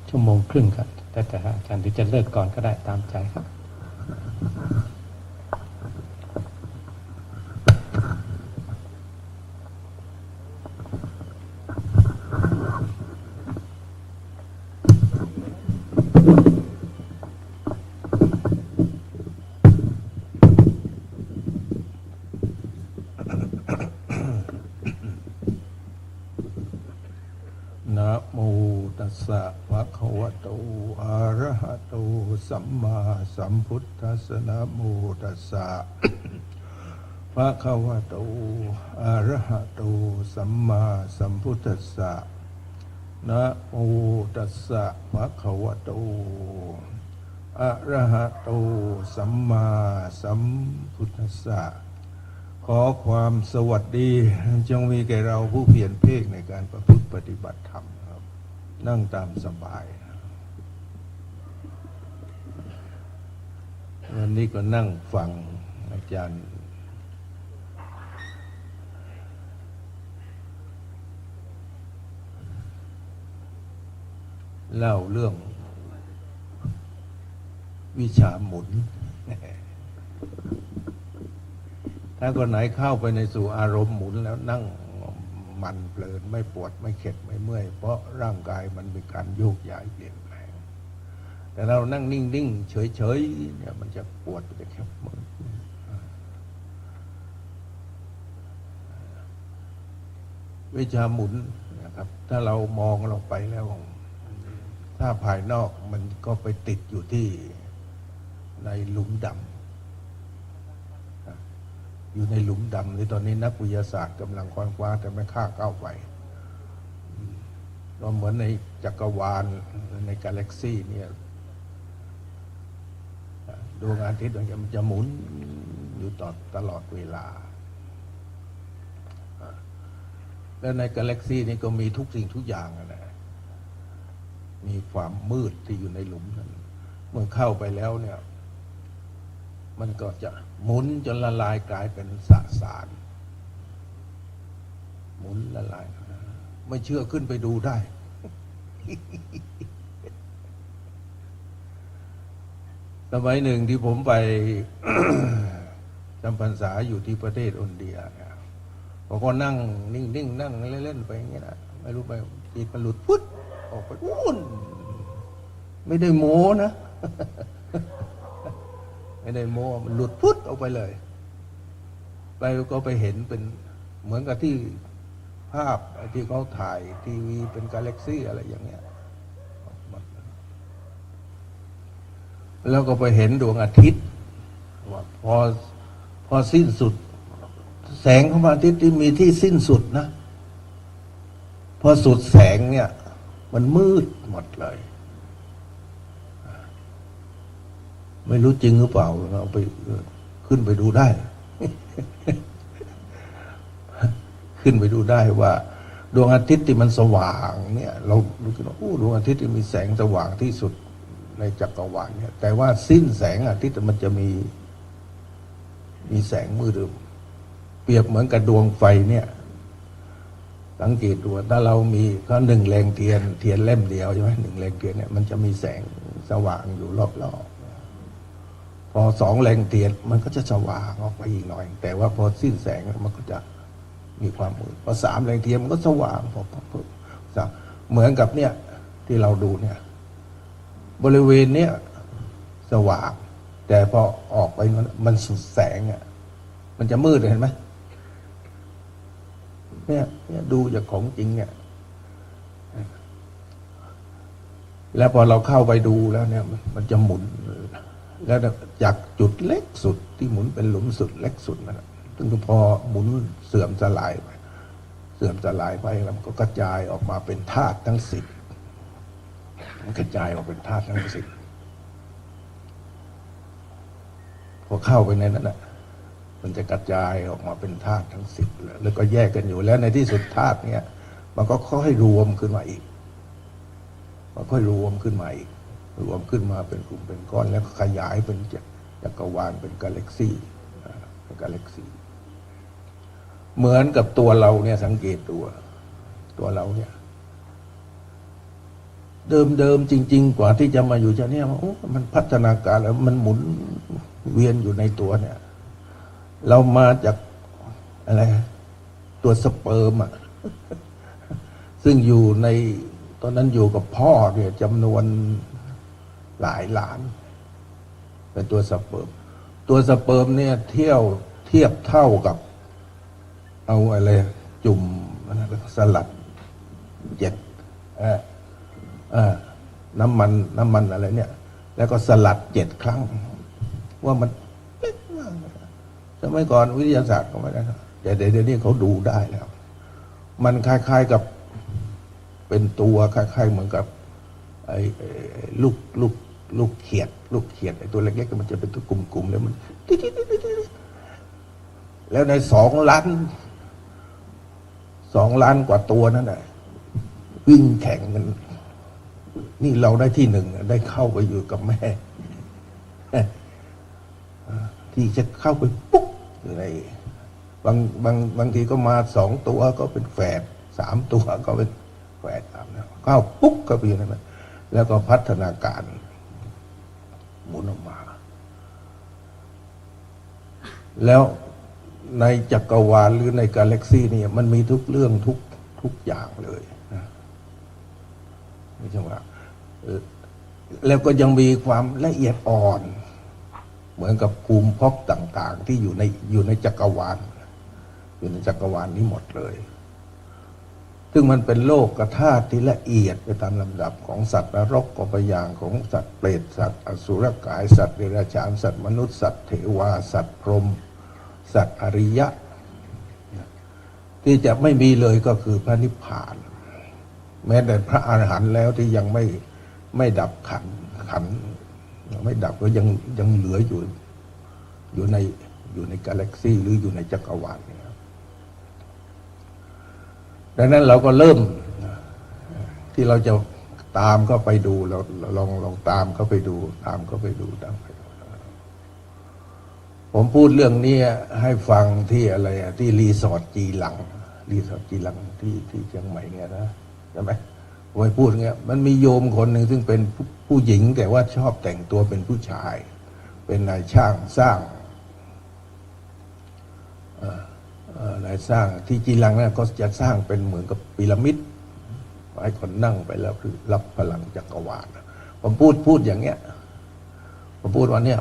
ชั่วโมงครึ่งครับแต่อาจารย์ที่จะเลิกก่อนก็ได้ตามใจครับนะโมตัสสะภะคะวะโตอะระหะโตสัมมาสัมพุทธัสสะนะโมตัสสะภะคะวะโตอะระหะโตสัมมาสัมพุทธัสสะนะโมตัสสะภะคะวะโตอะระหะโตสัมมาสัมพุทธัสสะขอความสวัสดีจงมีแก่เราผู้เพียรเพ่งในการประพฤติปฏิบัติธรรมครับนั่งตามสบายวันนี้ก็นั่งฟังอาจารย์เล่าเรื่องวิชาหมุนถ้าคนไหนเข้าไปในสู่อารมณ์หมุนแล้วนั่งมันเพลินไม่ปวดไม่เข็ดไม่เมื่อยเพราะร่างกายมันมีการโยกย้ายเปลี่ยนแปลงแต่เรานั่งนิ่งๆเฉยๆเนี่ยมันจะปวดมันจะแคบมือวิชาหมุนนะครับถ้าเรามองลงไปแล้วถ้าภายนอกมันก็ไปติดอยู่ที่ในหลุมดำอยู่ในหลุมดำในตอนนี้นักวิทยาศาสตร์กำลังค้นคว้าแต่ไม่กล้าเข้าไปเราเหมือนในจักรวาลในกาแล็กซี่เนี่ยดวงอาทิตย์มันจะหมุนอยู่ตลอดเวลาแล้วในกาแล็กซี่นี่ก็มีทุกสิ่งทุกอย่างนะมีความมืดที่อยู่ในหลุมนั้นเมื่อเข้าไปแล้วเนี่ยมันก็จะหมุนจนละลายกลายเป็นสสารหมุนละลายไม่เชื่อขึ้นไปดูได้ สมัยหนึ่งที่ผมไป จำพรรษาอยู่ที่ประเทศอินเดียเนี่ยผมก็นั่งนิ่งๆนั่งเล่นๆไปอย่างเงี้ยนะไม่รู้ไปจิตมันหลุดพุทธออกไปวุ่นไม่ได้โม้นะ ไม่ได้โม้มันหลุดพุทธออกไปเลยไปก็ไปเห็นเป็นเหมือนกับที่ภาพที่เขาถ่ายทีวีเป็นกาแล็กซี่อะไรอย่างเงี้ยแล้วก็ไปเห็นดวงอาทิตย์ว่าพอสิ้นสุดแสงของพระอาทิตย์ที่มีที่สิ้นสุดนะพอสุดแสงเนี่ยมันมืดหมดเลยไม่รู้จริงหรือเปล่าเราไปขึ้นไปดูได้ ขึ้นไปดูได้ว่าดวงอาทิตย์ที่มันสว่างเนี่ยเราดูกันว่าดวงอาทิตย์ที่มีแสงสว่างที่สุดในจักรวาลเนี่ยแต่ว่าสิ้นแสงอาทิตย์มันจะมีแสงมืดเปรียบเหมือนกับดวงไฟเนี่ยสังเกตดูถ้าเรามีก็หนึ่งแรงเทียนเล่มเดียวใช่ไหมหนึ่งแรงเทียนเนี่ยมันจะมีแสงสว่างอยู่รอบๆพอสองแรงเทียนมันก็จะสว่างออกไปอีกหน่อยแต่ว่าพอสิ้นแสงมันก็จะมีความมืดพอสามแรงเทียนมันก็สว่างพอเหมือนกับเนี่ยที่เราดูเนี่ยบริเวณเนี้ยสว่างแต่พอออกไปมันสุดแสงอ่ะมันจะมืดเห็นไหมเนี่ยดูจากของจริงเนี่ยแล้วพอเราเข้าไปดูแล้วเนี่ยมันจะหมุนแล้วจากจุดเล็กสุดที่หมุนเป็นหลุมสุดเล็กสุดนะถึงพอหมุนเสื่อมสลายไปแล้วมันก็กระจายออกมาเป็นธาตุทั้ง10มันกระจายออกเป็นธาตุทั้ง10พอเข้าไปในนั้นมันจะกระจายออกมาเป็นธาตุทั้ง10แล้วก็แยกกันอยู่แล้วในที่สุดธาตุเนี่ยมันก็ค่อยรวมขึ้นมาอีกรวมขึ้นมาเป็นกลุ่มเป็นก้อนแล้วก็ขยายเป็นจักรวาลเป็นกาแล็กซี่เหมือนกับตัวเราเนี่ยสังเกตตัวเราเนี่ย เดิมจริงๆกว่าที่จะมาอยู่จะเนี่ยมันพัฒนาการแล้วมันหมุนเวียนอยู่ในตัวเนี่ยเรามาจากอะไรตัวสเปิร์มอ่ะซึ่งอยู่ในตอนนั้นอยู่กับพ่อเนี่ยจำนวนหลายล้านเป็นตัวสเปิร์มเนี่ยเทียบเท่ากับเอาอะไรจุ่มสลัดเจ็ดน้ำมันอะไรเนี่ยแล้วก็สลัด7 ครั้งว่ามันสมัยก่อนวิทยาศาสตร์ก็ไม่ได้แต่เดี๋ยวนี้เขาดูได้แล้วมันคล้ายๆกับเป็นตัวคล้ายๆเหมือนกับไอ้ลูกเขียดไอ้ตัวเล็กๆมันจะเป็นตัวกลุ่มๆแล้วมันแล้วใน2 ล้านกว่าตัวนั่นแหละวิ่งแข่งกันนี่เราได้ที่ 1ได้เข้าไปอยู่กับแม่ที่จะเข้าไปปุ๊บอะไรบางทีก็มา2 ตัวก็เป็นแฝด3 ตัวก็เป็นแฝดเข้าปุ๊บก็ไปอยู่นั่นแหละแล้วก็พัฒนาการหมุนออกมาแล้วในจักรวาลหรือในกาแล็กซี่นี่มันมีทุกเรื่องทุกอย่างเลยนะไม่ใช่ว่าแล้วก็ยังมีความละเอียดอ่อนเหมือนกับภูมิภพต่างๆที่อยู่ในจักรวาลนี้หมดเลยซึ่งมันเป็นโลกธาตุที่ละเอียดไปตามลำดับของสัตว์นรกก็ไปอย่างของสัตว์เปรตสัตว์อสุรกายสัตว์เดรัจฉานสัตว์มนุษย์สัตว์เทวาสัตว์พรหมสัตว์อริยะที่จะไม่มีเลยก็คือพระนิพพานแม้แต่พระอรหันต์แล้วที่ยังไม่ดับขันไม่ดับก็ยังเหลืออยู่ในกาแล็กซี่หรืออยู่ในจักรวาลเนี่ยดังนั้นเราก็เริ่มที่เราจะตามเข้าไปดูเราลองตามเข้าไปดูผมพูดเรื่องนี้ให้ฟังที่อะไรที่รีสอร์ทจีหลังที่เชียงใหม่เนี่ยนะใช่ไหมผมพูดเงี้ยมันมีโยมคนหนึ่งซึ่งเป็นผู้หญิงแต่ว่าชอบแต่งตัวเป็นผู้ชายเป็นนายช่างสร้างนายสร้างที่จีหลังเนี่ยก็จะสร้างเป็นเหมือนกับพีระมิดให้คนนั่งไปแล้วคือรับพลังจักรวาลผมพูดอย่างเงี้ยผมพูดว่าเนี่ย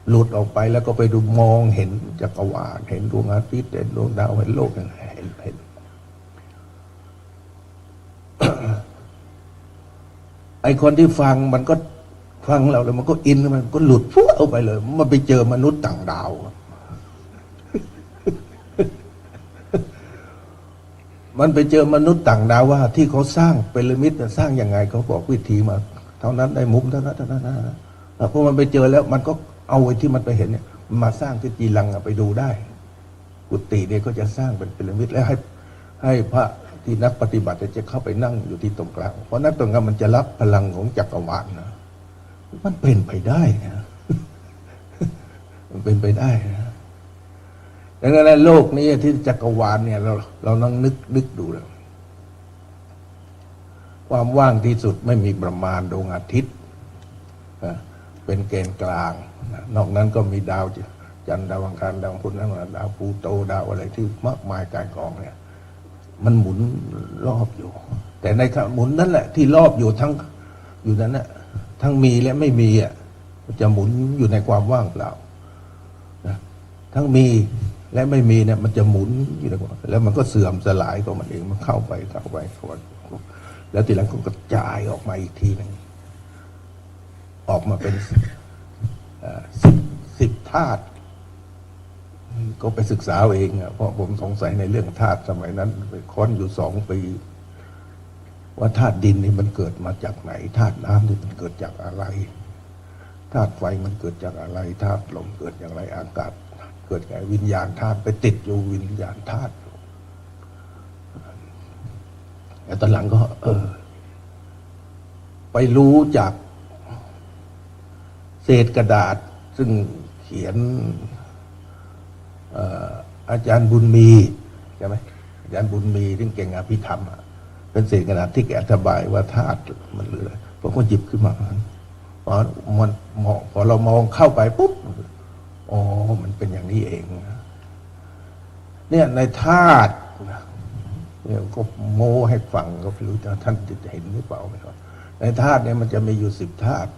หลุดออกไปแล้วก็ไปดูมองเห็นจักรวาลเห็นดวงอาทิตย์เห็นดวงดาวเห็นโลกเห็น ไอคนที่ฟังมันก็ฟังเราแล้วมันก็อินมันก็หลุดฟุ้งออกไปเลยมันไปเจอมนุษย์ต่างดาวมันไปเจอมนุษย์ต่างดาวว่าที่เขาสร้างพีระมิดสร้างยังไงเขาบอกวิธีมาเท่านั้นได้มุมเท่านั้นพอมันไปเจอแล้วมันก็เอาไอ้ที่มันไปเห็นเนี่ยมาสร้างที่จีรังไปดูได้กุฏิเนี่ยก็จะสร้างเป็นพีระมิดแล้วให้พระที่นักปฏิบัติจะเข้าไปนั่งอยู่ที่ตรงกลางเพราะนั่นตรงนั้นมันจะรับพลังของจักรวาลนะมันเป็นไปได้นะมันเป็นไปได้นะดังนั้นโลกนี้ที่จักรวาลเนี่ยเรานั่งนึกดูแล้วความว่างที่สุดไม่มีประมาณดวงอาทิตย์เป็นเกณฑ์กลางนอกนั้นก็มีดาวจันทร์ดาวอังคารดาวพุธนั่นดาวพลูโตดาวอะไรที่มากมายกายกองเนี่ยมันหมุนรอบอยู่แต่ในหมุนนั่นแหละที่รอบอยู่ทั้งอยู่นั้นน่ะทั้งมีและไม่มีจะหมุนอยู่ในความว่างเปล่าทั้งมีและไม่มีเนี่ยมันจะหมุนอยู่ในความแล้วมันก็เสื่อมสลายของมันเองมันเข้าไปแล้วทีหลังก็กระจายออกมาอีกทีนึงออกมาเป็น10 ธาตุก็ไปศึกษาเองเพราะผมสงสัยในเรื่องธาตุสมัยนั้นไปค้นอยู่2 ปีว่าธาตุดินนี่มันเกิดมาจากไหนธาตุน้ำนี่มันเกิดจากอะไรธาตุไฟมันเกิดจากอะไรธาตุลมเกิดอย่างไรอากาศเกิดไงวิญญาณธาตุไปติดอยู่วิญญาณธาตุแต่ตอนหลังก็ไปรู้จากเศษกระดาษซึ่งเขียนอาจารย์บุญมีใช่ไหมอาจารย์บุญมีที่เก่งอภิธรรมเป็นเศษกระดาษที่แกอธิบายว่าธาตุมันหรืออะไร ผมก็หยิบขึ้นมาพอมันพอเรามองเข้าไปปุ๊บอ๋อมันเป็นอย่างนี้เองเนี่ยในธาตุเนี่ยก็โม้ให้ฟังก็ไม่รู้ท่านจะเห็นหรือเปล่าไม่รู้ในธาตุเนี่ยมันจะมีอยู่10 ธาตุ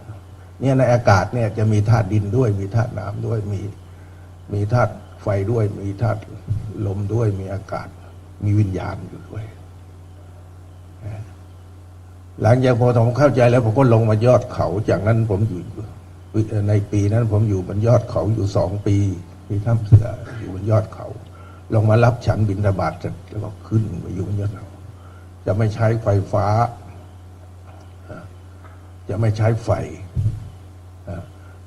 เนี่ยในอากาศเนี่ยจะมีธาตุดินด้วยมีธาตุน้ำด้วยมีธาตุไฟด้วยมีธาตุลมด้วยมีอากาศมีวิญญาณอยู่ด้วยหลังจากพอผมเข้าใจแล้วผมก็ลงมายอดเขาจากนั้นผมอยู่ในปีนั้นผมอยู่บนยอดเขาอยู่2 ปีที่ถ้ำเสืออยู่บนยอดเขาลงมารับฉันบิณฑบาตเสร็จแล้วก็ขึ้นมาอยู่บนยอดเขาจะไม่ใช้ไฟฟ้าจะไม่ใช้ไฟ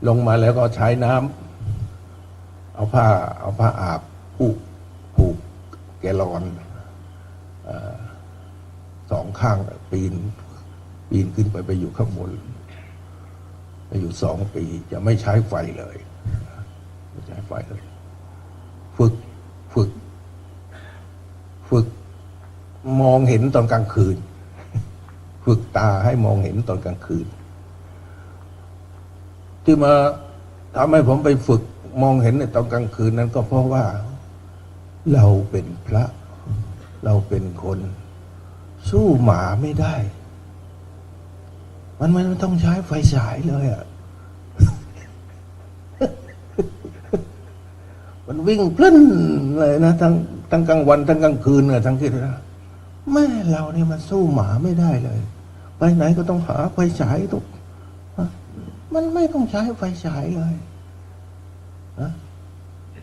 ลงมาแล้วก็ใช้น้ำเอาผ้าอาบผูกแกลลอน2 ข้างปีนขึ้นไปอยู่ข้างบนไปอยู่2 ปีจะไม่ใช้ไฟเลยไม่ใช้ไฟเลยฝึกมองเห็นตอนกลางคืนฝึกตาให้มองเห็นตอนกลางคืนที่มาทำให้ผมไปฝึกมองเห็นในตอนกลางคืนนั้นก็เพราะว่าเราเป็นพระเราเป็นคนสู้หมาไม่ได้มันต้องใช้ไฟฉายเลยอ่ะ มันวิ่งพลุ้นเลยนะทั้งกลางวันทั้งกลางคืนเนี่ยทั้งคิดนะแม่เราเนี่ยมันสู้หมาไม่ได้เลยไปไหนก็ต้องหาไฟฉายทุกมันไม่ต้องใช้ไฟฉายเลยนะ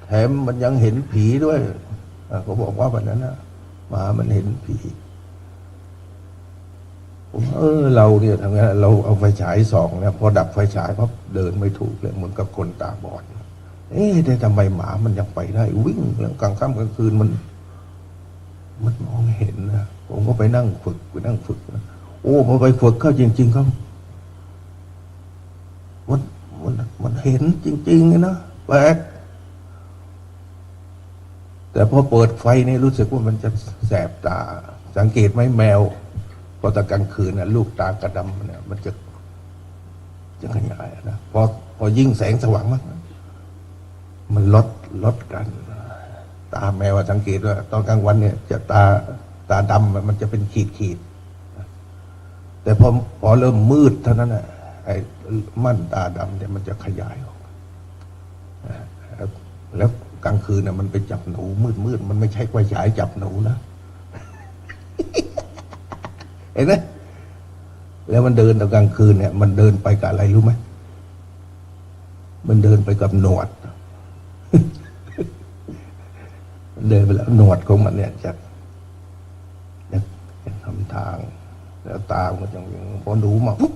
แถมมันยังเห็นผีด้วยเขาบอกว่าวันนั้นนะหมามันเห็นผีผมเราเนี่ยทำไงเราเอาไฟฉายส่องเนี่ยพอดับไฟฉายปั๊บเดินไม่ถูกเลยเหมือนกับคนตาบอดแต่ทำไมหมามันยังไปได้วิ่งแล้วกลางค่ำกลางคืนมันมองเห็นนะผมก็ไปนั่งฝึกนะโอ้พอไปฝึกเข้าจริงๆเขามันเห็นจริงๆนะแปลกแต่พอเปิดไฟนี่รู้สึกว่ามันจะแสบตาสังเกตไหมแมวพอตอนกลางคืนนะลูกตากระดำเนี่ยมันจะขยายนะพอยิ่งแสงสว่างมากมันลดกันตาแมวสังเกตว่าตอนกลางวันเนี่ยจะตาดำมันจะเป็นขีดแต่พอเริ่มมืดเท่านั้นน่ะไอ้ม่านตาดำเนี่ยมันจะขยายออกแล้วกลางคืนน่ะมันไปจับหนูมืดมันไม่ใช่ไฟฉายจับหนูนะ เห็นไหมแล้วมันเดินตอนกลางคืนเนี่ยมันเดินไปกับอะไรรู้ไหมมันเดินไปกับหนวด มันเดินไปแล้วหนวดของมันเนี่ยจะทำทางแล้วตามันอย่างพอหนูมาปุ๊บ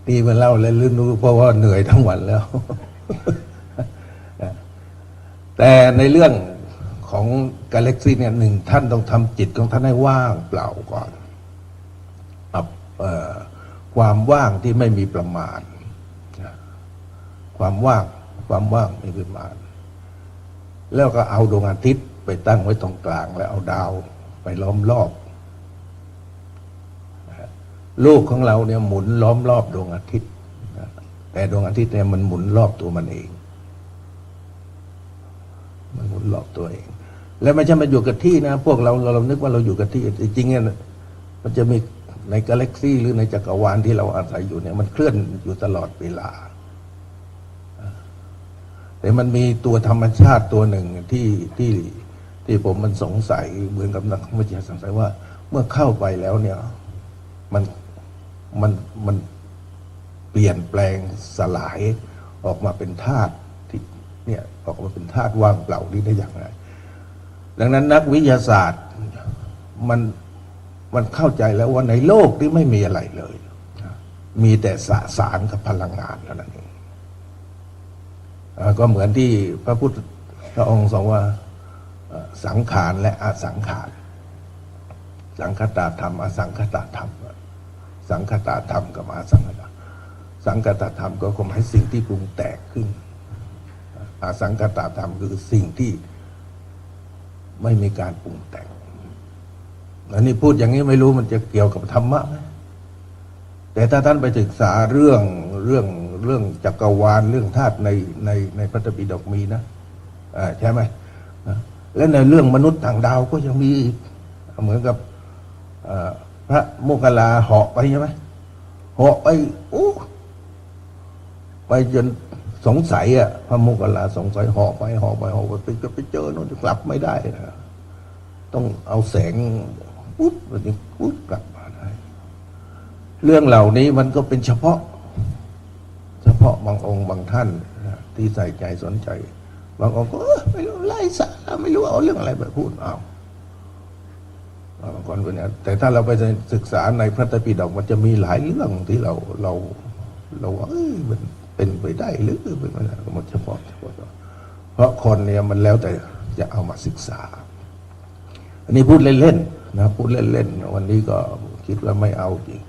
นี่มันเล่าแล้วลื่นรู้เพราะว่าเหนื่อยทั้งวันแล้ว แต่ในเรื่องของกาแล็กซี่เนี่ย1ท่านต้องทำจิตของท่านให้ว่างเปล่าก่อนความว่างที่ไม่มีประมาณความว่างไม่มีประมาณแล้วก็เอาดวงอาทิตย์ไปตั้งไว้ตรงกลางแล้วเอาดาวไปล้อมรอบโลกของเราเนี่ยหมุนล้อมรอบดวงอาทิตย์แต่ดวงอาทิตย์เนี่ยมันหมุนรอบตัวมันเองมันหมุนรอบตัวเองแล้วไม่ใช่มันอยู่กับที่นะพวกเรานึกว่าเราอยู่กับที่จริงๆเนี่ยมันจะมีในกาแล็กซี่หรือในจักรวาลที่เราอาศัยอยู่เนี่ยมันเคลื่อนอยู่ตลอดเวลาแต่มันมีตัวธรรมชาติตัวหนึ่งที่ผมมันสงสัยเหมือนกับนักวิทยาศาสตร์สงสัยว่าเมื่อเข้าไปแล้วเนี่ยมันเปลี่ยนแปลงสลายออกมาเป็นธาตุที่เนี่ยออกมาเป็นธาตุว่างเปล่านี้ได้อย่างไรดังนั้นนักวิทยาศาสตร์มันเข้าใจแล้วว่าในโลกนี้ไม่มีอะไรเลยมีแต่สสารกับพลังงานเท่านั้นเองก็เหมือนที่พระพุทธองค์ทรงว่าสังขารและอสังขารสังคตธรรมอสังคตธรรมสังคตธรรมกับอสังคตสังคตธรรมก็หมายสิ่งที่ปรุงแต่งขึ้นอสังคตธรรมคือสิ่งที่ไม่มีการปรุงแต่ง อันนี้พูดอย่างนี้ไม่รู้มันจะเกี่ยวกับธรรมะไหมแต่ถ้าท่านไปศึกษาเรื่องจักรวาลเรื่องธาตุในพระไตรปิฎกมีนะใช่ไหมและในเรื่องมนุษย์ต่างดาวก็ยังมีอีกเหมือนกับพระโมคคัลลาเหาะไปใช่ไหมเหาะไปไปจนสงสัยพระโมคคัลลาสงสัยเหาะไปจะไปเจอโน่นจะกลับไม่ได้นะต้องเอาแสงปุ๊บมันจะปุ๊บกลับมาได้เรื่องเหล่านี้มันก็เป็นเฉพาะบางองค์บางท่านที่ใส่ใจสนใจบางองค์ก็ไม่รู้ไร้สาระไม่รู้เอาเรื่องอะไรไปพูดเอาบางคนเป็นอย่างแต่ถ้าเราไปศึกษาในพระไตรปิฎกมันจะมีหลายเรื่องที่เราว่ามันเป็นไปได้หรือเป็นไปได้มันเฉพาะเพราะคนเนี่ยมันแล้วแต่จะเอามาศึกษาอันนี้พูดเล่นๆนะพูดเล่นๆวันนี้ก็คิดว่าไม่เอาจริง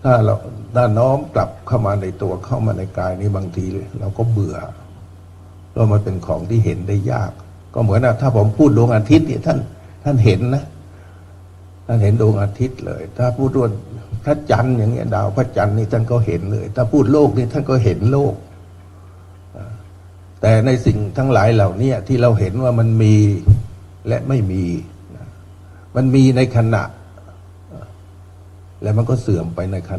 ถ้าน้อมกลับเข้ามาในตัวเข้ามาในกายนี้บางทีเราก็เบื่อเพราะมันเป็นของที่เห็นได้ยากก็เหมือนถ้าผมพูดดวงอาทิตย์เนี่ยท่านเห็นนะท่านเห็นดวงอาทิตย์เลยถ้าพูดว่าพระจันทร์อย่างเงี้ยดาวพระจันทร์นี่ท่านก็เห็นเลยถ้าพูดโลกนี่ท่านก็เห็นโลกแต่ในสิ่งทั้งหลายเหล่านี้ที่เราเห็นว่ามันมีและไม่มีมันมีในขณะและมันก็เสื่อมไปในข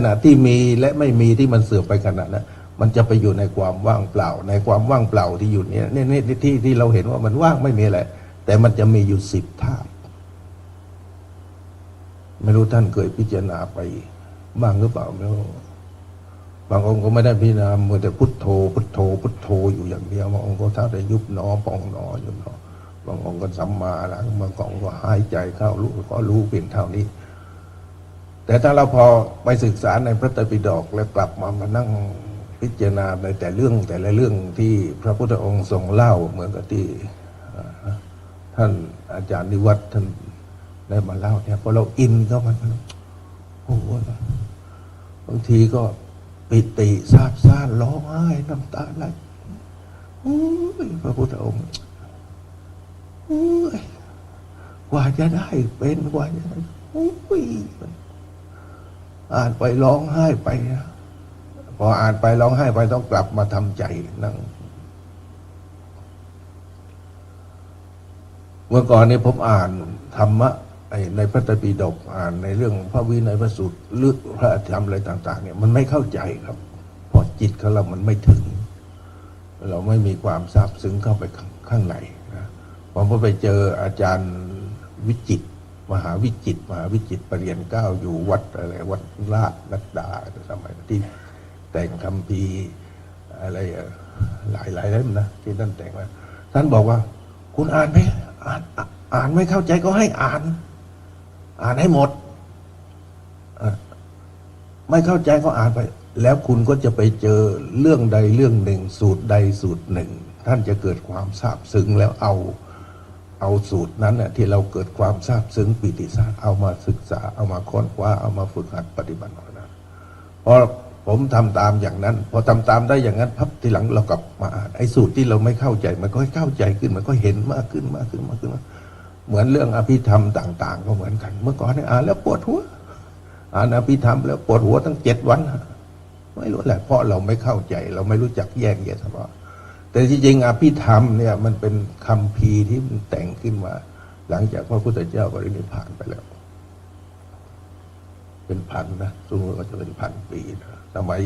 ณะที่มีและไม่มีที่มันเสื่อมไปขณะนั้นมันจะไปอยู่ในความว่างเปล่าในความว่างเปล่าที่อยู่นี่ที่เราเห็นว่ามันว่างไม่มีอะไรแต่มันจะมีอยู่10 ธาตุไม่รู้ท่านเคยพิจารณาไปบ้างหรือเปล่าไม่รู้บางองค์ก็ไม่ได้พิจารณาเมื่อแต่พุทโธอยู่อย่างเดียวบางองค์ก็ท่าแต่ยุบหนอปองหนอยุบหนอบางองค์ก็สัมมาแล้วบางองค์ก็หายใจเข้ารู้ก็รู้เพียงเท่านี้แต่ถ้าเราพอไปศึกษาในพระไตรปิฎกแล้วกลับมานั่งพิจารณาในแต่ละเรื่องที่พระพุทธองค์ทรงเล่าเหมือนกับที่ท่านอาจารย์นิวัฒน์ท่านได้มาเล่าเนี่ยพอเราอินก็มันโอ้โหบางทีก็ปิติซาบซ่านร้องไห้น้ำตาไหลพระพุทธองค์กว่าจะได้เป็นกว่าจะได้อ่านไปร้องไห้ไปนะพออ่านไปร้องไห้ไปต้องกลับมาทำใจนั่งเมื่อก่อนนี้ผมอ่านธรรมะในพระไตรปิฎกอ่านในเรื่องพระวินัยพระสูตรหรือพระธรรมอะไรต่างๆเนี่ยมันไม่เข้าใจครับเพราะจิตของเรามันไม่ถึงเราไม่มีความซาบซึ้งเข้าไปข้างในนะผมก็ไปเจออาจารย์วิจิตรมหาวิจิตรปรริญญาเก้าอยู่วัดอะไรวัดราชนัดดาสมัยที่แต่งคัมภีร์อะไรหลายเล่มนะที่ท่านแต่งมาท่านบอกว่าคุณอ่านไหมอ่านไม่เข้าใจก็ให้อ่านให้หมดไม่เข้าใจก็อ่านไปแล้วคุณก็จะไปเจอเรื่องใดเรื่องหนึ่งสูตรใดสูตรหนึ่งท่านจะเกิดความซาบซึ้งแล้วเอาสูตรนั้นที่เราเกิดความซาบซึ้งปิติซาบเอามาศึกษาเอามาค้นคว้าเอามาฝึกหัดปฏิบัตินะพอผมทำตามอย่างนั้นพอทำตามได้อย่างนั้นพับทีหลังเรากลับมาอ่านไอ้สูตรที่เราไม่เข้าใจมันก็เข้าใจขึ้นมันก็เห็นมากขึ้นเหมือนเรื่องอภิธรรมต่างๆก็เหมือนกันเมื่อก่อนอ่านแล้วปวดหัวอ่านอภิธรรมแล้วปวดหัวตั้ง7 วันไม่รู้แหละเพราะเราไม่เข้าใจเราไม่รู้จักแยกแยะเฉพาะแต่จริงๆอภิธรรมเนี่ยมันเป็นคัมภีร์ที่มันแต่งขึ้นมาหลังจากพระพุทธเจ้าปรินิพพานไปแล้วเป็นพันนะสมมติว่าจะเป็น1,000 ปีนะสมัย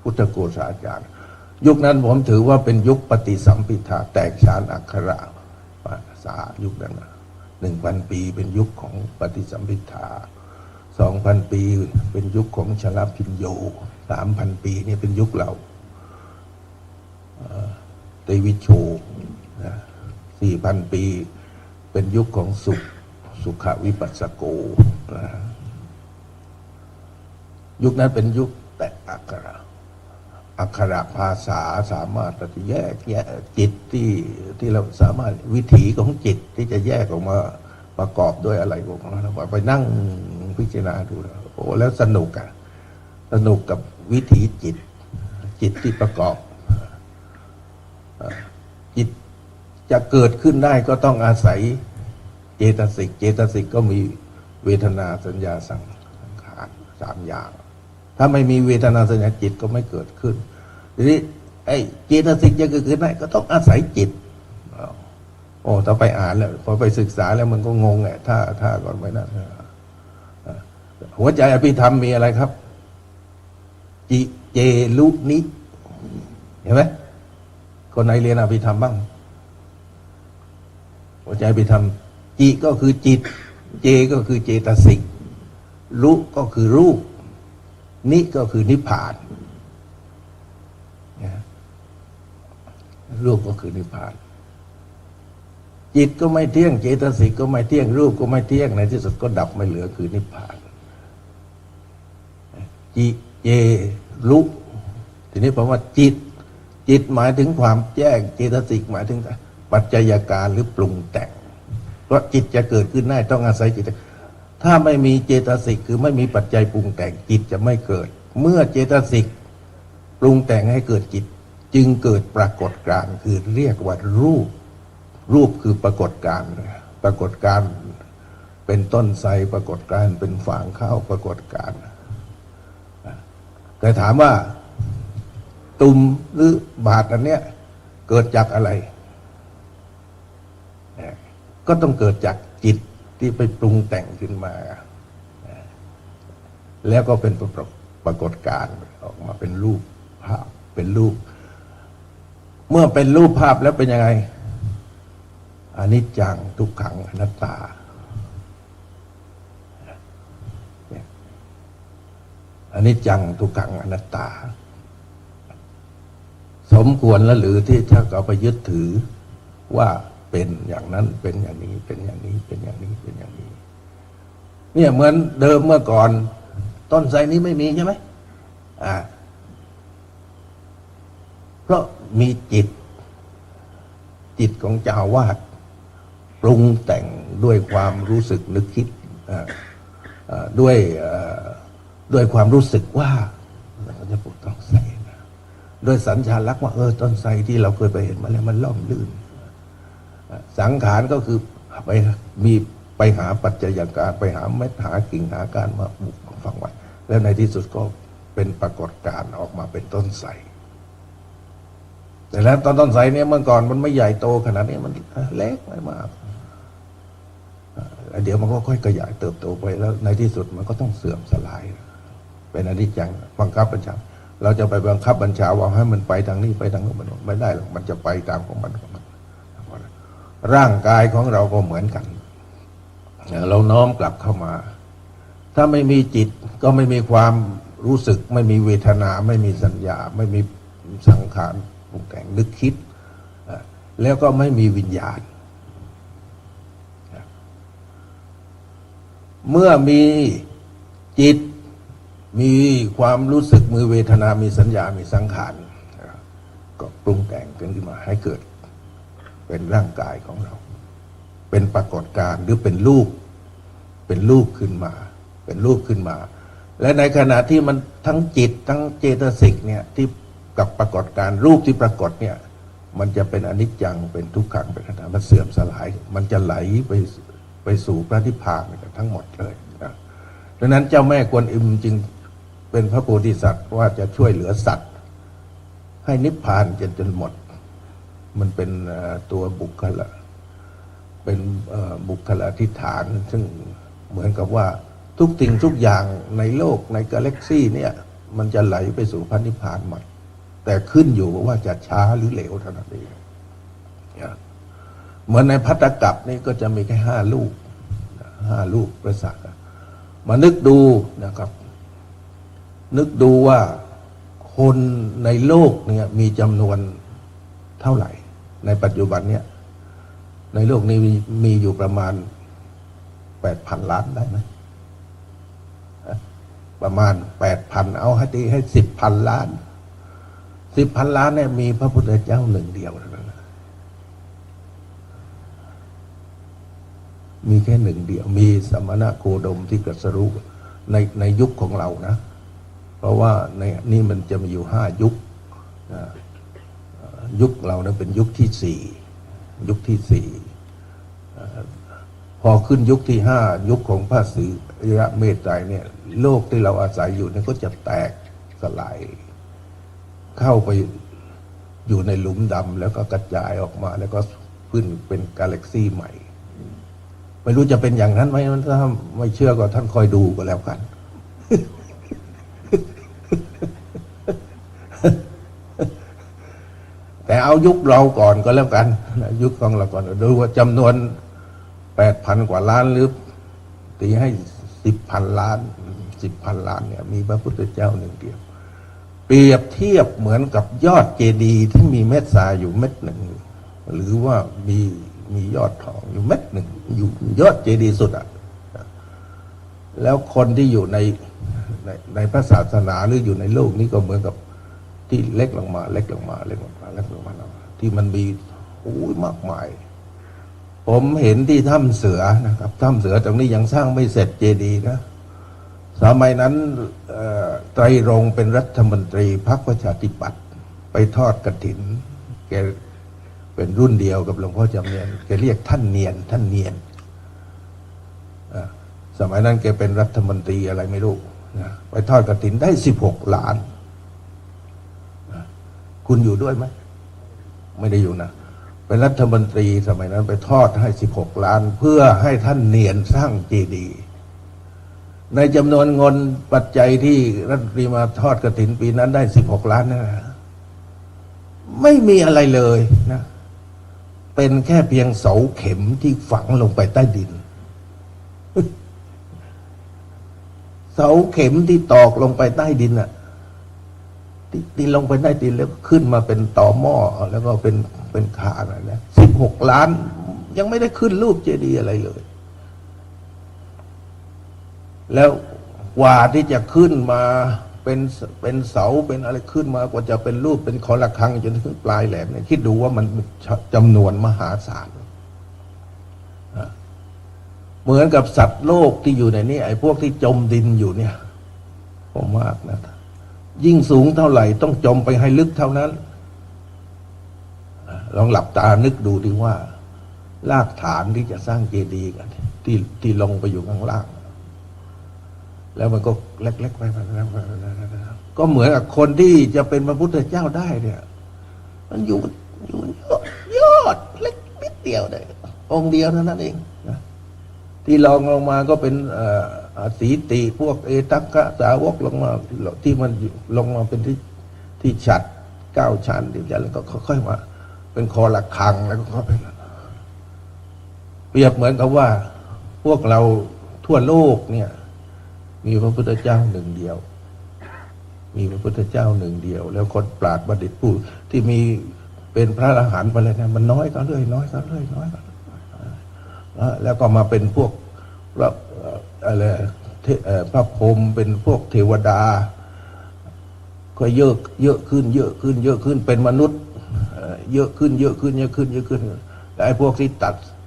พุทธโกษาจารย์ยุคนั้นผมถือว่าเป็นยุคปฏิสัมภิทาแตกฉานอักขระภาษายุคนั้นนะ1,000 ปีเป็นยุคของปฏิสัมภิทา2,000 ปีเป็นยุคของชลพิญโย3,000 ปีนี่เป็นยุคเราเตวิโช 4,000 ปีเป็นยุคของสุขวิปัสสโกยุคนั้นเป็นยุคแตกอักขระภาษาสามารถที่แยกจิตที่เราสามารถวิถีของจิตที่จะแยกออกมาประกอบด้วยอะไรของเราไปนั่งพิจารณาดูโอ้แล้วสนุกกับวิถีจิตที่ประกอบจิตจะเกิดขึ้นได้ก็ต้องอาศัย เจตสิก เจตสิกก็มีเวทนาสัญญาสังขารสามอย่าง ถ้าไม่มีเวทนาสัญญาจิตก็ไม่เกิดขึ้นทีนี้ไอ้เจตสิกจะเกิดขึ้นได้ก็ต้องอาศัยจิตโอ้ถ้าไปอ่านแล้วพอไปศึกษาแล้วมันก็งงแหละถ้าก่อนไปนะหัวใจอภิธรรมมีอะไรครับจิเจลุนิเห็นไหมคนไหนเรียนอภิธรรมบ้างหัวใจอภิธรรมจิก็คือจิตเจก็คือเจตสิกลุก็คือรูปนิก็คือนิพพานรูปก็คือนิพพานจิตก็ไม่เที่ยงเจตสิกก็ไม่เที่ยงรูปก็ไม่เที่ยงในที่สุดก็ดับไม่เหลือคือนิพพานจิเจลุทีนี้ผมว่าจิตหมายถึงความแจ้งเจตสิกหมายถึงปัจจัยการหรือปรุงแต่งเพราะจิตจะเกิดขึ้นได้ต้องอาศัยจิตถ้าไม่มีเจตสิกคือไม่มีปัจจัยปรุงแต่งจิตจะไม่เกิดเมื่อเจตสิกปรุงแต่งให้เกิดจิตจึงเกิดปรากฏการณ์คือเรียกว่ารูปคือปรากฏการณ์เป็นต้นไทรปรากฏการณ์เป็นฝางข้าวปรากฏการณ์แต่ถามว่าตุ่มหรือบาดอันเนี้ยเกิดจากอะไรก็ต้องเกิดจากจิตที่ไปปรุงแต่งขึ้นมาแล้วก็เป็นปรากฏการณ์ออกมาเป็นรูปภาพเป็นรูปเมื่อเป็นรูปภาพแล้วเป็นยังไงอนิจจังทุกขังอนัตตาอนิจจังทุกขังอนัตตาสมควรแล้วหรือที่จะเอาไปยึดถือว่าเป็นอย่างนั้นเป็นอย่างนี้เป็นอย่างนี้เป็นอย่างนี้เป็นอย่างนี้เนี่ยเหมือนเดิมเมื่อก่อนต้นไทรนี้ไม่มีใช่ไหมเพราะมีจิตของเจ้าอาวาสปรุงแต่งด้วยความรู้สึกนึกคิดด้วยความรู้สึกว่าเราจะปลูกต้นไทรโดยสัญชาลักษณ์ว่าต้นไทรที่เราเคยไปเห็นมาแล้วมันล่มลื่นสังขารก็คือไปหาปัจจัยการไปหาเม็ดหากิ่งหาการมาปลูกมาฝังไว้แล้วในที่สุดก็เป็นปรากฏการณ์ออกมาเป็นต้นไทรแต่แล้วต้นไทรเนี่ยเมื่อก่อนมันไม่ใหญ่โตขนาดนี้มันเล็กไม่มากเดี๋ยวมันก็ค่อยขยายเติบโตไปแล้วในที่สุดมันก็ต้องเสื่อมสลายเป็นอนิจจังบังคับบัญชาเราจะไปบังคับบัญชาว่าให้มันไปทางนี้ไปทางโน้นมันไม่ได้หรอกมันจะไปตามของมันร่างกายของเราก็เหมือนกันเราน้อมกลับเข้ามาถ้าไม่มีจิตก็ไม่มีความรู้สึกไม่มีเวทนาไม่มีสัญญาไม่มีสังขารปรุงแต่งนึกคิดแล้วก็ไม่มีวิญญาณเมื่อมีจิตมีความรู้สึกมีเวทนามีสัญญามีสังขารก็ปรุงแต่งขึ้นมาให้เกิดเป็นร่างกายของเราเป็นปรากฏการณ์หรือเป็นรูปขึ้นมาและในขณะที่มันทั้งจิตทั้งเจตสิกเนี่ยที่กับปรากฏการณ์รูปที่ปรากฏเนี่ยมันจะเป็นอนิจจังเป็นทุกขังเป็นอนัตตามันเสื่อมสลายมันจะไหลไปสู่พระนิพพานทั้งหมดเลยนะดังนั้นเจ้าแม่กวนอิมจึงเป็นพระโพธิสัตว์ว่าจะช่วยเหลือสัตว์ให้นิพพานจนหมดมันเป็นตัวบุคละเป็นบุคละทิฏฐานซึ่งเหมือนกับว่าทุกสิ่งทุกอย่างในโลกในกาแล็กซี่เนี่ยมันจะไหลไปสู่พระนิพพานหมดแต่ขึ้นอยู่ว่าจะช้าหรือเร็วเท่านั้นเองเหมือนในภัตตกัปนี่ก็จะมีแค่5 ลูกประสาทมานึกดูนะครับนึกดูว่าคนในโลกเนี่ยมีจำนวนเท่าไหร่ในปัจจุบันเนี่ยในโลกนี้มีอยู่ประมาณ 8,000 ล้านได้ไหมประมาณ 8,000เอาให้ 10,000 ล้าน 10,000 ล้านเนี่ยมีพระพุทธเจ้า1 เดียวเท่านั้นมีแค่1 เดียวมีสมณะโคดมที่ตรัสรู้ในยุคของเรานะเพราะว่าในนี่มันจะมีอยู่5 ยุคยุคเราเนี่ยเป็นยุคที่ 4 พอขึ้นยุคที่ห้ายุคของพระศรีอริยเมตไตรเนี่ยโลกที่เราอาศัยอยู่เนี่ยก็จะแตกสลายเข้าไปอยู่ในหลุมดำแล้วก็กระจายออกมาแล้วก็ขึ้นเป็นกาแล็กซี่ใหม่ ไม่รู้จะเป็นอย่างนั้นไหมถ้าไม่เชื่อก็ท่านคอยดูก็แล้วกัน แต่เอายุคเราก่อนก็แล้วกันยุคของเราก่อนดูว่าจำนวน 8,000 กว่าล้านหรือตีให้10,000 ล้าน10,000 ล้านเนี่ยมีพระพุทธเจ้าหนึ่งเดียวเปรียบเทียบเหมือนกับยอดเจดีย์ที่มีเม็ดทรายอยู่เม็ดหนึ่งหรือว่ามียอดทองอยู่เม็ดหนึ่งอยู่ยอดเจดีย์สุดอ่ะแล้วคนที่อยู่ในพระศาสนาหรืออยู่ในโลกนี้ก็เหมือนกับที่เล็กลงมาที่มันมีมากมายผมเห็นที่ถ้ำเสือนะครับถ้ำเสือตรงนี้ยังสร้างไม่เสร็จเจดีย์นะสมัยนั้นไตรรงค์เป็นรัฐมนตรีพรรคประชาธิปัตย์ไปทอดกฐินแกเป็นรุ่นเดียวกับหลวงพ่อจำเนียนแกเรียกท่านเนียนสมัยนั้นแกเป็นรัฐมนตรีอะไรไม่รู้นะไปทอดกฐินได้16 ล้านคุณอยู่ด้วยไหมไม่ได้อยู่นะเป็นรัฐมนตรีสมัยนั้นไปทอดให้16 ล้านเพื่อให้ท่านเนียนสร้างเจดีย์ในจำนวนเงินปัจจัยที่รัฐมนตรีมาทอดกฐินปีนั้นได้16 ล้านนะไม่มีอะไรเลยนะเป็นแค่เพียงเสาเข็มที่ฝังลงไปใต้ดิน เสาเข็มที่ตอกลงไปใต้ดินน่ะตีลงไปใต้ดินแล้วขึ้นมาเป็นต่อหม้อแล้วก็เป็นขาอะไรนะ16 ล้านยังไม่ได้ขึ้นรูปเจดีย์อะไรเลยแล้วกว่าที่จะขึ้นมาเป็นเสาเป็นอะไรขึ้นมากว่าจะเป็นรูปเป็นขอระฆังจนถึงปลายแหลมเนี่ยคิดดูว่ามันจำนวนมหาศาลเหมือนกับสัตว์โลกที่อยู่ในนี้ไอ้พวกที่จมดินอยู่เนี่ยผมมากนะยิ่งสูงเท่าไหร่ต้องจมไปให้ลึกเท่านั้นลองหลับตานึกดูดิว่ารากฐานที่จะสร้างเจดีย์กันที่ลงไปอยู่ข้างล่างแล้วมันก็เล็กๆไปก็เหมือนกับคนที่จะเป็นพระพุทธเจ้าได้เนี่ยมันอยู่ยอดเล็กนิดเดียวเลยองค์เดียวเท่านั้นเองนะที่ลงมาก็เป็นสีติพวกเอตัคคะสาวกลงมาที่มันลงมาเป็นที่ฉัด9 ชั้นเดี๋ยวแล้วก็ค่อยๆมาเป็นคอระฆังแล้วก็เข้าไปเปรียบเหมือนกับว่าพวกเราทั่วโลกเนี่ยมีพระพุทธเจ้าหนึ่งเดียวมีพระพุทธเจ้าหนึ่งเดียวแล้วคนปราชญ์บัณฑิตผู้ที่มีเป็นพระอรหันต์ไปเลยนะมันน้อยก็เรื่อยแล้วก็มาเป็นพวกอะไรพระพรหมเป็นพวกเทวดาก็เยอะขึ้นเป็นมนุษย์เยอะขึ้นแล้วไอ้พวกที่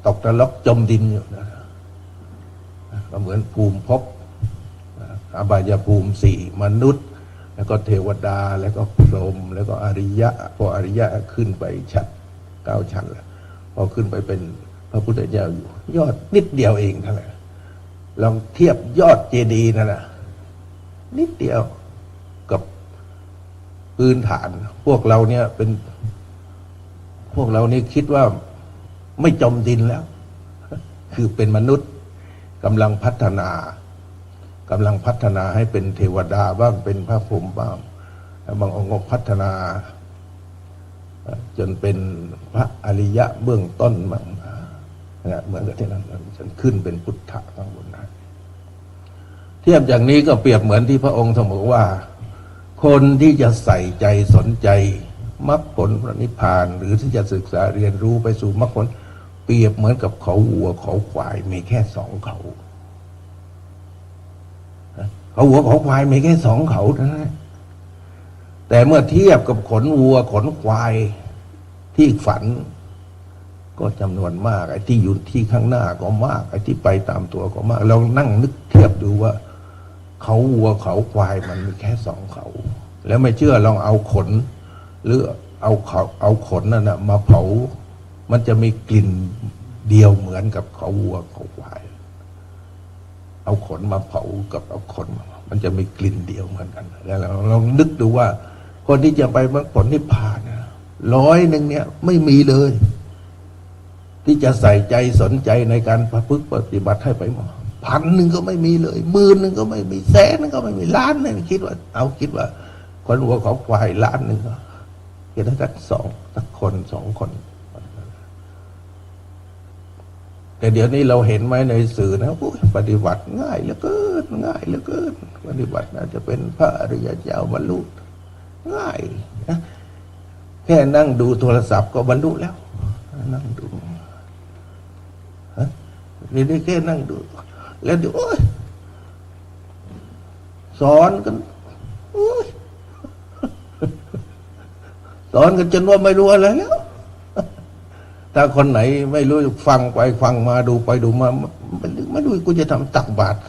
ตกนรกจมดินอยู่นะก็เหมือนภูมิภพอบายภูมิ4มนุษย์แล้วก็เทวดาแล้วก็พรหมแล้วก็อริยะพออริยะขึ้นไปชั้น9 ชั้นแล้วพอขึ้นไปเป็นพระพุทธเจ้าอยู่ยอดนิดเดียวเองเท่านั้นลองเทียบยอดเจดีย์นั่นน่ะนิดเดียวกับพื้นฐานพวกเราเนี่ยพวกเรานี่คิดว่าไม่จมดินแล้วคือเป็นมนุษย์กำลังพัฒนาให้เป็นเทวดาบ้างเป็นพระพรหมบ้างบางองค์ก็พัฒนาจนเป็นพระอริยะเบื้องต้นบ้างเหมือนกับที่นั้นฉันขึ้นเป็นพุทธะข้างบนนั้นเทียบอย่างนี้ก็เปรียบเหมือนที่พระองค์ทรงบอกว่าคนที่จะใส่ใจสนใจมรรคผลพระนิพพานหรือที่จะศึกษาเรียนรู้ไปสู่มรรคผลเปรียบเหมือนกับเขาวัวเขาควายมีแค่2 เขาวัวเขาควายมีแค่2 เขาเท่านั้นแต่เมื่อเทียบกับขนวัวขนควายที่ฝันก็จำนวนมากไอ้ที่อยู่ที่ข้างหน้าก็มากไอ้ที่ไปตามตัวก็มากเรานั่งนึกเทียบดูว่าเขาวัวเขาควายมันมีแค่2 เขาแล้วไม่เชื่อลองเอาขนหรือเอาขนนั่นนะมาเผามันจะมีกลิ่น เดียวเหมือนกับเขาวัวเขาควายเอาขนมาเผากับเอาขนมันจะมีกลิ่นเดียวเหมือนกันแล้วเราลองนึกดูว่าคนที่จะไปมรรคผลนิพพานนะ100เนี่ยไม่มีเลย ที่จะใส่ใจสนใจในการประพฤติปฏิบัติให้ไปหมด1,000ก็ไม่มีเลย10,000ก็ไม่มี100,000ก็ไม่มีล้านนึงคิดว่าคนหัวเขาควายล้านนึงก็เห็นได้สักคน2 คนแต่เดี๋ยวนี้เราเห็นไหมในสื่อนะปฏิบัติง่ายเหลือเกินปฏิบัติน่าจะเป็นพระอริยเจ้าบรรลุง่ายนะแค่นั่งดูโทรศัพท์ก็บรรลุแล้วนั่งดูนี่แค่นั่งดูแล้วเดี๋ยวสอนกันสอนกันจนว่าไม่รู้อะไรแล้วถ้าคนไหนไม่รู้ฟังไปฟังมาดูไปดูมาไม่รู้กูจะทำตักบาตร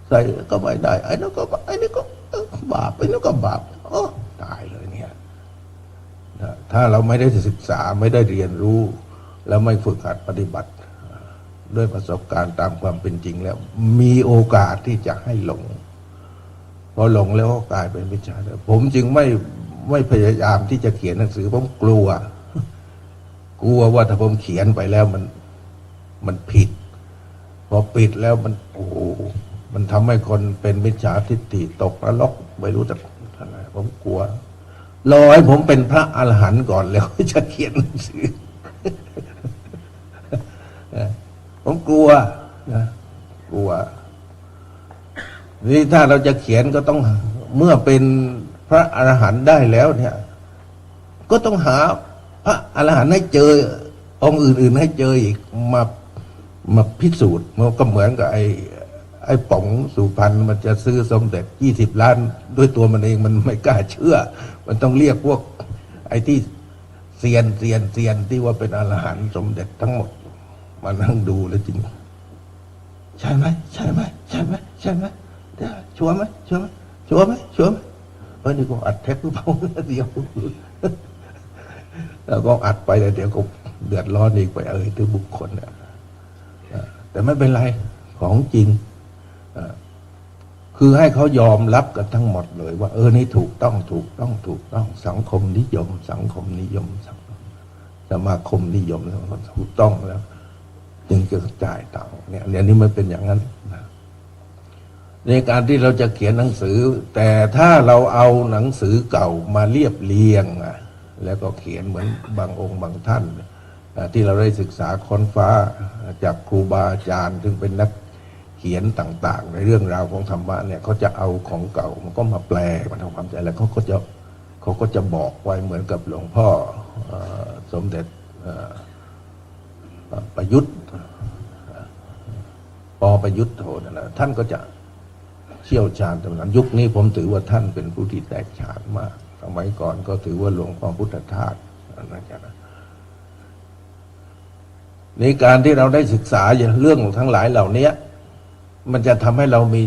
ใส่ก็ไม่ได้ไอ้นั่นก็บาปไอ้นี่ก็บาปตายเลยเนี่ยถ้าเราไม่ได้ศึกษาไม่ได้เรียนรู้แล้วไม่ฝึกหัดปฏิบัติด้วยประสบการณ์ตามความเป็นจริงแล้วมีโอกาสที่จะให้หลงพอหลงแล้วก็กลายเป็นมิจฉาทิฏฐิผมจึงไม่พยายามที่จะเขียนหนังสือผมกลัวว่าถ้าผมเขียนไปแล้วมันผิดพอปิดแล้วมันทำให้คนเป็นมิจฉาทิฏฐิตกนรกไม่รู้จะอะไรผมกลัวรอให้ผมเป็นพระอรหันต์ก่อนแล้วจะเขียนหนังสือผมกลัวนี่ถ้าเราจะเขียนก็ต้องเมื่อเป็นพระอรหันต์ได้แล้วเนี่ยก็ต้องหาพระอรหันต์ให้เจอองค์อื่นๆให้เจออีกมาพิสูจน์มันก็เหมือนกับไอ้ป๋องสุพรรณมันจะซื้อสมเด็จ20 ล้านด้วยตัวมันเองมันไม่กล้าเชื่อมันต้องเรียกพวกไอ้ที่เซียนที่ว่าเป็นอรหันต์สมเด็จทั้งหมดมานั่งดูแล้วจริงใช่ไหมชัวร์ไหมนี่ก็อัดเทปหรือเปล่าเดียวแล้วก็อัดไปแล้วเดี๋ยวก็เดือดร้อนอีกไปถึงบุคคลเนี่ยแต่ไม่เป็นไรของจริงคือให้เขายอมรับกันทั้งหมดเลยว่านี่ถูกต้องสังคมนิยมสมาคมนิยมถูกต้องแล้วจึงจะจ่ายตังค์เนี่ยนี่มันเป็นอย่างนั้นนะในการที่เราจะเขียนหนังสือแต่ถ้าเราเอาหนังสือเก่ามาเรียบเรียงแล้วก็เขียนเหมือนบางองค์บางท่านที่เราได้ศึกษาค้นฟ้าจากครูบาอาจารย์ซึ่งเป็นนักเขียนต่างๆในเรื่องราวของธรรมะเนี่ยเขาจะเอาของเก่ามันก็มาแปลมาทำความใจแล้วเขาก็จะบอกไว้เหมือนกับหลวงพ่อสมเด็จประยุทธ์ประยุทธ์โทนะท่านก็จะเชี่ยวชาญตรงนั้นยุคนี้ผมถือว่าท่านเป็นผู้ที่แตกฉานมากสมัยก่อนก็ถือว่าหลวงพ่อพุทธทาสนะครับในการที่เราได้ศึกษาเรื่องทั้งหลายเหล่านี้มันจะทำให้เรามี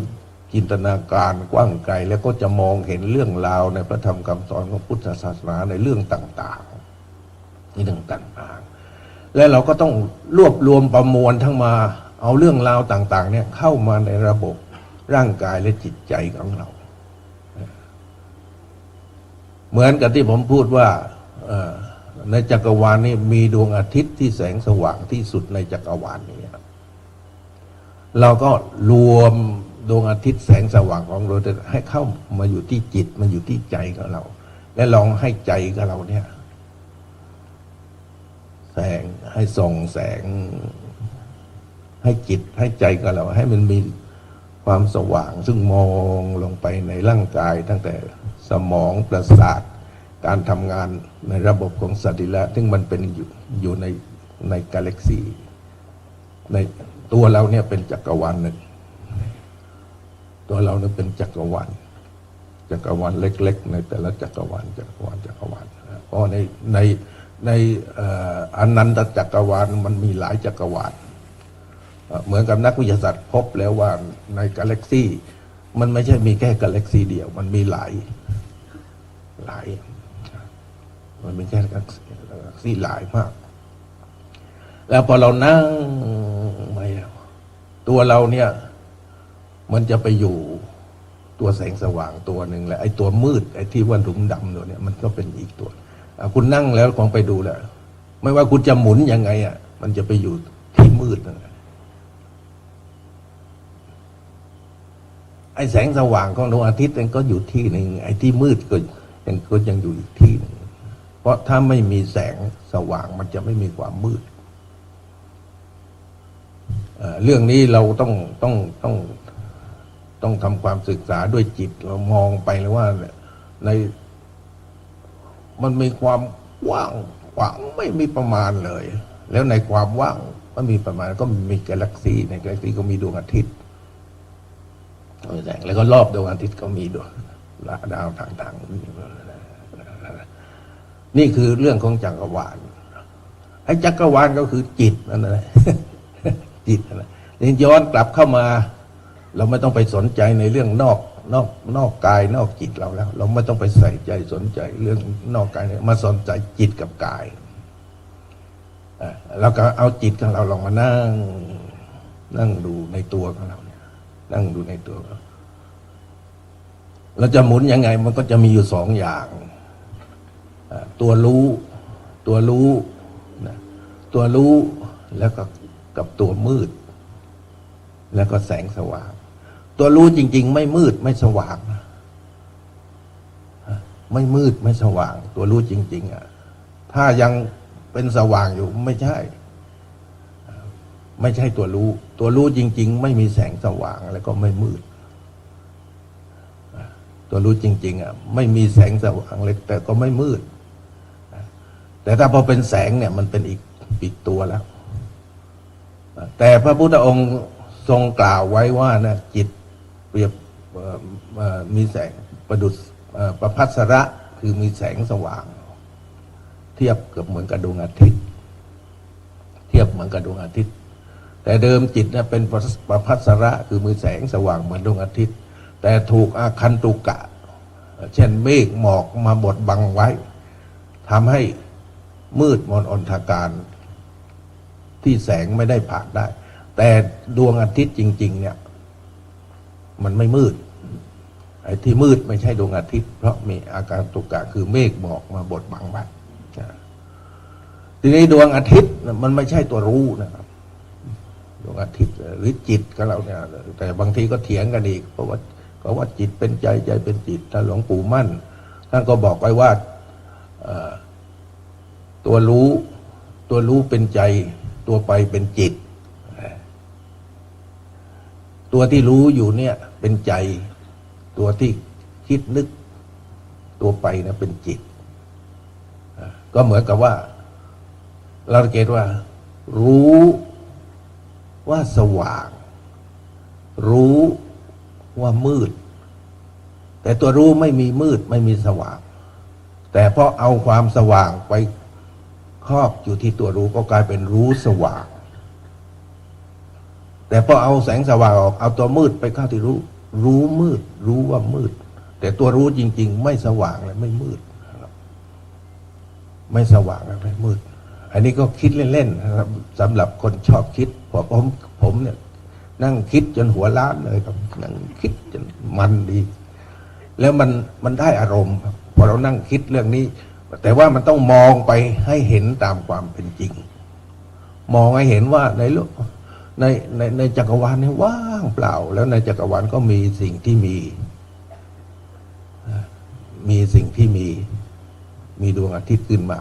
จินตนาการกว้างไกลแล้วก็จะมองเห็นเรื่องราวในพระธรรมคำสอนของพุทธศาสนาในเรื่องต่างๆนี่ต่างๆและเราก็ต้องรวบรวมประมวลทั้งมาเอาเรื่องราวต่างๆเนี่ยเข้ามาในระบบร่างกายและจิตใจของเราเหมือนกับที่ผมพูดว่าในจักรวาลนี้มีดวงอาทิตย์ที่แสงสว่างที่สุดในจักรวาลนี้เราก็รวมดวงอาทิตย์แสงสว่างของเราให้เข้ามาอยู่ที่จิตมาอยู่ที่ใจของเราและลองให้ใจของเราเนี่ยแสงให้ส่องแสงให้จิตให้ใจของเราให้มันมีความสว่างซึ่งมองลงไปในร่างกายตั้งแต่สมองประสาทการทำงานในระบบของสรีระซึ่งมันเป็นอยู่ในกาแล็กซีในตัวเราเนี่ยเป็นจักรวาลหนึ่งตัวเราเนี่ยเป็นจักรวาลเล็กๆในแต่ละจักรวาลเพราะในอนันตจักรวาลมันมีหลายจักรวาลเหมือนกับนักวิทยาศาสตร์พบแล้วว่าในกาแล็กซีมันไม่ใช่มีแค่กาแล็กซีเดียวมันมีหลายมันไม่ใช่กาแล็กซีหลายมาก แล้วพอเรานั่งไม่ตัวเราเนี่ยมันจะไปอยู่ตัวแสงสว่างตัวหนึ่งแล้วไอ้ตัวมืดไอ้ที่ว่าหลุมดำตัวเนี่ยมันก็เป็นอีกตัวคุณนั่งแล้วคงไปดูแล้วไม่ว่าคุณจะหมุนยังไงอ่ะมันจะไปอยู่ที่มืดนั่นแหละไอ้แสงสว่างของดวงอาทิตย์มันก็อยู่ที่หนึ่งไอ้ที่มืดก็ยังอยู่อีกที่หนึ่งเพราะถ้าไม่มีแสงสว่างมันจะไม่มีความมืดเรื่องนี้เราต้องทำความศึกษาด้วยจิตเรามองไปแล้วว่าในมันมีความว่างขวางไม่มีประมาณเลย แล้วในความว่างไม่มีประมาณก็มีกาแล็กซี่ในกาแล็กซี่ก็มีดวงอาทิตย์แล้วก็รอบดวงอาทิตย์ก็มีดวงดาวต่างๆนี่คือเรื่องของจักรวาลไอ้จักรวาลก็คือจิตนั่นแหละจิตนั่นแหละนี่ย้อนกลับเข้ามาเราไม่ต้องไปสนใจในเรื่องนอกกายนอกจิตเราแล้วเราไม่ต้องไปใส่ใจสนใจเรื่องนอกกายมาสนใจจิตกับกายเราก็เอาจิตของเราลองมานั่งดูในตัวของเราเนี่ยนั่งดูในตัวเราจะหมุนยังไงมันก็จะมีอยู่สองอย่างตัวรู้นะตัวรู้แล้วก็กับตัวมืดแล้วก็แสงสว่างตัวรู้จริงๆไม่มืดไม่สว่างไม่มืดไม่สว่างตัวรู้จริงๆถ้ายังเป็นสว่างอยู่ไม่ใช่ตัวรู้จริงๆไม่มีแสงสว่างแล้วก็ไม่มืดตัวรู้จริงๆไม่มีแสงสว่างเลยแต่ก็ไม่มืดแต่ถ้าพอเป็นแสงเนี่ยมันเป็นอีกตัวแล้วแต่พระพุทธองค์ทรงกล่าวไว้ว่านะจิตเปรียบมีแสงประดุจประภัสระคือมีแสงสว่างเทียบเกือบเหมือนกับดวงอาทิตย์แต่เดิมจิตเนี่ยเป็นประภัสระคือมีแสงสว่างเหมือนดวงอาทิตย์แต่ถูกอาคันตุกะเช่นเมฆหมอกมาบดบังไว้ทำให้มืดมนอนทการที่แสงไม่ได้ผ่านได้แต่ดวงอาทิตย์จริงๆเนี่ยมันไม่มืดไอ้ที่มืดไม่ใช่ดวงอาทิตย์เพราะมีอาการตุกะคือเมฆหมอกมาบดบังไว้ทีนี้ดวงอาทิตย์มันไม่ใช่ตัวรู้นะครับดวงอาทิตย์หรือจิตของเราเนี่ยแต่บางทีก็เถียงกันอีกเพราะว่าจิตเป็นใจใจเป็นจิตถ้าหลวงปู่มั่นท่านก็บอกไว้ว่าตัวรู้เป็นใจตัวไปเป็นจิตตัวที่รู้อยู่เนี่ยเป็นใจตัวที่คิดนึกตัวไปนะเป็นจิตก็เหมือนกับว่าเราสังเกตว่ารู้ว่าสว่างรู้ว่ามืดแต่ตัวรู้ไม่มีมืดไม่มีสว่างแต่พอเอาความสว่างไปครอบอยู่ที่ตัวรู้ก็กลายเป็นรู้สว่างแต่พอเอาแสงสว่างออกเอาตัวมืดไปเข้าที่รู้มืดรู้ว่ามืดแต่ตัวรู้จริงๆไม่สว่างและไม่มืดไม่สว่างและไม่มืดอันนี้ก็คิดเล่นๆนะครับสำหรับคนชอบคิดผมเนี่ยนั่งคิดจนหัวล้านเลยครับนั่งคิดจนมันดีแล้วมันได้อารมณ์พอเรานั่งคิดเรื่องนี้แต่ว่ามันต้องมองไปให้เห็นตามความเป็นจริงมองให้เห็นว่าในจักรวาลนี่ว่างเปล่าแล้วในจักรวาลก็มีสิ่งที่มีสิ่งที่มีดวงอาทิตย์ขึ้นมา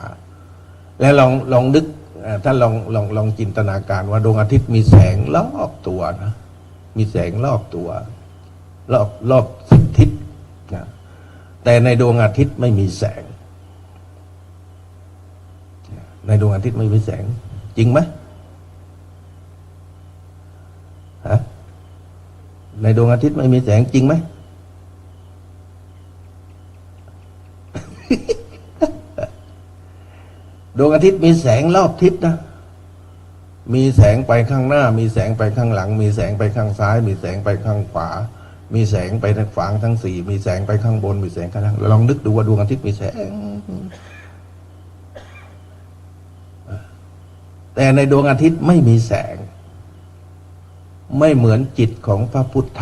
แล้วลองนึกถ้าลองจินตนาการว่าดวงอาทิตย์มีแสงรอบตัวนะมีแสงรอบตัวรอบทิศนะแต่ในดวงอาทิตย์ไม่มีแสงในดวงอาทิตย์ไม่มีแสงจริงไหมในดวงอาทิตย์ไม่มีแสงจริงไหม ดวงอาทิตย์มีแสงรอบทิศนะมีแสงไปข้างหน้ามีแสงไปข้างหลังมีแสงไปข้างซ้ายมีแสงไปข้างขวามีแสงไปทางฝั่งทั้งสี่มีแสงไปข้างบนมีแสงข้างล่างลองนึกดูว่าดวงอาทิตย์มีแสง แต่ในดวงอาทิตย์ไม่มีแสง ไม่เหมือนจิตของพระพุทธ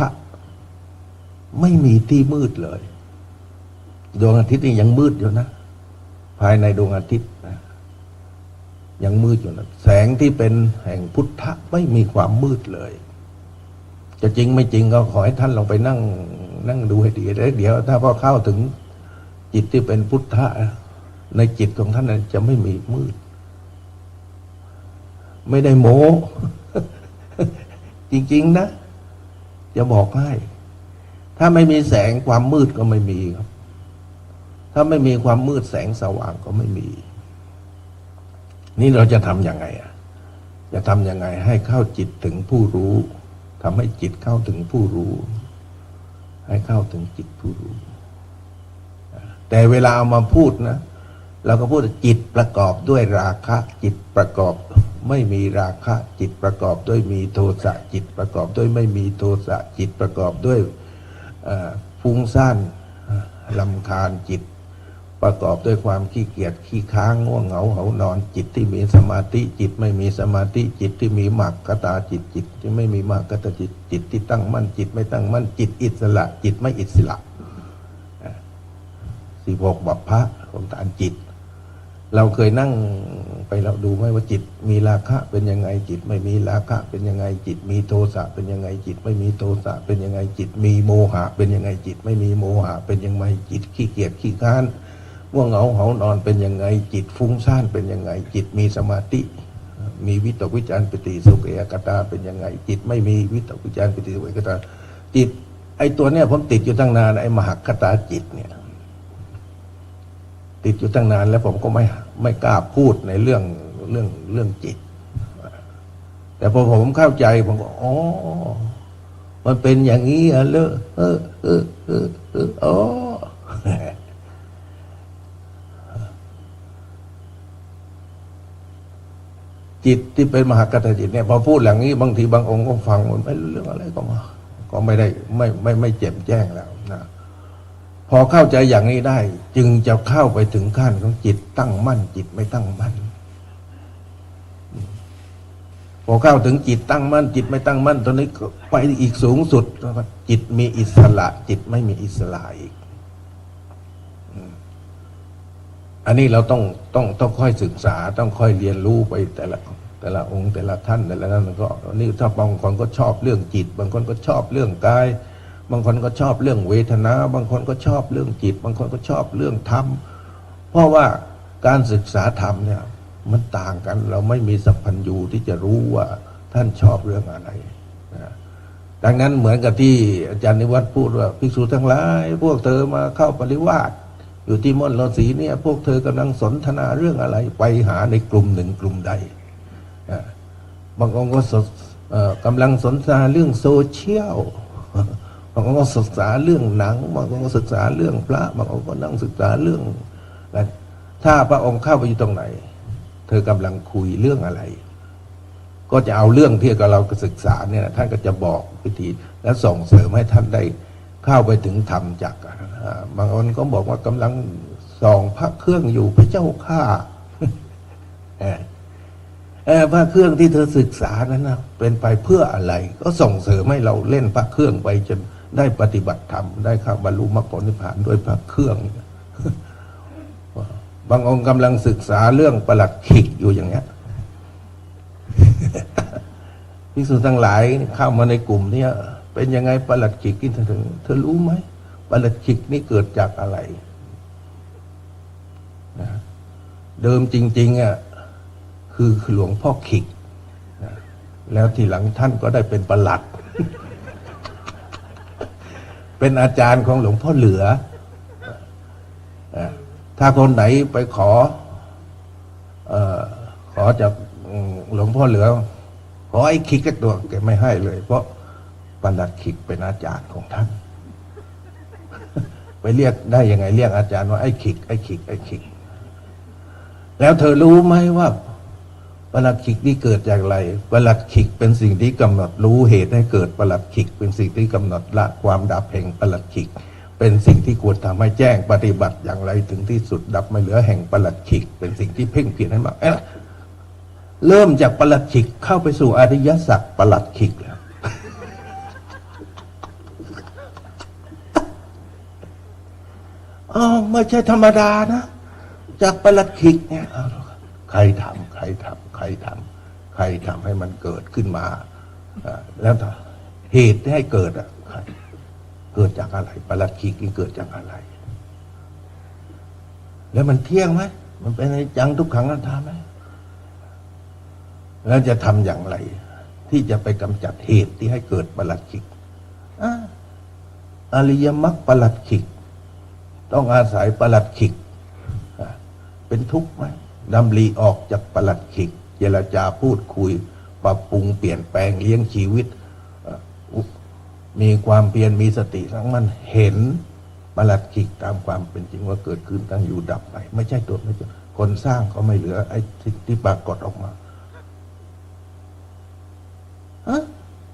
ไม่มีที่มืดเลยดวงอาทิตย์นี่ยังมืดอยู่นะภายในดวงอาทิตย์นะยังมืดอยู่นะแสงที่เป็นแห่งพุทธไม่มีความมืดเลยจะจริงไม่จริงก็ขอให้ท่านลองไปนั่งดูให้ดีแล้วเดี๋ยวถ้าพอเข้าถึงจิตที่เป็นพุทธะในจิตของท่านนั้นจะไม่มีมืดไม่ได้โม้ จริงๆนะจะบอกให้ถ้าไม่มีแสงความมืดก็ไม่มีครับถ้าไม่มีความมืดแสงสว่างก็ไม่มีนี่เราจะทำยังไงจะทำยังไงให้เข้าจิตถึงผู้รู้ทำให้จิตเข้าถึงผู้รู้ให้เข้าถึงจิตผู้รู้แต่เวลาเอามาพูดนะเราก็พูดจิตประกอบด้วยราคะจิตประกอบไม่มีราคะจิตประกอบด้วยมีโทสะจิตประกอบด้วยไม่มีโทสะจิตประกอบด้วยฟุ้งซ่านรำคาญจิตประกอบด้วยความขี้เกียจขี้ค้างง่วงเหงาเหานอนจิตที่มีสมาธิจิตไม่มีสมาธิจิตที่มีมรรคตาจิตจิตที่ไม่มีมรรคตาจิตจิตที่ตั้งมั่นจิตไม่ตั้งมั่นจิตอิสระจิตไม่อิสระ16 บัพพะของฐานจิตเราเคยนั่งไปเราดูไหมว่าจิตมีราคะเป็นยังไงจิตไม่มีราคะเป็นยังไงจิตมีโทสะเป็นยังไงจิตไม่มีโทสะเป็นยังไงจิตมีโมหะเป็นยังไงจิตไม่มีโมหะเป็นยังไงจิตขี้เกียจขี้ค้านง่วงเหงาเหานอนเป็นยังไงจิตฟุ้งซ่านเป็นยังไงจิตมีสมาธิมีวิตกวิจารปิติสุขเอกตาเป็นยังไงจิตไม่มีวิตกวิจารปิติสุขเอกตาจิตไอตัวเนี้ยผมติดอยู่ตั้งนานไอมหคตาจิตเนี่ยติดอยู่ตั้งนานแล้วผมก็ไม่กล้าพูดในเรื่องจิตแต่พอผมเข้าใจผมก็อ๋อมันเป็นอย่างนี้อ่ะเลยอ๋อจิตที่เป็นมหากตจิตเนี่ยพอพูดอย่างนี้บางทีบางองค์ก็ฟังมันไม่รู้เรื่องอะไรก็ไม่ได้ไม่แจ่มแจ้งแล้วนะพอเข้าใจอย่างนี้ได้จึงจะเข้าไปถึงขั้นของจิตตั้งมั่นจิตไม่ตั้งมั่นพอเข้าถึงจิตตั้งมั่นจิตไม่ตั้งมั่นตอนนี้ไปอีกสูงสุดจิตมีอิสระจิตไม่มีอิสระอีกอันนี้เราต้องค่อยศึกษาต้องค่อยเรียนรู้ไปแต่ละองค์แต่ละท่านแต่ละนั้นก็นี่ถ้าบางคนก็ชอบเรื่องจิตบางคนก็ชอบเรื่องกายบางคนก็ชอบเรื่องเวทนาบางคนก็ชอบเรื่องจิตบางคนก็ชอบเรื่องธรรมเพราะว่าการศึกษาธรรมเนี่ยมันต่างกันเราไม่มีสัพพัญญูที่จะรู้ว่าท่านชอบเรื่องอะไรนะดังนั้นเหมือนกับที่อาจารย์นิวัฒน์พูดว่าภิกษุทั้งหลายพวกเธอมาเข้าปริวาสอยู่ที่ม่อนฤาษีเนี่ยพวกเธอกำลังสนทนาเรื่องอะไรไปหาในกลุ่มหนึ่งกลุ่มใดบางองค์ก็กำลังสนทนาเรื่องโซเชียลบางองค์ก็ศึกษาเรื่องหนังบางองค์ก็ศึกษาเรื่องพระบางองค์ก็นั่งศึกษาเรื่องถ้าพระองค์เข้าไปอยู่ตรงไหนเธอกำลังคุยเรื่องอะไรก็จะเอาเรื่องที่เราศึกษาเนี่ยท่านก็จะบอกวิธีและส่งเสริมให้ท่านได้เข้าไปถึงธรรมจักรบางคนก็บอกว่ากำลังส่องพระเครื่องอยู่พระเจ้าข้าพระเครื่องที่เธอศึกษานั้นนะเป็นไปเพื่ออะไรก็ส่งเสริมให้เราเล่นพระเครื่องไปจนได้ปฏิบัติธรรมได้เข้าบรรลุมรรคผลนิพพานด้วยพระเครื่องบางองค์กำลังศึกษาเรื่องประหลัดขิกอยู่อย่างเงี้ยภิกษุทั้งหลายเข้ามาในกลุ่มนี้เป็นยังไงประหลัดขิกที่เธอรู้ไหมประหลัดขิกนี่เกิดจากอะไรนะเดิมจริงๆคือหลวงพ่อขิกนะแล้วทีหลังท่านก็ได้เป็นประหลัด เป็นอาจารย์ของหลวงพ่อเหลือถ้าคนไหนไปขอจากหลวงพ่อเหลือขอไอ้ขิกสักตัวแกไม่ให้เลยเพราะประหลัดขิกเป็นอาจารย์ของท่าน ไปเรียกได้ยังไงเรียกอาจารย์ว่าไอ้ขิกไอ้ขิกไอ้ขิกแล้วเธอรู้ไหมว่าประหลัดขิกนี่เกิดจากอะไรประหลัดขิกเป็นสิ่งที่กำหนดรู้เหตุให้เกิดประหลัดขิกเป็นสิ่งที่กำหนดละความดับแห่งประหลัดขิกเป็นสิ่งที่ควรทำให้แจ้งปฏิบัติอย่างไรถึงที่สุดดับไม่เหลือแห่งประหลัดขิกเป็นสิ่งที่เพ่งเพียรให้มาก เริ่มจากปลัดขิกเข้าไปสู่อริยสัจปลัดขิกแล้วอ้าวไม่ใช่ธรรมดานะจากปลัดขิกเนี่ยใครทำให้มันเกิดขึ้นมาแล้วเหตุที่ให้เกิดเกิดจากอะไรปลัดขิกนี่เกิดจากอะไรแล้วมันเที่ยงไหมมันเป็นอนิจจังทุกขังอนัตตาไหมแล้วจะทำอย่างไรที่จะไปกำจัดเหตุที่ให้เกิดปลัดขิกอริยมรรคปลัดขิกต้องอาศัยปลัดขิกเป็นทุกข์ไหมดำริออกจากปลัดขิกเจรจาพูดคุยปรับปรุงเปลี่ยนแปลงเลี้ยงชีวิตมีความเพียรมีสติทั้งมันเห็นปลัดขิกตามความเป็นจริงว่าเกิดขึ้นตั้งอยู่ดับไปไม่ใช่ตัวไม่ใช่คนสร้างก็ไม่เหลือไอ้ที่ปรากฏออกมา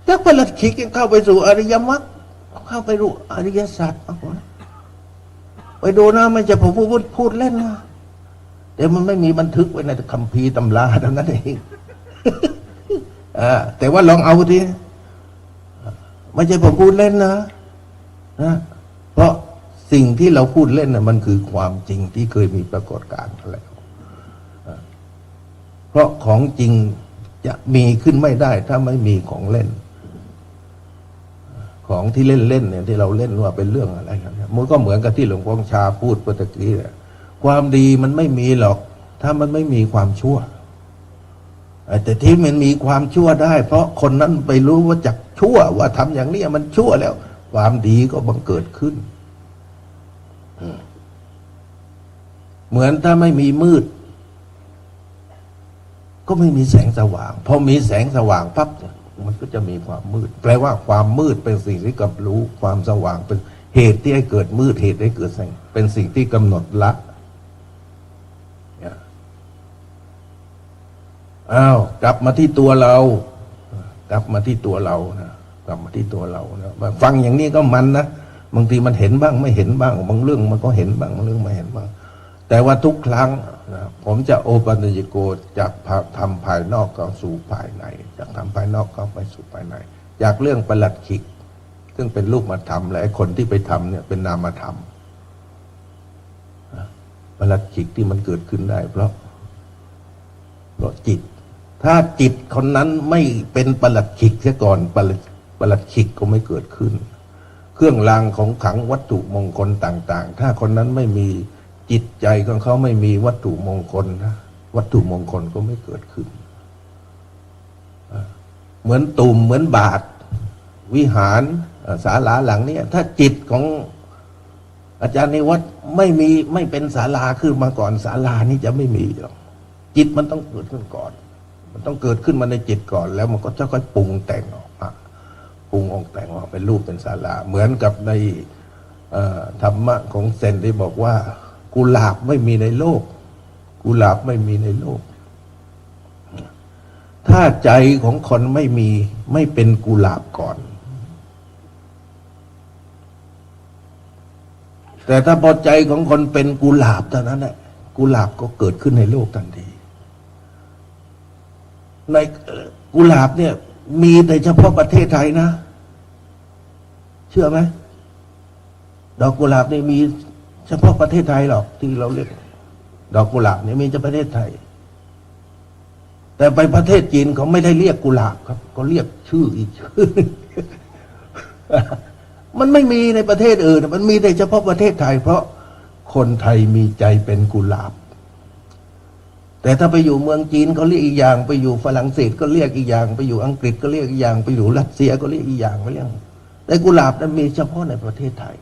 จากปลัดขิกยังเข้าไปสู่อริยมรรคเข้าไปรู้อริยสัจไปดูนะไม่ใช่ผมพูดเล่นนะแต่มันไม่มีบันทึกไว้ในคัมภีร์ตำราเท่านั้นเองแต่ว่าลองเอาทีไม่ใช่ผมพูดเล่นนะเพราะสิ่งที่เราพูดเล่นนะมันคือความจริงที่เคยมีปรากฏการณ์มาแล้วเพราะของจริงจะมีขึ้นไม่ได้ถ้าไม่มีของเล่นของที่เล่นเนี่ยที่เราเล่นว่าเป็นเรื่องอะไรกันมันก็เหมือนกับที่หลวงพ่อชาพูดเมื่อตะกี้เนี่ยความดีมันไม่มีหรอกถ้ามันไม่มีความชั่วแต่ที่มันมีความชั่วได้เพราะคนนั้นไปรู้ว่าจักชั่วว่าทำอย่างนี้มันชั่วแล้วความดีก็บังเกิดขึ้นเหมือนถ้าไม่มีมืดก็ไม่มีแสงสว่างพอมีแสงสว่างปั๊บมันก็จะมีความมืดแปลว่าความมืดเป็นสิ่งที่กำหนดรู้ความสว่างเป็นเหตุที่ให้เกิดมืดเหตุให้เกิดแสงเป็นสิ่งที่กำหนดละอ้าวกลับมาที่ตัวเรากลับมาที่ตัวเรานะกลับมาที่ตัวเรานะฟังอย่างนี้ก็มันนะบางทีมันเห็นบ้างไม่เห็นบ้างบางเรื่องมันก็เห็นบ้างบางเรื่องไม่เห็นบ้างแต่ว่าทุกครั้งนะผมจะโอปัญญิโกจากทำภายนอกเข้าสู่ภายในจากทำภายนอกเข้าไปสู่ภายในจากเรื่องปลัดขิกซึ่งเป็นรูปธรรมและคนที่ไปทำเนี่ยเป็นนามธรรมปลัดขิกที่มันเกิดขึ้นได้เพราะจิตถ้าจิตคนนั้นไม่เป็นปลัดขิกเสียก่อนปลัดขิกก็ไม่เกิดขึ้นเครื่องรางของขลังวัตถุมงคลต่างๆถ้าคนนั้นไม่มีจิตใจของเขาไม่มีวัตถุมงคลนะวัตถุมงคลก็ไม่เกิดขึ้นเหมือนตุ่มเหมือนบาทวิหารศาลาหลังนี้ถ้าจิตของอาจารย์ในวัดไม่เป็นศาลาขึ้นมาก่อนศาลานี้จะไม่มีหรอกจิตมันต้องเกิดขึ้นก่อนมันต้องเกิดขึ้นมาในจิตก่อนแล้วมันก็จะค่อยปรุงแต่งออกมาปรุงออกแต่งออกเป็นรูปเป็นศาลาเหมือนกับในธรรมะของเซนที่บอกว่ากุหลาบไม่มีในโลกกุหลาบไม่มีในโลกถ้าใจของคนไม่เป็นกุหลาบก่อนแต่ถ้าพอใจของคนเป็นกุหลาบเท่านั้นแหละกุหลาบก็เกิดขึ้นในโลกทันทีในกุหลาบเนี่ยมีแต่เฉพาะประเทศไทยนะเชื่อไหมดอกกุหลาบนี่มีเฉพาะประเทศไทยหรอกที่เราเรียกดอกกุหลาบนี่มีเฉพาะประเทศไทยแต่ไปประเทศจีนเขาไม่ได้เรียกกุหลาบครับเขาเรียกชื่ออีกชื่อมันไม่มีในประเทศอื่นมันมีแต่เฉพาะประเทศไทยเพราะคนไทยมีใจเป็นกุหลาบแต่ถ้าไปอยู่เมืองจีนเขาเรียกอีกอย่างไปอยู่ฝรั่งเศสก็เรียกอีกอย่างไปอยู่อังกฤษก็เรียกอีกอย่างไปอยู่รัสเซียก็เรียกอีกอย่างไปเรื่องแต่กุหลาบนั้นมีเฉพาะในประเทศไทย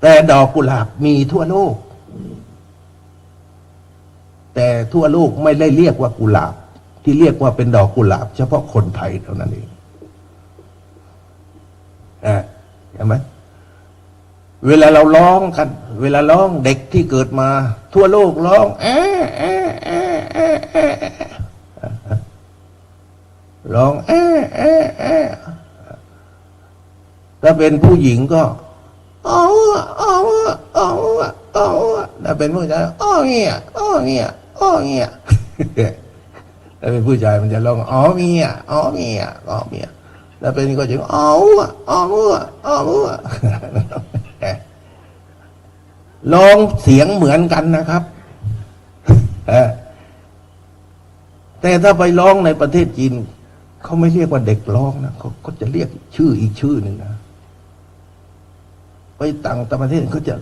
แต่ดอกกุหลาบมีทั่วโลกแต่ทั่วโลกไม่ได้เรียกว่ากุหลาบที่เรียกว่าเป็นดอกกุหลาบเฉพาะคนไทยเท่านั้นเองเห็นไหมเวลาเราร้องกันเวลาร้องเด็กที่เกิดมาทั่วโลกร้องร้องถ้าเป็นผู้หญิงก็ถ้าเป็นผู้ชายเงี้ย อ๋อเมีย ถ้าเป็นผู้ชายมันจะร้องอ๋อเมียอ๋อเมียอ๋อเมียแล้วเป็นก็จะอ๋ออ๋อมัวอ๋อมัว ร้องเสียงเหมือนกันนะครับ แต่ถ้าไปร้องในประเทศจีนเขาไม่เรียกว่าเด็กร้องนะเขาจะเรียกชื่ออีกชื่อหนึ่งนะไปต่างประเทศเขาจะ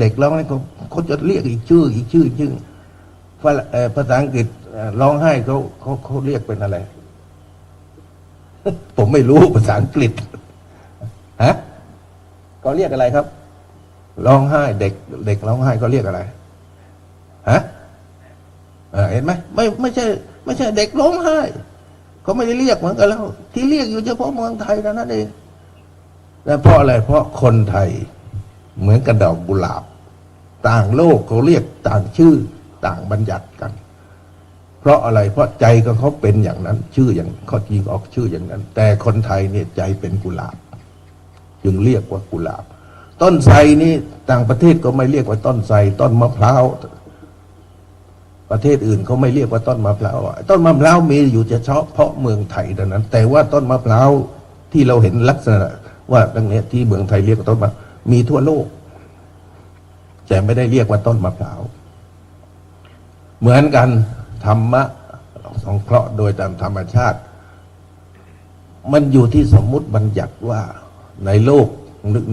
เด็กร้องนี่เขาจะเรียกอีกชื่อภาษาอังกฤษร้องไห้เขาเรียกเป็นอะไร ผมไม่รู้ภาษาอังกฤษฮะเขาเรียกอะไรครับร้องไห้เด็กร้องไห้เขาเรียกอะไรฮะเห็นไหมไม่ใช่เด็กร้องไห้เขาไม่ได้เรียกเหมือนกันแล้วที่เรียกอยู่เฉพาะเมืองไทยนั่นเองแต่เพราะอะไรเพราะคนไทยเหมือนกับดอกกุหลาบต่างโลกเขาเรียกต่างชื่อต่างบัญญัติกันเพราะอะไรเพราะใจของเขาเป็นอย่างนั้นชื่ออย่างเขาจริงออกชื่ออย่างนั้น แต่คนไทยเนี่ยใจเป็นกุหลาบจึงเรียกว่ากุหลาบต้นไทรนี่ต่างประเทศก็ไม่เรียกว่าต้นไทรต้นมะพร้าวประเทศอื่นเขาไม่เรียกว่าต้นมะพร้าวต้นมะพร้าวมีอยู่เฉพาะเมืองไทยเท่านั้น แต่ว่าต้นมะพร้าวที่เราเห็นลักษณะว่าตรงนี้ที่เมืองไทยเรียกว่าต้นมะมีทั่วโลกแต่ไม่ได้เรียกว่าต้นมะพร้าวเหมือนกันธรรมะสงเคราะห์โดยตามธรรมชาติมันอยู่ที่สมมุติบัญญัติว่าในโลก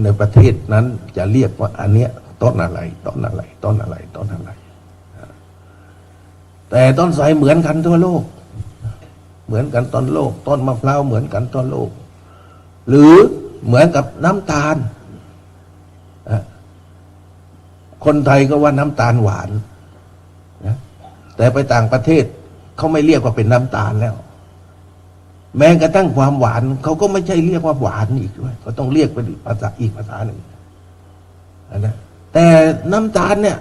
ในประเทศนั้นจะเรียกว่าอันเนี้ยต้นอะไรต้นอะไรต้นอะไรต้นอะไรแต่ต้นไทรเหมือนกันทั่วโลกเหมือนกันต้นโลกต้นมะพร้าวเหมือนกันต้นโลกหรือเหมือนกับน้ำตาลคนไทยก็ว่าน้ำตาลหวานนะแต่ไปต่างประเทศเขาไม่เรียกว่าเป็นน้ำตาลแล้วแม้กระทั่งความหวานเขาก็ไม่ใช่เรียกว่าหวานอีกด้วยเขาต้องเรียกเป็นภาษาอีกภาษาหนึ่งนะแต่น้ำตาลเนี่ย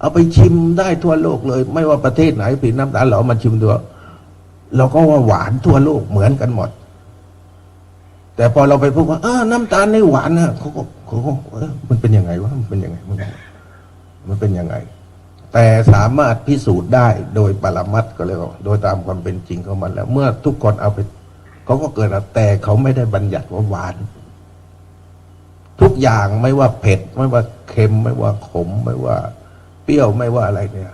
เอาไปชิมได้ทั่วโลกเลยไม่ว่าประเทศไหนผลิตน้ำตาลเรามาชิมดูเราก็ว่าหวานทั่วโลกเหมือนกันหมดแต่พอเราไปพูดว่าน้ำตาลในหวานนะเขาก็มันเป็นยังไงวะมันเป็นยังไงมันเป็นยังไงแต่สามารถพิสูจน์ได้โดยปรมัตถ์ก็เลยว่าโดยตามความเป็นจริงของมันแล้วเมื่อทุกคนเอาไปเขาก็เกิดแต่เขาไม่ได้บัญญัติว่าหวานทุกอย่างไม่ว่าเผ็ดไม่ว่าเค็มไม่ว่าขมไม่ว่าเปรี้ยวไม่ว่าอะไรเนี่ย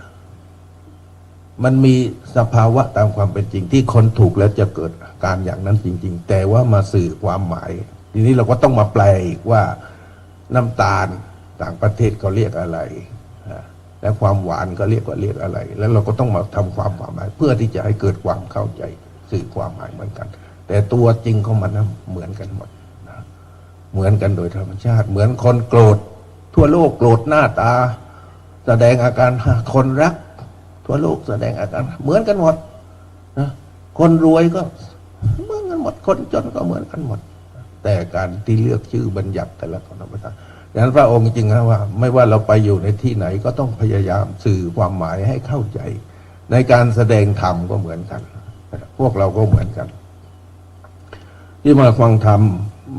มันมีสภาวะตามความเป็นจริงที่คนถูกแล้วจะเกิดการอย่างนั้นจริงๆแต่ว่ามาสื่อความหมายทีนี้เราก็ต้องมาแปลอีกว่าน้ำตาลต่างประเทศเขาเรียกอะไรและความหวานก็เรียกอะไรแล้วเราก็ต้องมาทำความหมายเพื่อที่จะให้เกิดความเข้าใจสื่อความหมายเหมือนกันแต่ตัวจริงของมันนะเหมือนกันหมดนะเหมือนกันโดยธรรมชาติเหมือนคนโกรธทั่วโลกโกรธหน้าตาแสดงอาการคนรักทั่วโลกแสดงอาการเหมือนกันหมดนะคนรวยก็เหมือนกันหมดคนจนก็เหมือนกันหมดแต่การที่เลือกชื่อบัญญัติแต่ละคนธรรมชาติดังนั้นพระองค์จริงนะว่าไม่ว่าเราไปอยู่ในที่ไหนก็ต้องพยายามสื่อความหมายให้เข้าใจในการแสดงธรรมก็เหมือนกันพวกเราก็เหมือนกันที่มาฟังธรรม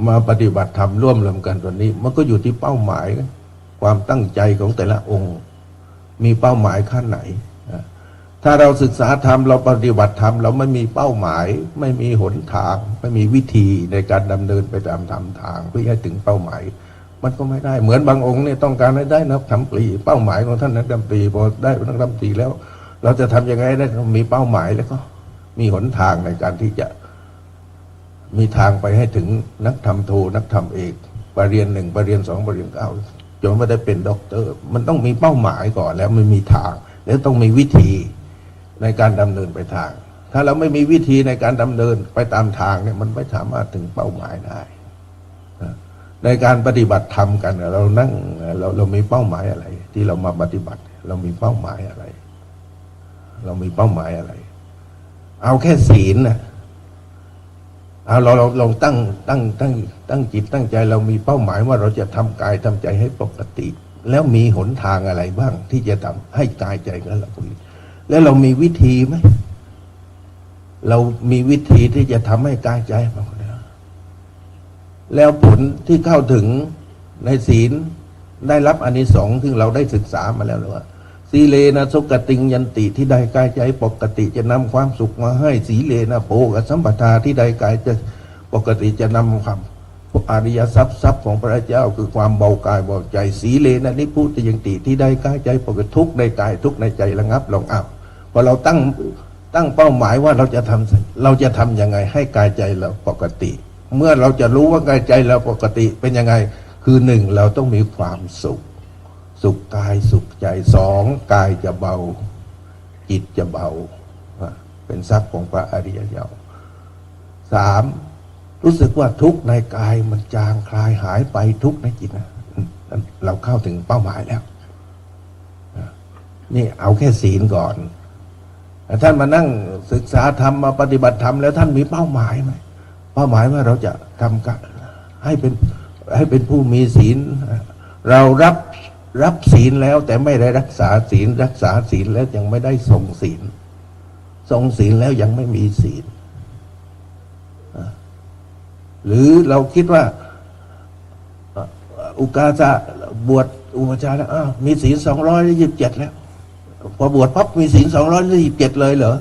มาปฏิบัติธรรมร่วมรวมกันตัวนี้มันก็อยู่ที่เป้าหมายความตั้งใจของแต่ละองค์มีเป้าหมายขั้นไหนถ้าเราศึกษาธรรมเราปฏิบัติธรรมเราไม่มีเป้าหมายไม่มีหนทางไม่มีวิธีในการดำเนินไปตามธรรมทางเพื่อให้ถึงเป้าหมายมันก็ไม่ได้เหมือนบางองค์เนี่ยต้องการให้ได้นักธรรมตรีเป้าหมายของท่านนักธรรมตรีพอได้นักธรรมตรีแล้วเราจะทำยังไงได้มีเป้าหมายแล้วก็มีหนทางในการที่จะมีทางไปให้ถึงนักธรรมโทนักธรรมเอกปริญญา 1ปริญญา 2ปริญญา 9จนไม่ได้เป็นด็อกเตอร์มันต้องมีเป้าหมายก่อนแล้วมันมีทางแล้วต้องมีวิธีในการดำเนินไปทางถ้าเราไม่มีวิธีในการดำเนินไปตามทางเนี่ยมันไม่สามารถถึงเป้าหมายได้ในการปฏิบัติธรรมกันเรานั่งเรามีเป้าหมายอะไรที่เรามาปฏิบัติเรามีเป้าหมายอะไรเรามีเป้าหมายอะไรเอาแค่ศีลนะเอาเราลองตั้งจิตตั้งใจเรามีเป้าหมายว่าเราจะทำกายทำใจให้ปกติแล้วมีหนทางอะไรบ้างที่จะทำให้กายใจของเราปกติแล้วเรามีวิธีไหมเรามีวิธีที่จะทำให้กายใจปกติแล้วผลที่เข้าถึงในศีลได้รับอานิสงส์ซึ่งเราได้ศึกษามาแล้วว่า สีเลนะสุกติงยันติที่ใดกายใจปกติจะนำความสุขมาให้สีเลนะโภกสัมปทาที่ใดกายจะปกติจะนำความอริยทรัพย์ของพระเจ้าคือความเบากายเบาใจสีเลนะนิพุติยังติที่ใดกายใจปกติทุกในกายทุกในใจระงับลงอ้าวพอเราตั้งเป้าหมายว่าเราจะทำยังไงให้กายใจเราปกติ เมื่อเราจะรู้ว่ากายใจเราปกติเป็นยังไงคือหนึ่งเราต้องมีความสุขกายสุขใจสองกายจะเบาจิตจะเบาเป็นทรัพย์ของพระอริยเจ้าสามรู้สึกว่าทุกข์ในกายมันจางคลายหายไปทุกข์ในจิตนะเราเข้าถึงเป้าหมายแล้วนี่เอาแค่ศีลก่อนท่านมานั่งศึกษาธรรมมาปฏิบัติธรรมแล้วท่านมีเป้าหมายไหมเป้าหมายว่าเราจะทำกันให้เป็นผู้มีศีลเรารับศีลแล้วแต่ไม่ได้รักษาศีลแล้วยังไม่ได้ทรงศีลแล้วยังไม่มีศีลหรือเราคิดว่าอุกาสะบวชอุปชฌาย์แล้วมีศีล227แล้วพอบวชปั๊บมีศีล227เลยเหรอ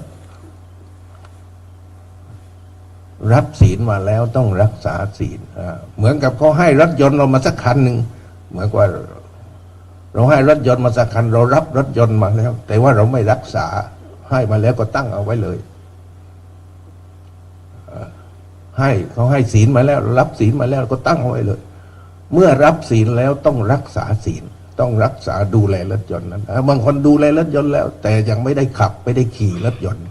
รับศีลมาแล้วต้องรักษาศีลเหมือนกับเขาให้รถยนต์เรามาสักคันหนึ่งเหมือนว่าเราให้รถยนต์มาสักคันเรารับรถยนต์มาแล้วแต่ว่าเราไม่รักษาให้มาแล้วก็ตั้งเอาไว้เลยเขาให้ศีลมาแล้วรับศีลมาแล้วก็ตั้งเอาไว้เลยเมื่อรับศีลแล้วต้องรักษาศีลต้องรักษาดูแลรถยนต์นั้นบางคนดูแลรถยนต์แล้วแต่ยังไม่ได้ขับไม่ได้ขี่รถยนต์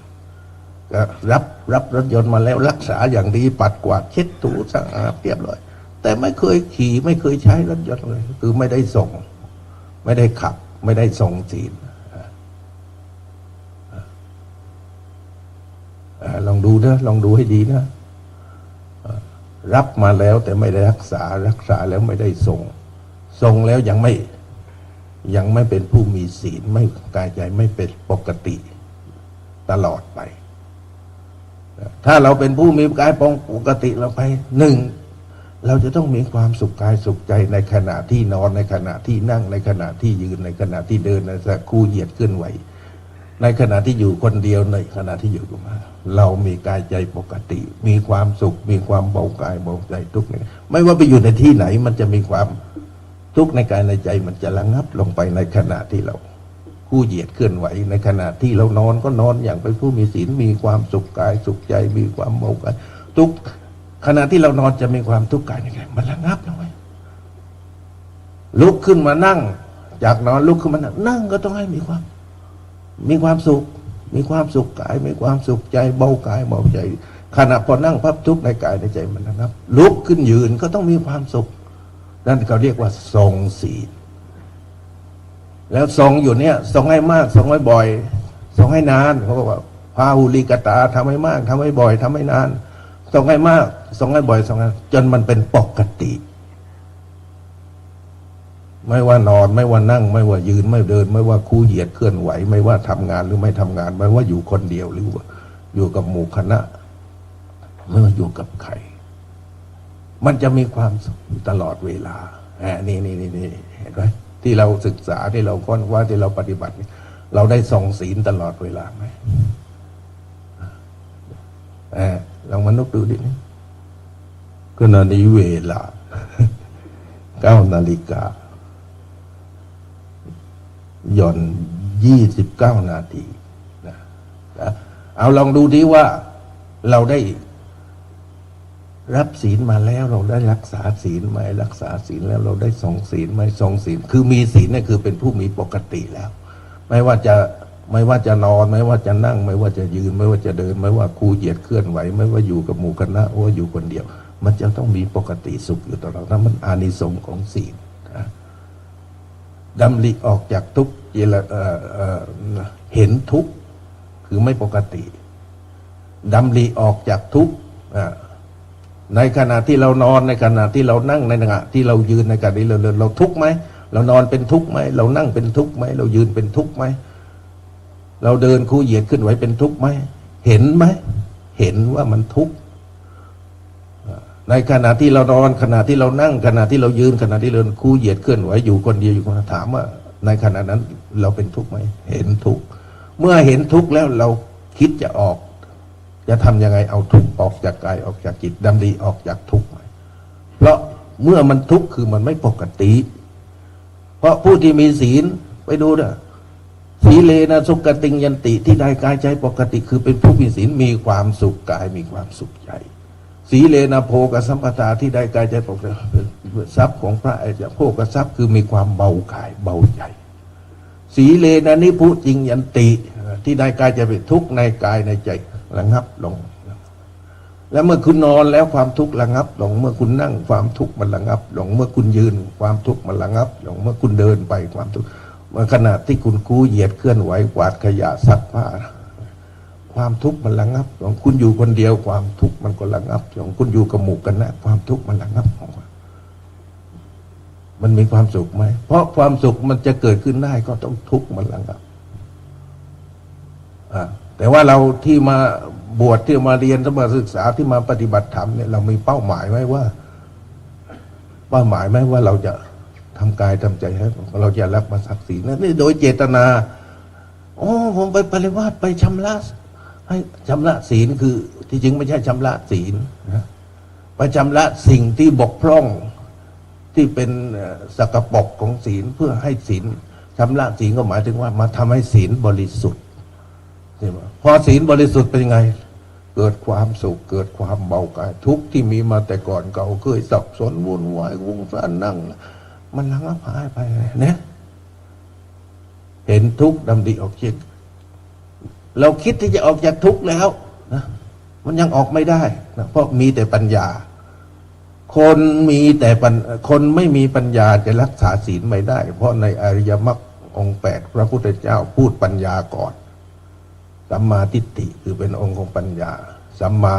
ก็รับรถยนต์มาแล้วรักษาอย่างดีปัดกวาดเช็ดถูสะอาดเรียบร้อยแต่ไม่เคยขี่ไม่เคยใช้รถยนต์เลยคือไม่ได้ส่งไม่ได้ขับไม่ได้ส่งศีลลองดูนะลองดูให้ดีนะรับมาแล้วแต่ไม่ได้รักษาแล้วไม่ได้ส่งแล้วยังไม่เป็นผู้มีศีลไม่กายใจไม่เป็นปกติตลอดไปถ้าเราเป็นผู้มีกายปกติเราไปหนึ่งเราจะต้องมีความสุขกายสุขใจในขณะที่นอนในขณะที่นั่งในขณะที่ยืนในขณะที่เดินในคู่เหยียดเคลื่อนไหวในขณะที่อยู่คนเดียวในขณะที่อยู่กับมาเรามีกายใจปกติมีความสุขมีความเบากายเบาใจทุกข์ไม่ว่าไปอยู่ในที่ไหนมันจะมีความทุกข์ในกายในใจมันจะระงับลงไปในขณะที่เราคู่เหยียดเคลื่อนไหวในขณะที่เรานอนก็นอนอย่างเป็นผู้มีศีลมีความสุขกายสุขใจมีความเบากายทุกขณะที่เรานอนจะมีความทุกข์กายในกายมันระงับลงไปลุกขึ้นมานั่งจากนอนลุกขึ้นมานั่งก็ต้องให้มีความสุขมีความสุขกายมีความสุขใจเบากายเบาใจขณะพอนั่งพับทุกข์ในกายในใจมันนะครับลุกขึ้นยืนก็ต้องมีความสุขนั่นเขาเรียกว่าทรงศีลแล้วทรงอยู่เนี่ยทรงให้มากทรงให้บ่อยทรงให้นานเขาบอกว่าพาหุลิกตาทำให้มากทำให้บ่อยทำให้นานทรงให้มากทรงให้บ่อยทรงให้จนมันเป็นปกติไม่ว่านอนไม่ว่านั่งไม่ว่ายืนไม่เดินไม่ว่าคู่เหยียดเคลื่อนไหวไม่ว่าทำงานหรือไม่ทำงานไม่ว่าอยู่คนเดียวหรือว่าอยู่กับหมู่คณะไม่ว่าอยู่กับใครมันจะมีความสุขตลอดเวลานี่เห็นไหมที่เราศึกษาที่เราค้นว่าที่เราปฏิบัติเราได้ทรงศีลตลอดเวลาไหมลองมนุษย์ดูดิขณะนี้เวลา 9 นาฬิกาหย่อน29 นาทีนะเอาลองดูดิว่าเราได้รับศีลมาแล้วเราได้รักษาศีลไหมรักษาศีลแล้วเราได้ทรงศีลไหมทรงศีลคือมีศีลนี่คือเป็นผู้มีปกติแล้วไม่ว่าจะนอนไม่ว่าจะนั่งไม่ว่าจะยืนไม่ว่าจะเดินไม่ว่าคู่เหยียดเคลื่อนไหวไม่ว่าอยู่กับหมู่คณะว่าอยู่คนเดียวมันจะต้องมีปกติสุขอยู่ตลอดนั่นมันอานิสงส์ของศีลนะดำริออกจากทุกข์เห็นทุกข์คือไม่ปกติดำริออกจากทุกข์ในขณะที่เรานอนในขณะที่เรานั่งในขณะที่เรายืนในขณะที่เราทุกข์ไหมเรานอนเป็นทุกข์ไหมเรานั่งเป็นทุกข์ไหมเรายืนเป็นทุกข์ไหมเราเดินคู่เหยียดขึ้นไหวเป็นทุกข์ไหมเห็นไหมเห็นว่ามันทุกข์ในขณะที่เรานอนขณะที่เรานั่งขณะที่เรายืนขณะที่เราคู่เหยียดเคลื่อนไหวอยู่คนเดียวอยู่คนถามว่า ในขณะนั้นเราเป็นทุกข์ไหมเห็นทุกข์เมื่อเห็นทุกข์แล้วเราคิดจะออกจะทำยังไงเอาทุกข์ออกจากกายออกจากจิตดำริออกจากทุกข์เพราะเมื่อมันทุกข์คือมันไม่ปกติเพราะผู้ที่มีศีลไปดูนะสีเลนะสุขติงยันติที่ได้กายใจปกติคือเป็นผู้มีศีลมีความสุขกายมีความสุขใจสีเลนะโภกสัมปทาที่ได้กายใจปกติทรัพย์ของพระอริยโภกทรัพย์คือมีความเบากายเบาใจสีเลนะนิพุจิงยันติที่ได้กายใจเป็นทุกข์ในกายในใจระงับลงแล้วเมื่อคุณนอนแล้วความทุกข์ระงับลงเมื่อคุณนั่งความทุกข์มันระงับลงเมื่อคุณยืนความทุกข์มันระงับลงเมื่อคุณเดินไปความทุกข์เมื่อขณะที่คุณกู้เหยียดเคลื่อนไหวกวาดขยะซักผ้าความทุกข์มันระงับลงคุณอยู่คนเดียวความทุกข์มันก็ระงับลงคุณอยู่กับหมู่กันนะความทุกข์มันระงับลงมันมีความสุขไหมเพราะความสุขมันจะเกิดขึ้นได้ก็ต้องทุกข์มันระงับแต่ว่าเราที่มาบวชที่มาเรียนที่มาศึกษาที่มาปฏิบัติธรรมเนี่ยเรามีเป้าหมายไหมว่าเราจะทำกายทำใจให้เราจะรักมาศักดิ์ศรีนั่นนี่โดยเจตนาผมไปปฏิวัติไปชำระให้ชำระศีลคือที่จริงไม่ใช่ชำระศีลนะไปชำระสิ่งที่บกพร่องที่เป็นสกปรกของศีลเพื่อให้ศีลชำระศีลก็หมายถึงว่ามาทำให้ศีลบริสุทธิ์พอศีลบริสุทธิ์เป็นยังไงเกิดความสุขเกิดความเบากายทุกที่มีมาแต่ก่อนเก่าเคยสับสนวุ่นวายวุ่นซ่านนั่งมันระงับหายไปเนี่ยเห็นทุกข์ดำริออกจากเราคิดที่จะออกจากทุกข์แล้วนะมันยังออกไม่ได้นะเพราะมีแต่ปัญญาคนไม่มีปัญญาจะรักษาศีลไม่ได้เพราะในอริยมรรคองค์8พระพุทธเจ้าพูดปัญญาก่อนสัมมาทิฏฐิคือเป็นองค์ของปัญญาสัมมา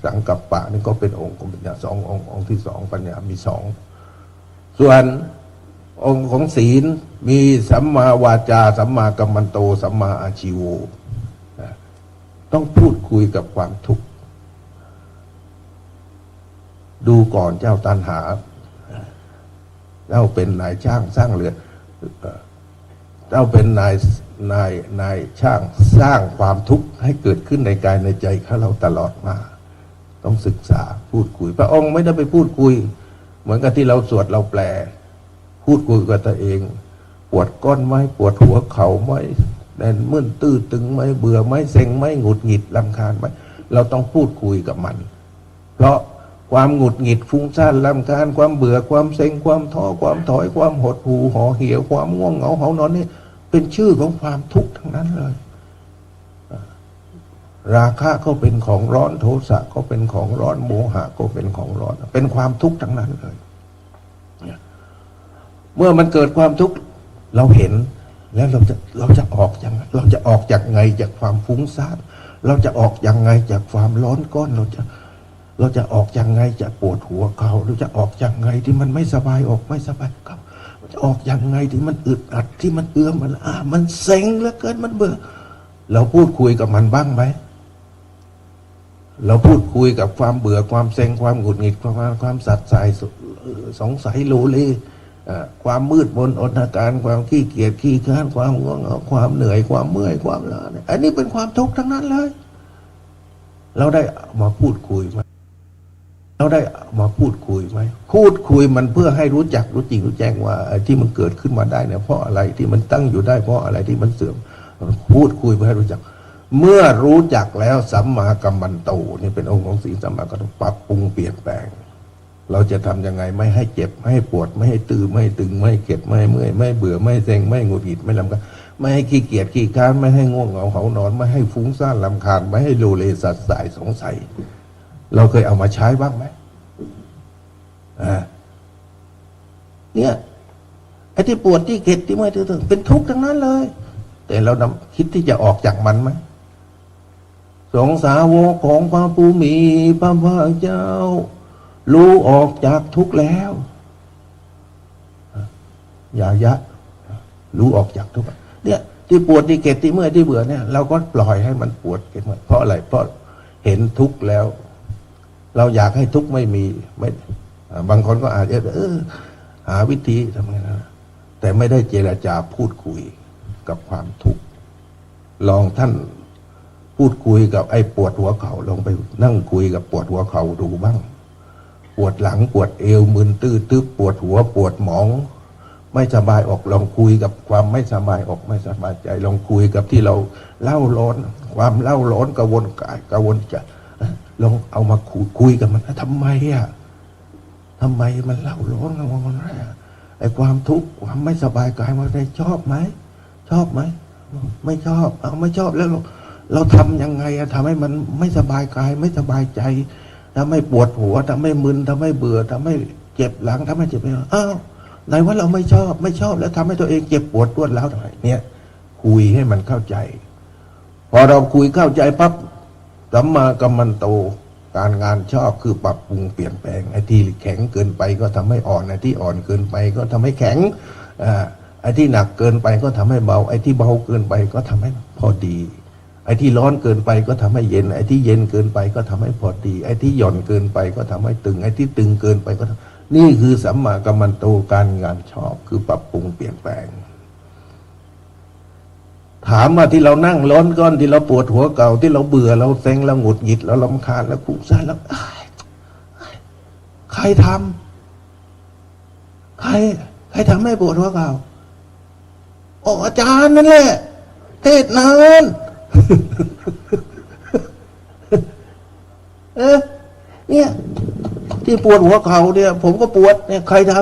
สังกัปปะนี่ก็เป็นองค์ของปัญญา2องค์ที่2ปัญญามี2ส่วนองค์ของศีลมีสัมมาวาจาสัมมากัมมันโตสัมมาอาชีโวต้องพูดคุยกับความทุกข์ดูก่อนเจ้าตัณหาเจ้าเป็นนายช่างสร้างเรือนเจ้าเป็นนายช่างสร้างความทุกข์ให้เกิดขึ้นในกายในใจของเราตลอดมาต้องศึกษาพูดคุยพระองค์ไม่ได้ไปพูดคุยเหมือนกับที่เราสวดเราแปลพูดคุยกับตัวเองปวดก้นไหมปวดหัวเข่าไหมแน่นมึนตื้อตึงไหมเบื่อไหมเซ็งไหมหงุดหงิดรำคาญไหมเราต้องพูดคุยกับมันเพราะความหงุดหงิดฟุ้งซ่านรำคาญความเบื่อความเซ็งความท้อความถอยความหดหู่ห่อเหี่ยวความง่วงเหงาหานอนนี่เป็นชื่อของความทุกข์ทั้งนั้นเลยราคะก็เป็นของร้อนโทสะก็เป็นของร้อนโมหะก็เป็นของร้อนเป็นความทุกข์ทั้งนั้นเลยเมื่อมันเกิดความทุกข์เราเห็นแล้วเราจะออกยังไงเราจะออกจากไงจากความฟุ้งซ่านเราจะออกยังไงจากความร้อนก้อนเราจะออกยังไงจากปวดหัวเข่าเราจะออกยังไงที่มันไม่สบายออกไม่สบายเข่าจะออกยังไงที่มันอึดอัดที่มันมันเซ็งเหลือเกินมันเบื่อเราพูดคุยกับมันบ้างไหมเราพูดคุยกับความเบื่อความเซ็งความหงุดหงิดความสัตย์ใสสงสัยโลเลความมืดมนอนอาการความขี้เกียจขี้ค้านความง่วงเหงาความเหนื่อยความเมื่อยความล้าเนี่ยอันนี้เป็นความทุกข์ทั้งนั้นเลยเราได้มาพูดคุยไหมพูดคุยมันเพื่อให้รู้จักรู้จริงรู้แจ้งว่าที่มันเกิดขึ้นมาได้เนี่ยเพราะอะไรที่มันตั้งอยู่ได้เพราะอะไรที่มันเสื่อมพูดคุยเพื่อให้รู้จักเมื่อรู้จักแล้วสัมมากัมมันโตนี่เป็นองค์ของศีลสัมมาก็ต้องปรับปรุงเปลี่ยนแปลงเราจะทำยังไงไม่ให้เจ็บไม่ให้ปวดไม่ให้ตื้อไม่ให้ตึงไม่ให้เก็บไม่ให้เมื่อยไม่เบื่อไม่เซ็งไม่หงุดหงิดไม่รำคาญไม่ให้ขี้เกียจขี้ค้านไม่ให้ง่วงเหงาหานอนไม่ให้ฟุ้งซ่านรำคาญไม่ให้โลเลสัตย์สายสงสัยเราเคยเอามาใช้บ้างไหมเนี่ยไอ้ที่ปวดที่เข็ดที่เมื่อยที่ตึงเป็นทุกข์ทั้งนั้นเลยแต่เราคิดที่จะออกจากมันไหมสงสาวกของพระผู้มีพระภาคเจ้ารู้ออกจากทุกข์แล้วอย่ายะรู้ออกจากทุกข์เนี่ยที่ปวดที่เข็ดที่เมื่อยที่เบื่อเนี่ยเราก็ปล่อยให้มันปวดเข็ดเมื่อยเพราะอะไรเพราะเห็นทุกข์แล้วเราอยากให้ทุกข์ไม่มีไม่บางคนก็อาจจะหาวิธีทำไงนะ แต่ไม่ได้เจรจาพูดคุยกับความทุกข์ลองท่านพูดคุยกับไอ้ปวดหัวเข่าลองไปนั่งคุยกับปวดหัวเข่าดูบ้างปวดหลังปวดเอวมึนตื้อตึ๊บปวดหัวปวดหมองไม่สบายออกลองคุยกับความไม่สบายออกไม่สบายใจลองคุยกับที่เราเล่าร้อนความเล่าร้อนกระวนกายกระวนใจลองเอามาคุยกับมันทำไมมันเล่าร้อนกระวนไอ้ความทุกข์ความไม่สบายกายมันได้ชอบไหมไม่ชอบเอาไม่ชอบแล้วเราทำยังไงทำให้มันไม่สบายกายไม่สบายใจทำให้ปวดหัวทำให้มึนทำให้เบื่อทำให้เจ็บหลังทำให้เจ็บไปอ้าวไหนว่าเราไม่ชอบแล้วทำให้ตัวเองเจ็บปวดรวดร้าวทำไมเนี่ยคุยให้มันเข้าใจ พอเราคุยเข้าใจปั๊บสัมมากัมมันโตการงานชอบคือปรับปรุงเปลี่ยนแปลงไอ้ที่แข็งเกินไปก็ทำให้อ่อนไอ้ที่อ่อนเกินไปก็ทำให้แข็งไอ้ที่หนักเกินไปก็ทำให้เบาไอ้ที่เบาเกินไปก็ทำให้พอดีไอ้ที่ร้อนเกินไปก็ทำให้เย็นไอ้ที่เย็นเกินไปก็ทำให้พอดีไอ้ที่หย่อนเกินไปก็ทำให้ตึงไอ้ที่ตึงเกินไปก็นี่คือสัมมากัมมันโตการงานชอบคือปรับปรุงเปลี่ยนแปลงถามว่าที่เรานั่งร้อนก้อนที่เราปวดหัวเก่าที่เราเบื่อเราเซ็งเราหงุดหงิดเรารำคาญแล้วฟุ้งซ่านแล้วใครทำใครทำให้ปวดหัวเก่าอาจารย์นั่นแหละเทศนานเนี่ยที่ปวดหัวเข่าเนี่ยผมก็ปวดเนี่ยใครท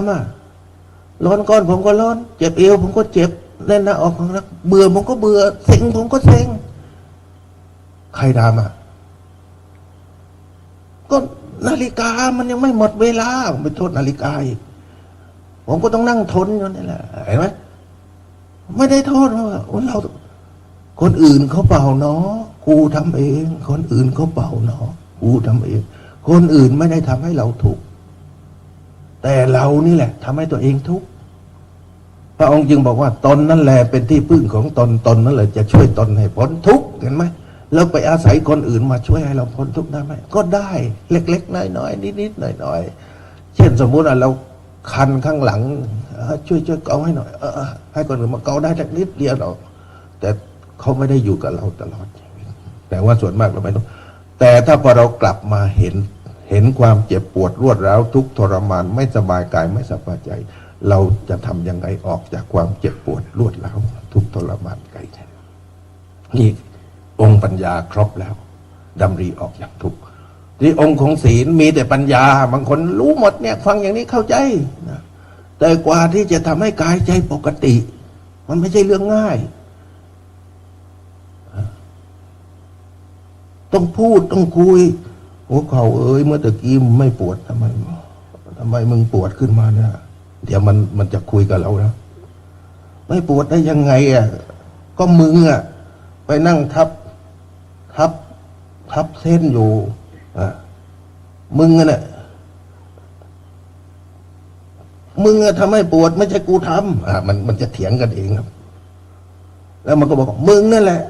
ำร้อนก้อนผมก็ร้อนเจ็บเอวผมก็เจ็บแน่นหน้าออกของนักเบื่อผมก็เบื่อเซ็งผมก็เซ็งใครทำก็นาฬิกามันยังไม่หมดเวลาผมไปโทษนาฬิกาอีกผมก็ต้องนั่งทนอยู่นี่แหละเห็นไหมไม่ได้โทษว่าเราคนอื่นเขาเป่าเนาะกูทำเองคนอื่นเขาเป่าเนาะกูทำเองคนอื่นไม่ได้ทำให้เราทุกข์แต่เรานี่แหละทำให้ตัวเองทุกข์พระองค์จึงบอกว่าตนนั่นแหละเป็นที่พึ่งของตนนั่นแหละจะช่วยตนให้พ้นทุกข์เห็นไหมแล้วไปอาศัยคนอื่นมาช่วยให้เราพ้นทุกข์ได้ไหมก็ได้เล็กๆน้อยๆนิดๆหน่อยๆเช่นสมมุติว่าเราคันข้างหลังช่วยเกาให้หน่อยให้คนอื่นมาเกาได้สักนิดเดียวหรอกแต่เขาไม่ได้อยู่กับเราตลอดแต่ว่าส่วนมากเราไม่ต้องแต่ถ้าพอเรากลับมาเห็นความเจ็บปวดรวดร้าวทุกข์ทรมานไม่สบายกายไม่สบายใจเราจะทำยังไงออกจากความเจ็บปวดรวดร้าวทุกข์ทรมานกายนี่องค์ปัญญาครบแล้วดำริออกจากทุกข์ที่องค์ของศีลมีแต่ปัญญาบางคนรู้หมดเนี่ยฟังอย่างนี้เข้าใจนะแต่กว่าที่จะทำให้กายใจปกติมันไม่ใช่เรื่องง่ายต้องพูดต้องคุยหัวเข่าเมื่อตะกี้ไม่ปวดทำไมมึงปวดขึ้นมาเนี่ยเดี๋ยวมันจะคุยกับเรานะไม่ปวดได้ยังไงก็มึงไปนั่งทับเส้นอยู่มึงน่ะทำให้ปวดไม่ใช่กูทำมันจะเถียงกันเองครับแล้วมันก็บอกมึงนั่นแหละ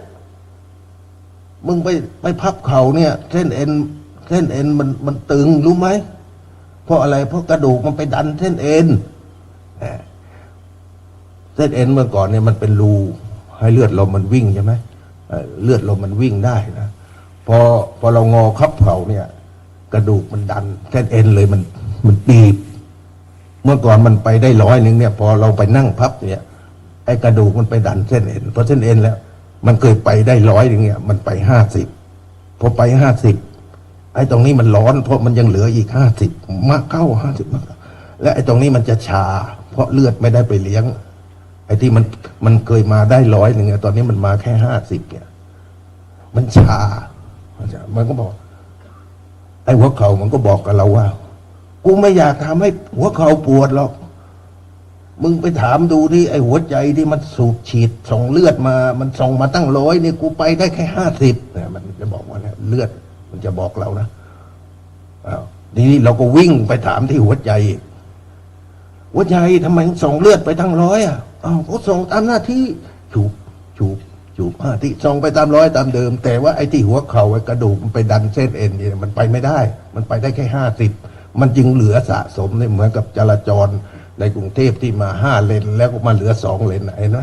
มึงไปพับเข่าเนี่ยเส้นเอ็นมันตึงรู้ไหมเพราะอะไรเพราะกระดูกมันไปดันเส้นเอ็นเมื่อก่อนเนี่ยมันเป็นรูให้เลือดลมมันวิ่งใช่ไหมเลือดลมมันวิ่งได้นะพอเรางอคับเข่าเนี่ยกระดูกมันดันเส้นเอ็นเลยมันบีบเมื่อก่อนมันไปได้100เนี่ยพอเราไปนั่งพับเนี่ยไอ้กระดูกมันไปดันเส้นเอ็นพอเส้นเอ็นแล้วมันเคยไปได้100เนี่ยมันไป50พอไป50ไอ้ตรงนี้มันร้อนเพราะมันยังเหลืออีก50มากเข้า50มากและไอ้ตรงนี้มันจะชาเพราะเลือดไม่ได้ไปเลี้ยงไอ้ที่มันเคยมาได้100เนี่ยตอนนี้มันมาแค่50เนี่ยมันชามันก็บอกไอ้หัวเข่ามันก็บอกกับเราว่ากูไม่อยากทำให้หัวเข่าปวดหรอกมึงไปถามดูที่ไอ้หัวใจที่มันสูบฉีดส่งเลือดมามันส่งมาตั้ง100เนี่ยกูไปได้แค่50เนี่ยมันจะบอกว่าเนี่ยเลือดมันจะบอกเรานะทีนี้เราก็วิ่งไปถามที่หัวใจทำไมส่งเลือดไปทั้ง100ก็ส่งตามหน้าที่จูบที่ส่งไปตาม100ตามเดิมแต่ว่าไอ้ที่หัวเข่าไอ้กระดูกมันไปดันเส้นเอ็นเนี่ยมันไปไม่ได้มันไปได้แค่50มันจึงเหลือสะสมเนี่ยเหมือนกับจราจร ในกรุงเทพที่มา5 เลนแล้วก็มาเหลือ2 เลนเห็นไหม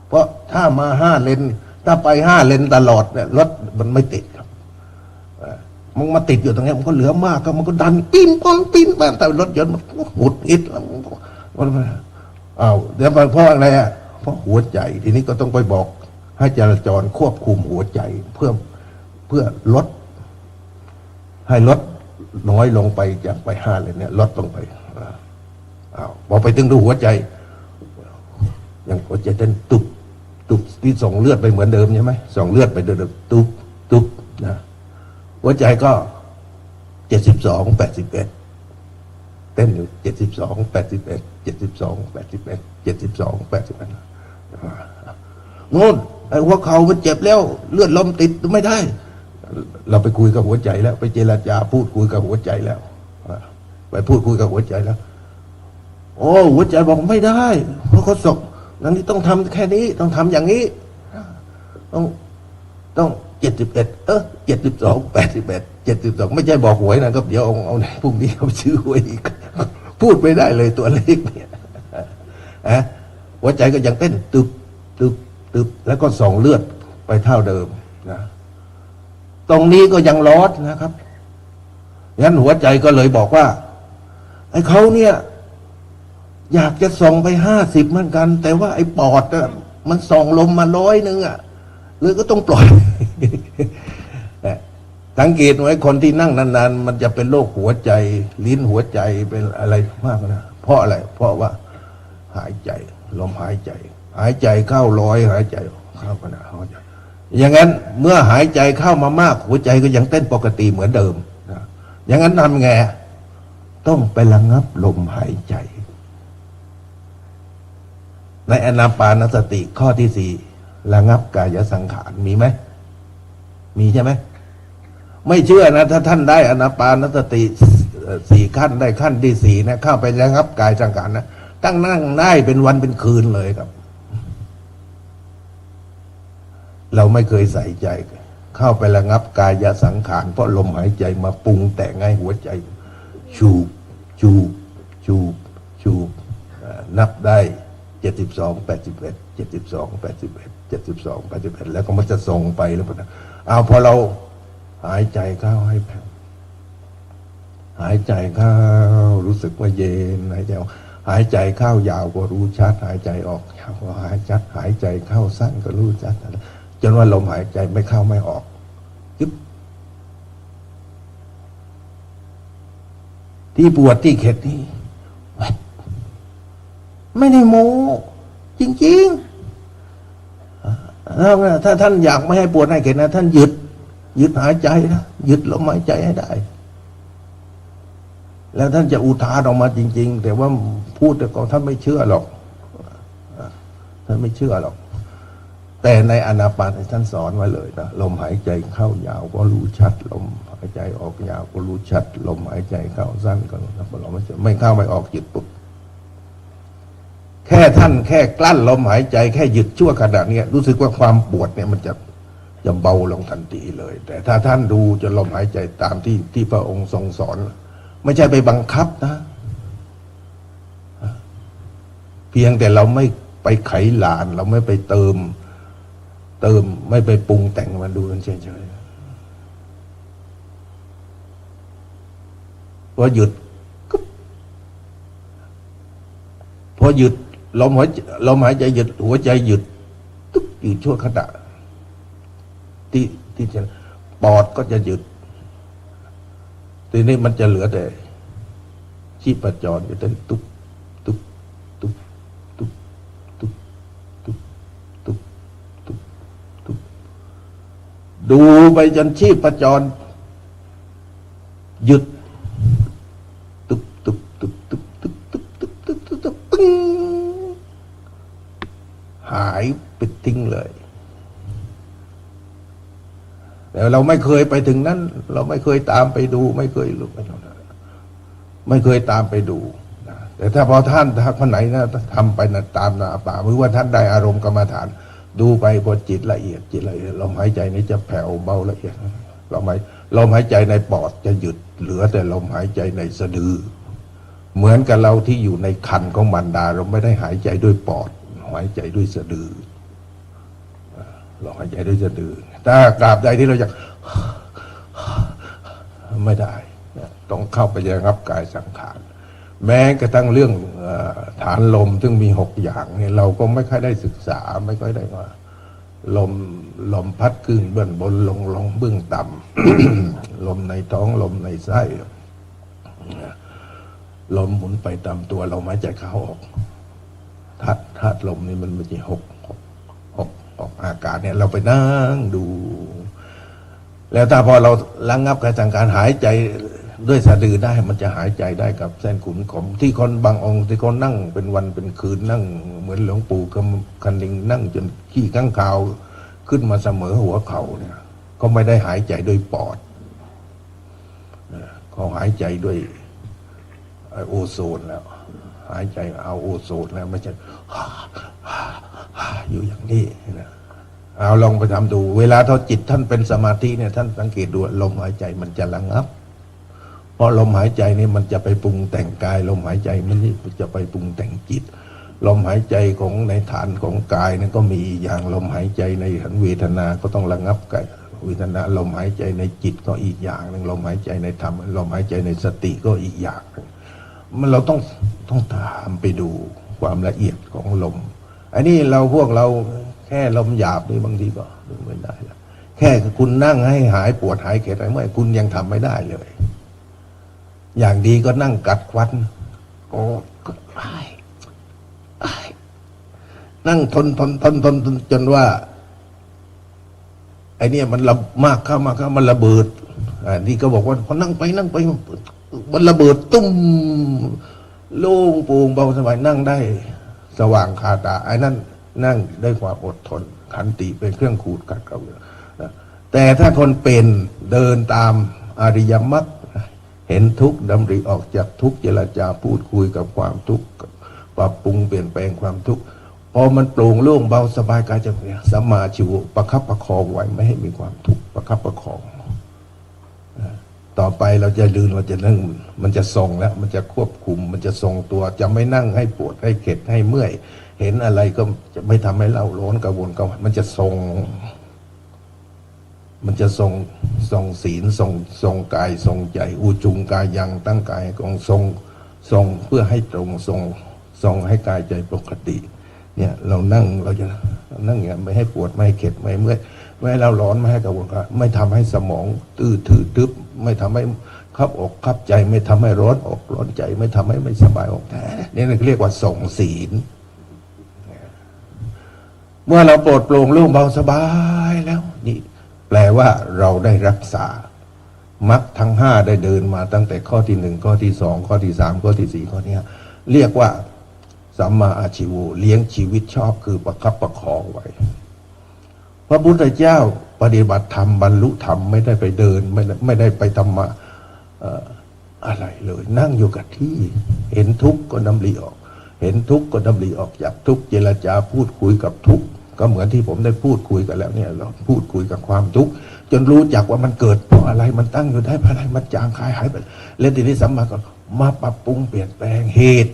เพราะถ้ามา5 เลนถ้าไป5 เลนตลอดเนี่ยรถมันไม่ติดครับมันมาติดอยู่ตรงนี้มันก็เหลือมากก็มันก็ดันปิ้นป้อนปิ้นป้อนแต่รถยนต์มันหงุดหงิดแล้วมันเดี๋ยวเพราะอะไรอ่ะเพราะหัวใจทีนี้ก็ต้องไปบอกให้จราจรควบคุมหัวใจเพื่อลดให้ลดน้อยลงไปจากไป5 เลนเนี่ยลดลงไปพอไปถึงดูหัวใจยังหัวใจเต้นตุบตุบที่ส่งเลือดไปเหมือนเดิมใช่ไหมส่งเลือดไปเดิมตุบตุบนะหัวใจก็72-81เต้นอยู่72-81 72-81 โน่นไอ้หัวเข่ามันเจ็บแล้วเลือดลมติดไม่ได้เราไปคุยกับหัวใจแล้วไปเจรจาพูดคุยกับหัวใจแล้วไปพูดคุยกับหัวใจแล้วโอ้หัวใจบอกไม่ได้เพราะเขาศกงั้นนี่ต้องทำแค่นี้ต้องทำอย่างนี้ต้อง71 72-81 ไม่ใช่บอกหวยนะครับเดี๋ยวเอาในพรุ่งนี้เอาชื่อหวยอีกพูดไม่ได้เลยตัวเลขเนี่ยหัวใจก็ยังเต้นตึบตึบตึบแล้วก็ส่งเลือดไปเท่าเดิมนะตรงนี้ก็ยังร้อนนะครับงั้นหัวใจก็เลยบอกว่าไอ้เขาเนี่ยอยากจะส่งไป50เหมือนกันแต่ว่าไอ้ปอดอะมันส่งลมมา100อ่ะเลยก็ต้องปล่อยสังเกตไว้คนที่นั่งนานๆมันจะเป็นโรคหัวใจลิ้นหัวใจเป็นอะไรมากนะเพราะอะไรเพราะว่าหายใจลมหายใจเข้า100หายใจเข้านะหายใจอย่างนั้นเมื่อหายใจเข้ามามากหัวใจก็ยังเต้นปกติเหมือนเดิมนะอย่างนั้นทำไงต้องไประงับลมหายใจในอานาปานสติข้อที่4ระงับกายสังขารมีไหมมีใช่ไหมไม่เชื่อนะถ้าท่านได้อานาปานสติ4 ขั้นได้ขั้นที่4นะเข้าไประงับกายสังขารนะตั้งนั่งได้เป็นวันเป็นคืนเลยครับเราไม่เคยใส่ใจเข้าไประงับกายสังขารเพราะลมหายใจมาปรุงแต่งให้หัวใจชูบชูบชูบชูบนับได้72-81 แล้วก็มันจะส่งไปแล้วนะพอเราหายใจเข้าให้แผ่วหายใจเข้ารู้สึกว่าเย็นหายใจออกหายใจเข้ายาวก็รู้ชัดหายใจออกยาวก็หายชัดหายใจเข้าสั้นก็รู้ชัดจนว่าลมหายใจไม่เข้าไม่ออกยึบที่ปวดที่เข็ดนี่ไม่ได้โม้จริงๆถ้าท่านอยากไม่ให้ปวดให้เข็ดนะท่านหยุดหายใจนะหยุดลมหายใจให้ได้แล้วท่านจะอุทานออกมาจริงๆแต่ว่าพูดแต่ก็ท่านไม่เชื่อหรอกท่านไม่เชื่อหรอกแต่ในอานาปานท่านสอนไว้เลยนะลมหายใจเข้ายาวก็รู้ชัดลมหายใจออกยาวก็รู้ชัดลมหายใจเข้าสั้นก็รู้ชัดลมไม่เข้าไม่ออกหยุดปุ๊บแค่ท่านแค่กลั้นลมหายใจแค่หยุดชั่วขณะนี้รู้สึกว่าความปวดเนี่ยมันจะเบาลงทันทีเลยแต่ถ้าท่านดูจะลมหายใจตามที่พระองค์ทรงสอนไม่ใช่ไปบังคับนะเพียงแต่เราไม่ไปไขลานเราไม่ไปเติมไม่ไปปรุงแต่งมันดูกันเฉยๆพอหยุดลมหายใจหยุดหัวใจหยุดตุ๊บหยุดชั่วขณะที่จะปอดก็จะหยุดทีนี้มันจะเหลือแต่ชีพจรจะเต้นตุ๊บตุ๊บตุ๊บตุ๊บตุ๊บตุ๊บตุ๊บตุ๊บตุ๊บดูไปจนชีพจรหยุดตุ๊บตุ๊บตุ๊บตุ๊บตุ๊บตุ๊บตุ๊บตุ๊บตุ๊บตุ๊บปึ้งหายไปทิ้งเลยแต่เราไม่เคยไปถึงนั้นเราไม่เคยตามไปดูไม่เคยรู้ไม่เคยตามไปดูนะแต่ถ้าพอท่านคนไหนนะทำไปนะตามนาป่าหรือว่าท่านได้อารมณ์กรรมฐานดูไปพอจิตละเอียดลมหายใจนี้จะแผ่วเบาละเอียดลมหายใจในปอดจะหยุดเหลือแต่ลมหายใจในสะดือ เหมือนกับเราที่อยู่ในครรภ์ของมารดาเราไม่ได้หายใจด้วยปอดหายใจด้วยสะดือเราหายใจด้วยสะดือถ้ากราบใดที่เราจะไม่ได้ต้องเข้าไประงับกายสังขารแม้กระทั่งเรื่องฐานลมซึ่งมี6 อย่างเนี่ยเราก็ไม่ค่อยได้ศึกษาไม่ค่อยได้ว่าลมพัดขึ้นเบื้องบนลงเบื้องต่ำ ลมในท้องลมในไส้ลมหมุนไปตามตัวเราหายใจเข้าออกธาตุลมนี่มันไม่ใช่หกอาการเนี่ยเราไปนั่งดู แล้วถ้าพอเราระงับการสั่งการหายใจด้วยสะดือได้มันจะหายใจได้กับเส้นขุนขมที่คนบางองค์ที่คนนั่งเป็นวันเป็นคืนนั่งเหมือนหลวงปู่คันลิงนั่งจนขี้ข้างคาวขึ้นมาเสมอหัวเข่าเนี่ยก็ไม่ได้หายใจด้วยปอดเขาหายใจด้วยโอโซนแล้วหายใจเอาโอโซนแล้วไม่ใช่อยู่อย่างนี้นะเอาลองไปทำดูเวลาท่าจิตท่านเป็นสมาธิเนี่ยท่านสังเกตดูลมหายใจมันจะระงับเพราะลมหายใจนี่มันจะไปปรุงแต่งกายลมหายใจมันนี่จะไปปรุงแต่งจิตลมหายใจของในฐานของกายนั่นก็มีอย่างลมหายใจในฐานเวทนาก็ต้องระงับกายเวทนาลมหายใจในจิตก็อีกอย่างหนึ่งลมหายใจในธรรมลมหายใจในสติก็อีกอย่างนึงมันเราต้องตามไปดูความละเอียดของลมอันนี้พวกเราแค่ลมหยาบนี่บางทีก็ดูไม่ได้แล้วแค่คุณนั่งให้หายปวดหายเข็ดอะไรเมื่อคุณยังทำไม่ได้เลยอย่างดีก็นั่งกัดควันโอ้ก็นั่งทนจนว่าไอ้นี่มันมากเข้ามันระเบิดนี่ก็บอกว่าพอนั่งไปมันระเบิดตุ้มโล่งโปร่งเบาสบายนั่งได้สว่างคาตาไอ้นั่นนั่งได้ความอดทนขันติเป็นเครื่องขูดกัดเกลาแต่ถ้าคนเป็นเดินตามอริยมรรคเห็นทุกข์ดำริออกจากทุกข์เจรจาพูดคุยกับความทุกข์ปรับปรุงเปลี่ยนแปลงความทุกข์พอมันโปร่งโล่งเบาสบายกายใจสัมมาชีวะประคับประคองไว้ไม่ให้มีความทุกข์ประคับประคองต่อไปเราจะยืนเราจะนั่งมันจะทรงแล้วมันจะควบคุมมันจะทรงตัวจะไม่นั่งให้ปวดให้เข็ดให้เมื่อยเห็นอะไรก็จะไม่ทำให้เราร้อนกระวนกระวายมันจะทรงศีลทรงกายทรงใจอุจุงกายยังตั้งกายของทรงเพื่อให้ตรงทรงให้กายใจปกติเนี่ยเรานั่งเราจะนั่งอย่างไม่ให้ปวดไม่ให้เข็ดไม่เมื่อยไม่ให้เราร้อนไม่ให้กระวนกระวายไม่ทำให้สมองตื้อทึบไม่ทำให้คับอกคับใจไม่ทำให้ร้อนอกร้อนใจไม่ทำให้ไม่สบายอกนี่เรียกว่าทรงศีลเมื่อเราโปรดโปร่งโล่งเบาสบายแล้วนี่แปลว่าเราได้รักษามรรคทั้ง5ได้เดินมาตั้งแต่ข้อที่1ข้อที่2ข้อที่3ข้อที่4ข้อนี้เรียกว่าสัมมาอาชีวะเลี้ยงชีวิตชอบคือประคับประคองไว้พระพุทธเจ้าปฏิบัติธรรมบรรลุธรรมไม่ได้ไปเดินไม่ได้ไปทำมาอะไรเลยนั่งอยู่กับที่เห็นทุกข์ก็ดำริออกเห็นทุกข์ก็ดำริออกจากทุกข์เจรจาพูดคุยกับทุกข์ก็เหมือนที่ผมได้พูดคุยกันแล้วเนี่ยเราพูดคุยกับความทุกข์จนรู้จักว่ามันเกิดเพราะอะไรมันตั้งอยู่ได้เพราะอะไรมันจางคลายหายไปแล้วทีนี้สัมมาก็มาปรับปรุงเปลี่ยนแปลงเหตุ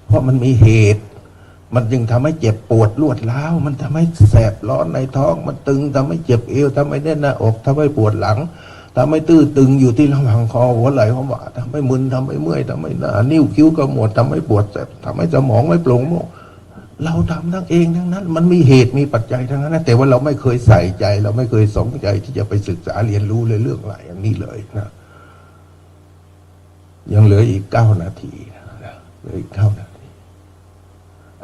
เพราะมันมีเหตุมันจึงทำให้เจ็บปวดรวดร้าวมันทำให้แสบร้อนในท้องมันตึงทำให้เจ็บเอวทำให้แน่นหน้าอกทำให้ปวดหลังทำให้ตื้อตึงอยู่ที่ระหว่างคอหัวไหล่หัวบ่าทำให้มึนทำให้เมื่อยทำให้หน้านิ้วคิ้วกระหมวดทำให้ปวดแสบทำให้สมองไม่โปร่งโล่งเราทำทั้งเองทั้งนั้นมันมีเหตุมีปัจจัยทั้งนั้นแต่ว่าเราไม่เคยใส่ใจเราไม่เคยสนใจที่จะไปศึกษาเรียนรู้เลยเรื่องอะไรอย่างนี้เลยนะยังเหลืออีก9 นาทีนะเหลืออีก9 นาที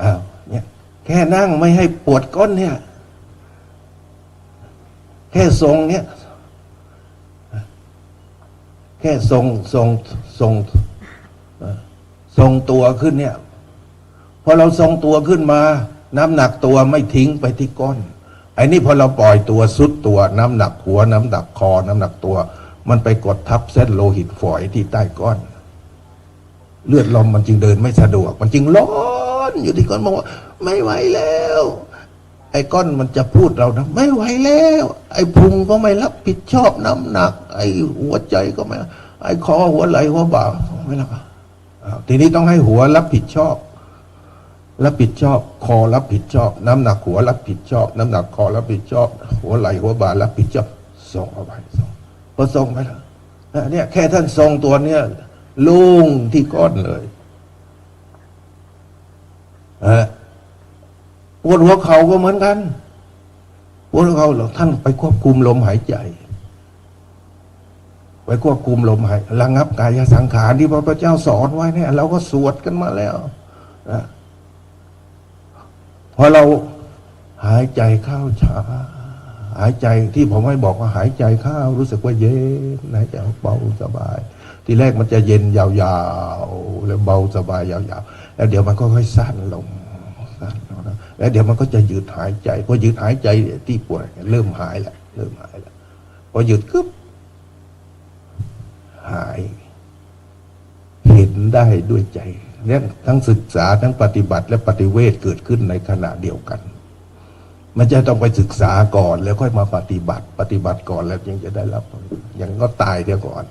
อ้าวเนี่ยแค่นั่งไม่ให้ปวดก้นเนี่ยแค่ทรงเนี่ยแค่ทรงตัวขึ้นเนี่ยพอเราทรงตัวขึ้นมาน้ำหนักตัวไม่ทิ้งไปที่ก้นไอ้นี่พอเราปล่อยตัวสุดตัวน้ำหนักหัวน้ำหนักคอน้ำหนักตัวมันไปกดทับเส้นโลหิตฝอยที่ใต้ก้อนเลือดลมมันจึงเดินไม่สะดวกมันจึงร้อนอยู่ที่ก้นบอกว่าไม่ไหวแล้วไอ้ก้อนมันจะพูดเรานะไม่ไหวแล้วไอ้พุงก็ไม่รับผิดชอบน้ำหนักไอ้หัวใจก็ไม่ไอ้คอหัวไหล่หัวบ่าไม่รับ ทีนี้ต้องให้หัวรับผิดชอบ รับผิดชอบคอรับผิดชอบ น้ำหนักหัวรับผิดชอบ น้ำหนักคอรับผิดชอบ หัวไหล่หัวบ่ารับผิดชอบส่งเอาไปส่งพอส่งไปแล้วเนี่ยแค่ท่านทรงตัวเนี่ยลุงที่ก้อนเลยปวดหัวเข่าก็เหมือนกันปวดหัวเข่าท่านไปควบคุมลมหายใจไปควบคุมลมหายระงับกายสังขารที่พระพุทธเจ้าสอนไว้เนี่ยเราก็สวดกันมาแล้วนะพอเราหายใจเข้าช้าหายใจที่ผมให้บอกว่าหายใจเข้ารู้สึกว่าเย็นหายใจเบาสบายทีแรกมันจะเย็นยาวๆแล้วเบาสบายยาวๆแล้วเดี๋ยวมันก็ค่อยสั้นลงแล้วเดี๋ยวมันก็จะหยุดหายใจพอหยุดหายใจที่ปวดเริ่มหายแล้วพอหยุดกึ๊บหายเห็นได้ด้วยใจเนี่ยทั้งศึกษาทั้งปฏิบัติและปฏิเวทเกิดขึ้นในขณะเดียวกันมันจะต้องไปศึกษาก่อนแล้วค่อยมาปฏิบัติก่อนแล้วจึงจะได้รับอย่างก็ตายเดี๋ยวก่อน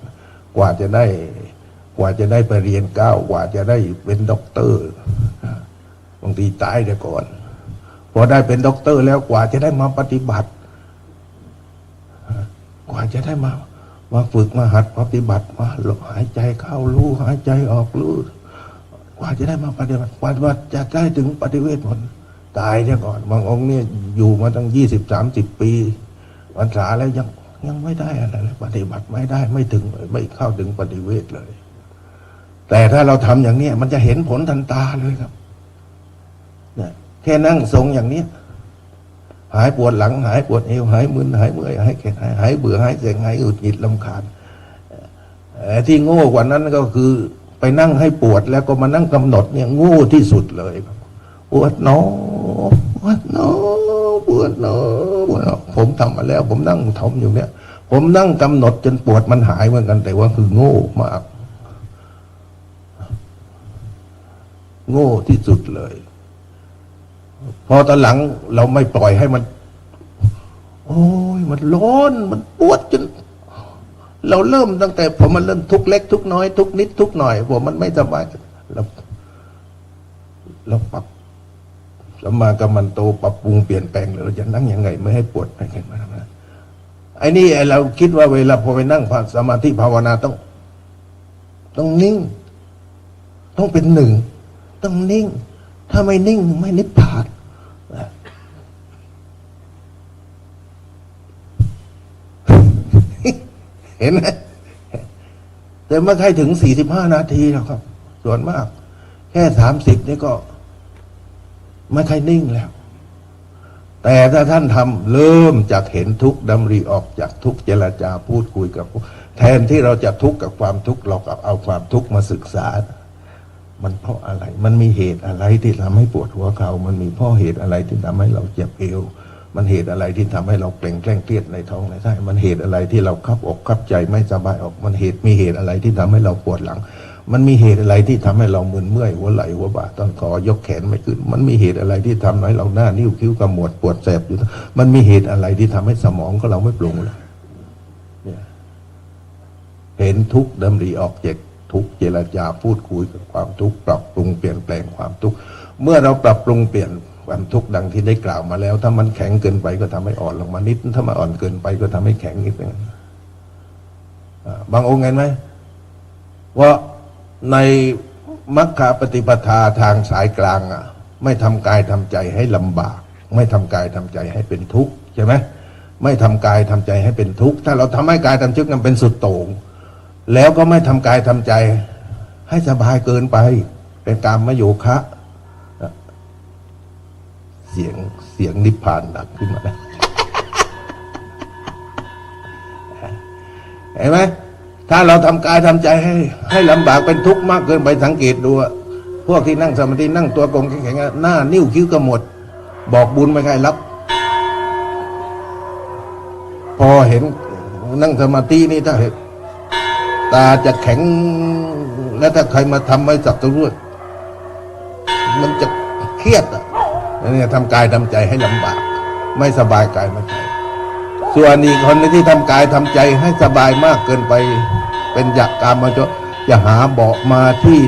กว่าจะได้ไปเรียน9กว่าจะได้เป็นด็อกเตอร์บางทีตายเดี๋ยวก่อนพอได้เป็นด็อกเตอร์แล้วกว่าจะได้มาปฏิบัติกว่าจะได้มาฝึกมาหัดปฏิบัติมาหายใจเข้ารู้หายใจออกรู้กว่าจะได้มาปฏิบัติกว่าจะได้ถึงปฏิเวทผลตายเนี่ยก่อนบางองค์เนี่ยอยู่มาตั้ง20-30 ปีพรรษาแล้วยังไม่ได้อะไรเลยปฏิบัติไม่ได้ไม่ถึงไม่เข้าถึงปฏิเวทเลยแต่ถ้าเราทำอย่างนี้มันจะเห็นผลทันตาเลยครับเนี่ยแค่นั่งทรงอย่างนี้หายปวดหลังหายปวดเอวหายมึนหายเมื่อยหายแข็งหายเบื่อหายเซ็งหายอุดหงิดรำคาญที่โง่กว่านั้นก็คือไปนั่งให้ปวดแล้วก็มานั่งกำหนดเนี่ยโง่ที่สุดเลยปวดหนอปวดหนอปวดหนอปวดหนอผมทำมาแล้วผมนั่งทำอยู่เนี่ยผมนั่งกำหนดจนปวดมันหายเหมือนกันแต่ว่าคือโง่มากโง่ที่สุดเลยพอตอนหลังเราไม่ปล่อยให้มันโอ้ยมันร้อนมันปวดจนเราเริ่มตั้งแต่พอมันเริ่มทุกเล็กทุกน้อยทุกนิดทุกหน่อยพอมันไม่สบายเราปรับสัมมากัมมันโตปรับปรุงเปลี่ยนแปลงเลยเราจะนั่งยังไงไม่ให้ปวดไม่ให้มาทำนะไอ้นี่เราคิดว่าเวลาพอไปนั่งสมาธิภาวนาต้องนิ่งต้องเป็นหนึ่งต้องนิ่งถ้าไม่นิ่งไม่นิพพานเห็นไหมแต่ไม่ใช่ถึง45 นาทีหรอกครับส่วนมากแค่30นี่ก็ไม่ใช่นิ่งแล้วแต่ถ้าท่านทำเริ่มจากเห็นทุกข์ดำริออกจากทุกข์เจรจาพูดคุยกับแทนที่เราจะทุกข์กับความทุกข์เรากลับเอาความทุกข์มาศึกษามันเพราะอะไรมันมีเหตุอะไรที่ทำให้ปวดหัวเข่ามันมีเพราะเหตุอะไรที่ทำให้เราเจ็บเอวมันเหตุอะไรที่ทำให้เราเกร็งแกล้งเครียดในท้องในไส้มันเหตุอะไรที่เราคับอกคับใจไม่สบายออกมันมีเหตุอะไรที่ทำให้เราปวดหลังมันมีเหตุอะไรที่ทำให้เรามึนเมื่อยหัวไหล่หัวบ่าต้นคอยกแขนไม่ขึ้นมันมีเหตุอะไรที่ทำให้เราหน้านิ้วคิ้วขมวดปวดแสบอยู่มันมีเหตุอะไรที่ทำให้สมองของเราไม่ปรุงเลยเห็นทุกข์ดำริออกจากทุกข์เจรจาพูดคุยกับความทุกข์ปรับปรุงเปลี่ยนแปลงความทุกข์เมื่อเราปรับปรุงเปลี่ยนความทุกข์ดังที่ได้กล่าวมาแล้วถ้ามันแข็งเกินไปก็ทำให้อ่อนลงมานิดถ้ามันอ่อนเกินไปก็ทำให้แข็งนิดนึงบางองค์เห็นไหมว่าในมรรคปฏิปทาทางสายกลางไม่ทำกายทำใจให้ลำบากไม่ทำกายทำใจให้เป็นทุกข์ใช่ไหมไม่ทำกายทำใจให้เป็นทุกข์ถ้าเราทำให้กายทำใจนั้นเป็นสุดโต่งแล้วก็ไม่ทำกายทำใจให้สบายเกินไปเป็นกามโยคะเสียงนิพพานดังขึ้นมาแล้วเห็นไหมถ้าเราทำกายทำใจให้ลำบากเป็นทุกข์มากเกินไปสังเกตดูพวกที่นั่งสมาธินั่งตัวกงแข็งๆหน้านิ้วคิ้วก็หมดบอกบุญไม่ใครรับพอเห็นนั่งสมาธินี่ถ้าเห็นตาจะแข็งและถ้าใครมาทำให้สับสนมันจะเครียดนี่ทำกายทำใจให้ลำบากไม่สบายกายไม่ใจส่วนอีกคนที่ทำกายทำใจให้สบายมากเกินไปเป็นอยากการมาจะหาเบาะมาที่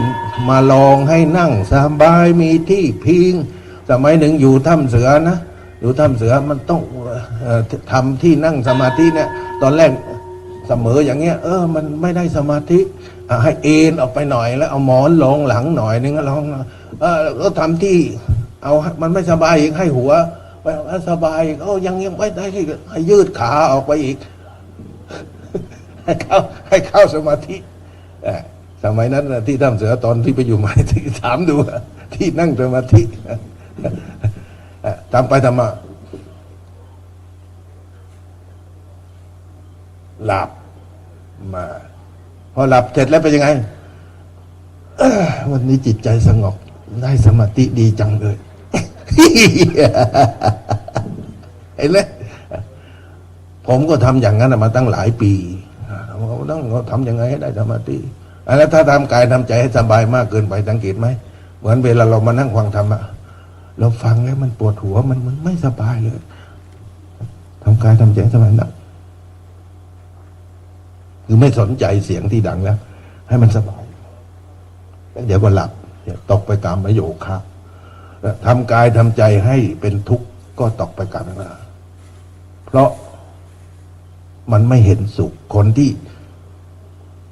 มาลองให้นั่งสบายมีที่พิงสมัยหนึ่งอยู่ถ้ำเสือนะอยู่ถ้ำเสือมันต้องทำที่นั่งสมาธิเนี่ยตอนแรกเสมออย่างเงี้ยมันไม่ได้สมาธิให้เอนออกไปหน่อยแล้วเอาหมอนรองหลังหน่อยนึงก็ลองก็ทำที่เอามันไม่สบายอีกให้หัวไปสบายยังไม่ได้ที่ให้ยืดขาออกไปอีก ให้เข้าสมาธิสมัยนั้นที่ถ้ำเสือตอนที่ไปอยู่ใหม่ที่ถามดูที่นั่งสมาธิทำไปทำมาหลับมาพอหลับเสร็จแล้วเป็นยังไงวันนี้จิตใจสงบได้สมาธิดีจังเลย เห็นไหมผมก็ทำอย่างนั้นมาตั้งหลายปีเขาต้องทำยังไงให้ได้สมาธิแล้วถ้าทำกายทำใจให้สบายมากเกินไปสังเกตไหมเหมือนเวลาเรามานั่งฟังธรรมะเราฟังแล้วมันปวดหัวมันไม่สบายเลยทำกายทำใจสบายนะคือไม่สนใจเสียงที่ดังแล้วให้มันสบายเดี๋ยวก็หลับตกไปกามโยคะทำกายทำใจให้เป็นทุกข์ก็ตกไปกามนะเพราะมันไม่เห็นสุขคนที่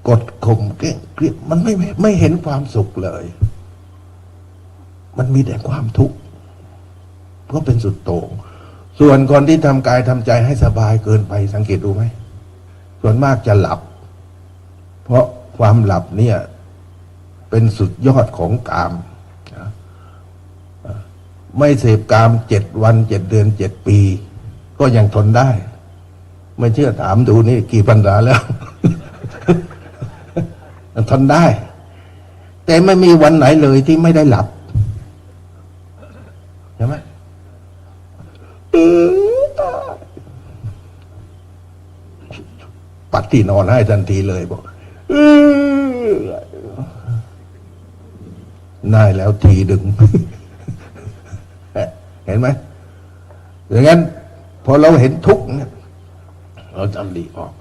กดข่มเกลียดมันไม่เห็นความสุขเลยมันมีแต่ความทุกข์เพราะเป็นสุดโต่งส่วนคนที่ทำกายทำใจให้สบายเกินไปสังเกตดูไหมส่วนมากจะหลับเพราะความหลับเนี่ยเป็นสุดยอดของกามไม่เสพกาม7 วัน 7 เดือน 7 ปีก็ยังทนได้ไม่เชื่อถามดูนี่กี่พรรษาแล้ว ทนได้แต่ไม่มีวันไหนเลยที่ไม่ได้หลับใช่ไหมปัดที่นอนให้ทันทีเลยบอกน่ายแล้วทีดึง เห็นไหมอย่างนั้นพอเราเห็นทุกข์เนี่ยเราจำดีออก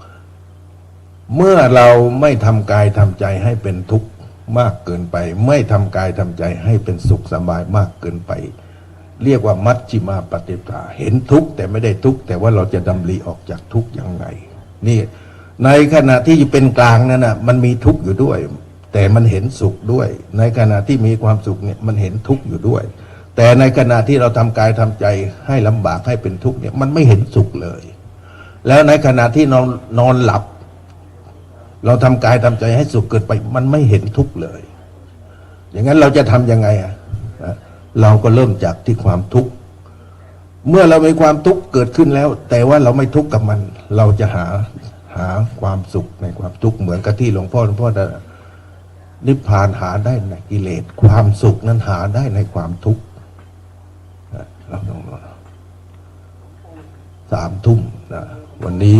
เมื่อเราไม่ทำกายทำใจให้เป็นทุกข์มากเกินไปไม่ทำกายทำใจให้เป็นสุขสบายมากเกินไปเรียกว่ามัชฌิมาปฏิปทาเห็นทุกข์แต่ไม่ได้ทุกข์แต่ว่าเราจะดำริออกจากทุกข์ยังไงนี่ในขณะที่เป็นกลางนั้นนะมันมีทุกข์อยู่ด้วยแต่มันเห็นสุขด้วยในขณะที่มีความสุขเนี่ยมันเห็นทุกข์อยู่ด้วยแต่ในขณะที่เราทำกายทำใจให้ลำบากให้เป็นทุกข์เนี่ยมันไม่เห็นสุขเลยแล้วในขณะที่นอนหลับเราทำกายทำใจให้สุขเกิดไปมันไม่เห็นทุกข์เลยอย่างนั้นเราจะทำยังไงเราก็เริ่มจากที่ความทุกข์เมื่อเรามีความทุกข์เกิดขึ้นแล้วแต่ว่าเราไม่ทุกข์กับมันเราจะหาความสุขในความทุกข์เหมือนกับที่หลวงพ่อนิพพานหาได้ในกิเลสความสุขนั้นหาได้ในความทุกข์เราต้อง3 ทุ่มนะวันนี้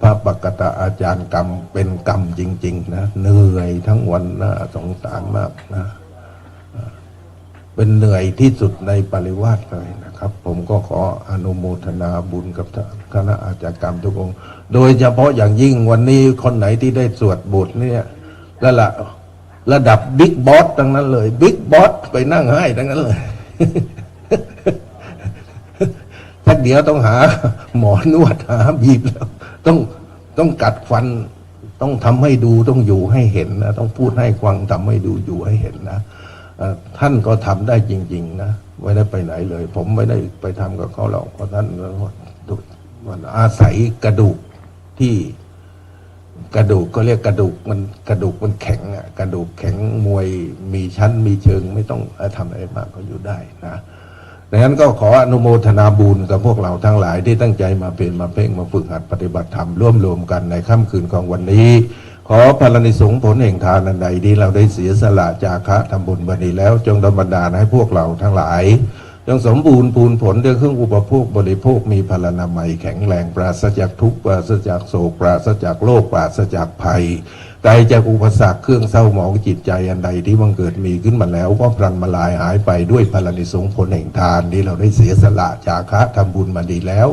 พระปกตอาจารย์กรรมเป็นกรรมจริงๆนะเหนื่อยทั้งวันนะสงสารมากนะเป็นเหนื่อยที่สุดในปริวาสเลยนะครับผมก็ขออนุโมทนาบุญกับคณะอาจารย์กรรมทุกองค์โดยเฉพาะอย่างยิ่งวันนี้คนไหนที่ได้สวดบทเนี่ยระดับบิ๊กบอสทั้งนั้นเลยบิ๊กบอสไปนั่งให้ทั้งนั้นเลย สักเดี๋ยวต้องหาหมอนวดหาบีบแล้วต้องกัดฟันต้องทำให้ดูต้องอยู่ให้เห็นนะต้องพูดให้ฟังทำให้ดูอยู่ให้เห็นนะท่านก็ทำได้จริงๆนะไม่ได้ไปไหนเลยผมไม่ได้ไปทำกับเขาหรอกเพราะท่านมันอาศัยกระดูกที่กระดูกก็เรียกกระดูกมันแข็งอ่ะกระดูกแข็งมวยมีชั้นมีเชิงไม่ต้องทำอะไรมากก็อยู่ได้นะดังนั้นก็ขออนุโมทนาบุญกับพวกเราทั้งหลายที่ตั้งใจมาเป็นมาเพ่งมาฝึกหัดปฏิบัติธรรมร่วมรวมกันในค่ำคืนของวันนี้ขอพระนิสงส์ผลแห่งทานอันใดที่เราได้เสียสละจาคะทำบุญบัดนี้แล้วจงดลบันดาลให้พวกเราทั้งหลายจงสมบูรณ์พูนผลด้วยเครื่องอุปโภคบริโภคมีพลานามัยแข็งแรงปราศจากทุกข์ปราศจากโศกปราศจากโรคปราศจากภัยไกลจากอุปสรรคเครื่องเศร้าหมองจิตใจอันใดที่บังเกิดมีขึ้นมาแล้วก็พลันมาลายหายไปด้วยพลานิสงส์ผลแห่งทานที่เราได้เสียสละจาคะทำบุญมาดีแล้ว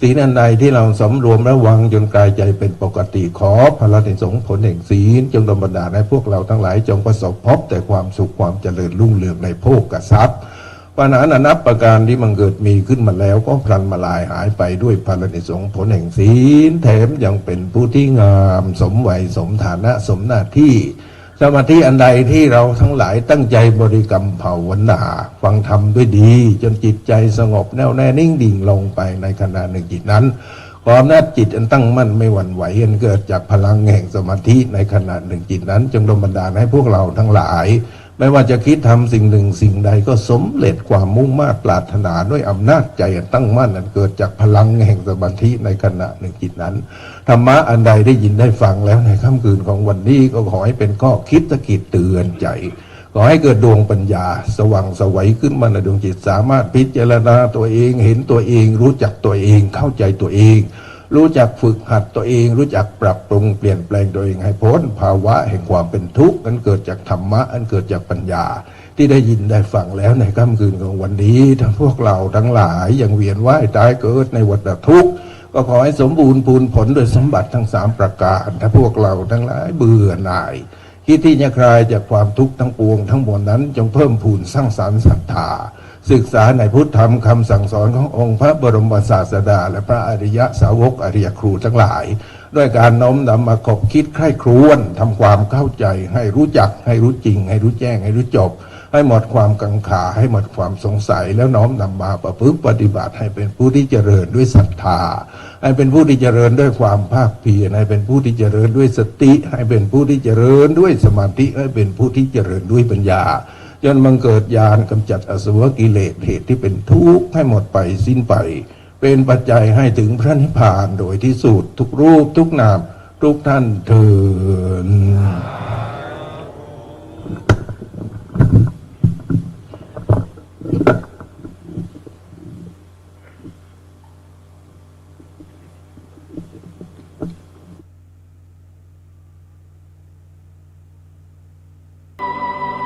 ศีลอันใดที่เราสำรวมระวังจนกายใจเป็นปกติขอพระนิสงส์ผลแห่งศีลจงดลบันดาลให้พวกเราทั้งหลายจงประสบพบแต่ความสุขความเจริญรุ่งเรืองในโภคทรัพย์ปัญหานานับประการที่มันเกิดมีขึ้นมาแล้วก็พลันมาลายหายไปด้วยพระนิสงส์ผลแห่งศีลแถมยังเป็นผู้ที่งามสมวัยสมฐานะสมหน้าที่สมาธิอันใดที่เราทั้งหลายตั้งใจบริกรรมภาวนาฟังธรรมด้วยดีจนจิตใจสงบแน่วแน่นิ่งดิ่งลงไปในขณะหนึ่งจิตนั้นความน่าจิตอันตั้งมั่นไม่หวั่นไหวอันเกิดจากพลังแห่งสมาธิในขณะหนึ่งจิตนั้นจงดลบันดาลให้พวกเราทั้งหลายไม่ว่าจะคิดทำสิ่งหนึ่งสิ่งใดก็สำเร็จความมุ่งมา่ปรารถนาด้วยอำนาจใจอันตั้งมั่นอันเกิดจากพลังแห่งสมาธิในขณะหนึ่งจิตนั้นธรรมะอันใดได้ยินได้ฟังแล้วในค่ำคืนของวันนี้ก็ขอให้เป็นข้อคิดตะกิดเตือนใจขอให้เกิดดวงปัญญาสว่างไสวขึ้นมาในดวงจิตสามารถพิจารณาตัวเองเห็นตัวเองรู้จักตัวเองเข้าใจตัวเองรู้จักฝึกหัดตัวเองรู้จักปรับปรุงเปลี่ยนแปลงตัวเองให้พ้นภาวะแห่งความเป็นทุกข์อันเกิดจากธรรมะอันเกิดจากปัญญาที่ได้ยินได้ฟังแล้วในค่ำคืนของวันนี้ทั้งพวกเราทั้งหลายยังเวียนว่ายตายเกิดในวัฏทุกข์ก็ขอให้สมบูรณ์พูนผลโดยสมบัติทั้ง3ประการถ้าพวกเราทั้งหลายเบื่อหน่ายคิดที่จะคลายจากความทุกข์ทั้งปวงทั้งมวลนั้นจงเพิ่มพูนสร้างสรรค์ศรัทธาศึกษาในพุทธธรรมคำสั่งสอนขององค์พระบรมศาสดาและพระอริยสาวกอริยครูทั้งหลายด้วยการน้อมนำมาคบคิดใคร่ครวญทำความเข้าใจให้รู้จักให้รู้จริงให้รู้แจ้งให้รู้จบให้หมดความกังขาให้หมดความสงสัยแล้วน้อมนำมาประพฤติปฏิบัติให้เป็นผู้ที่เจริญด้วยศรัทธาให้เป็นผู้ที่เจริญด้วยความภาคเพียรให้เป็นผู้ที่เจริญด้วยสติให้เป็นผู้ที่เจริญด้วยสมาธิให้เป็นผู้ที่เจริญด้วยปัญญาจนบังเกิดญาณกำจัดอสวกิเลสเหตุที่เป็นทุกข์ให้หมดไปสิ้นไปเป็นปัจจัยให้ถึงพระนิพพานโดยที่สุดทุกรูปทุกนามทุกท่านเถิด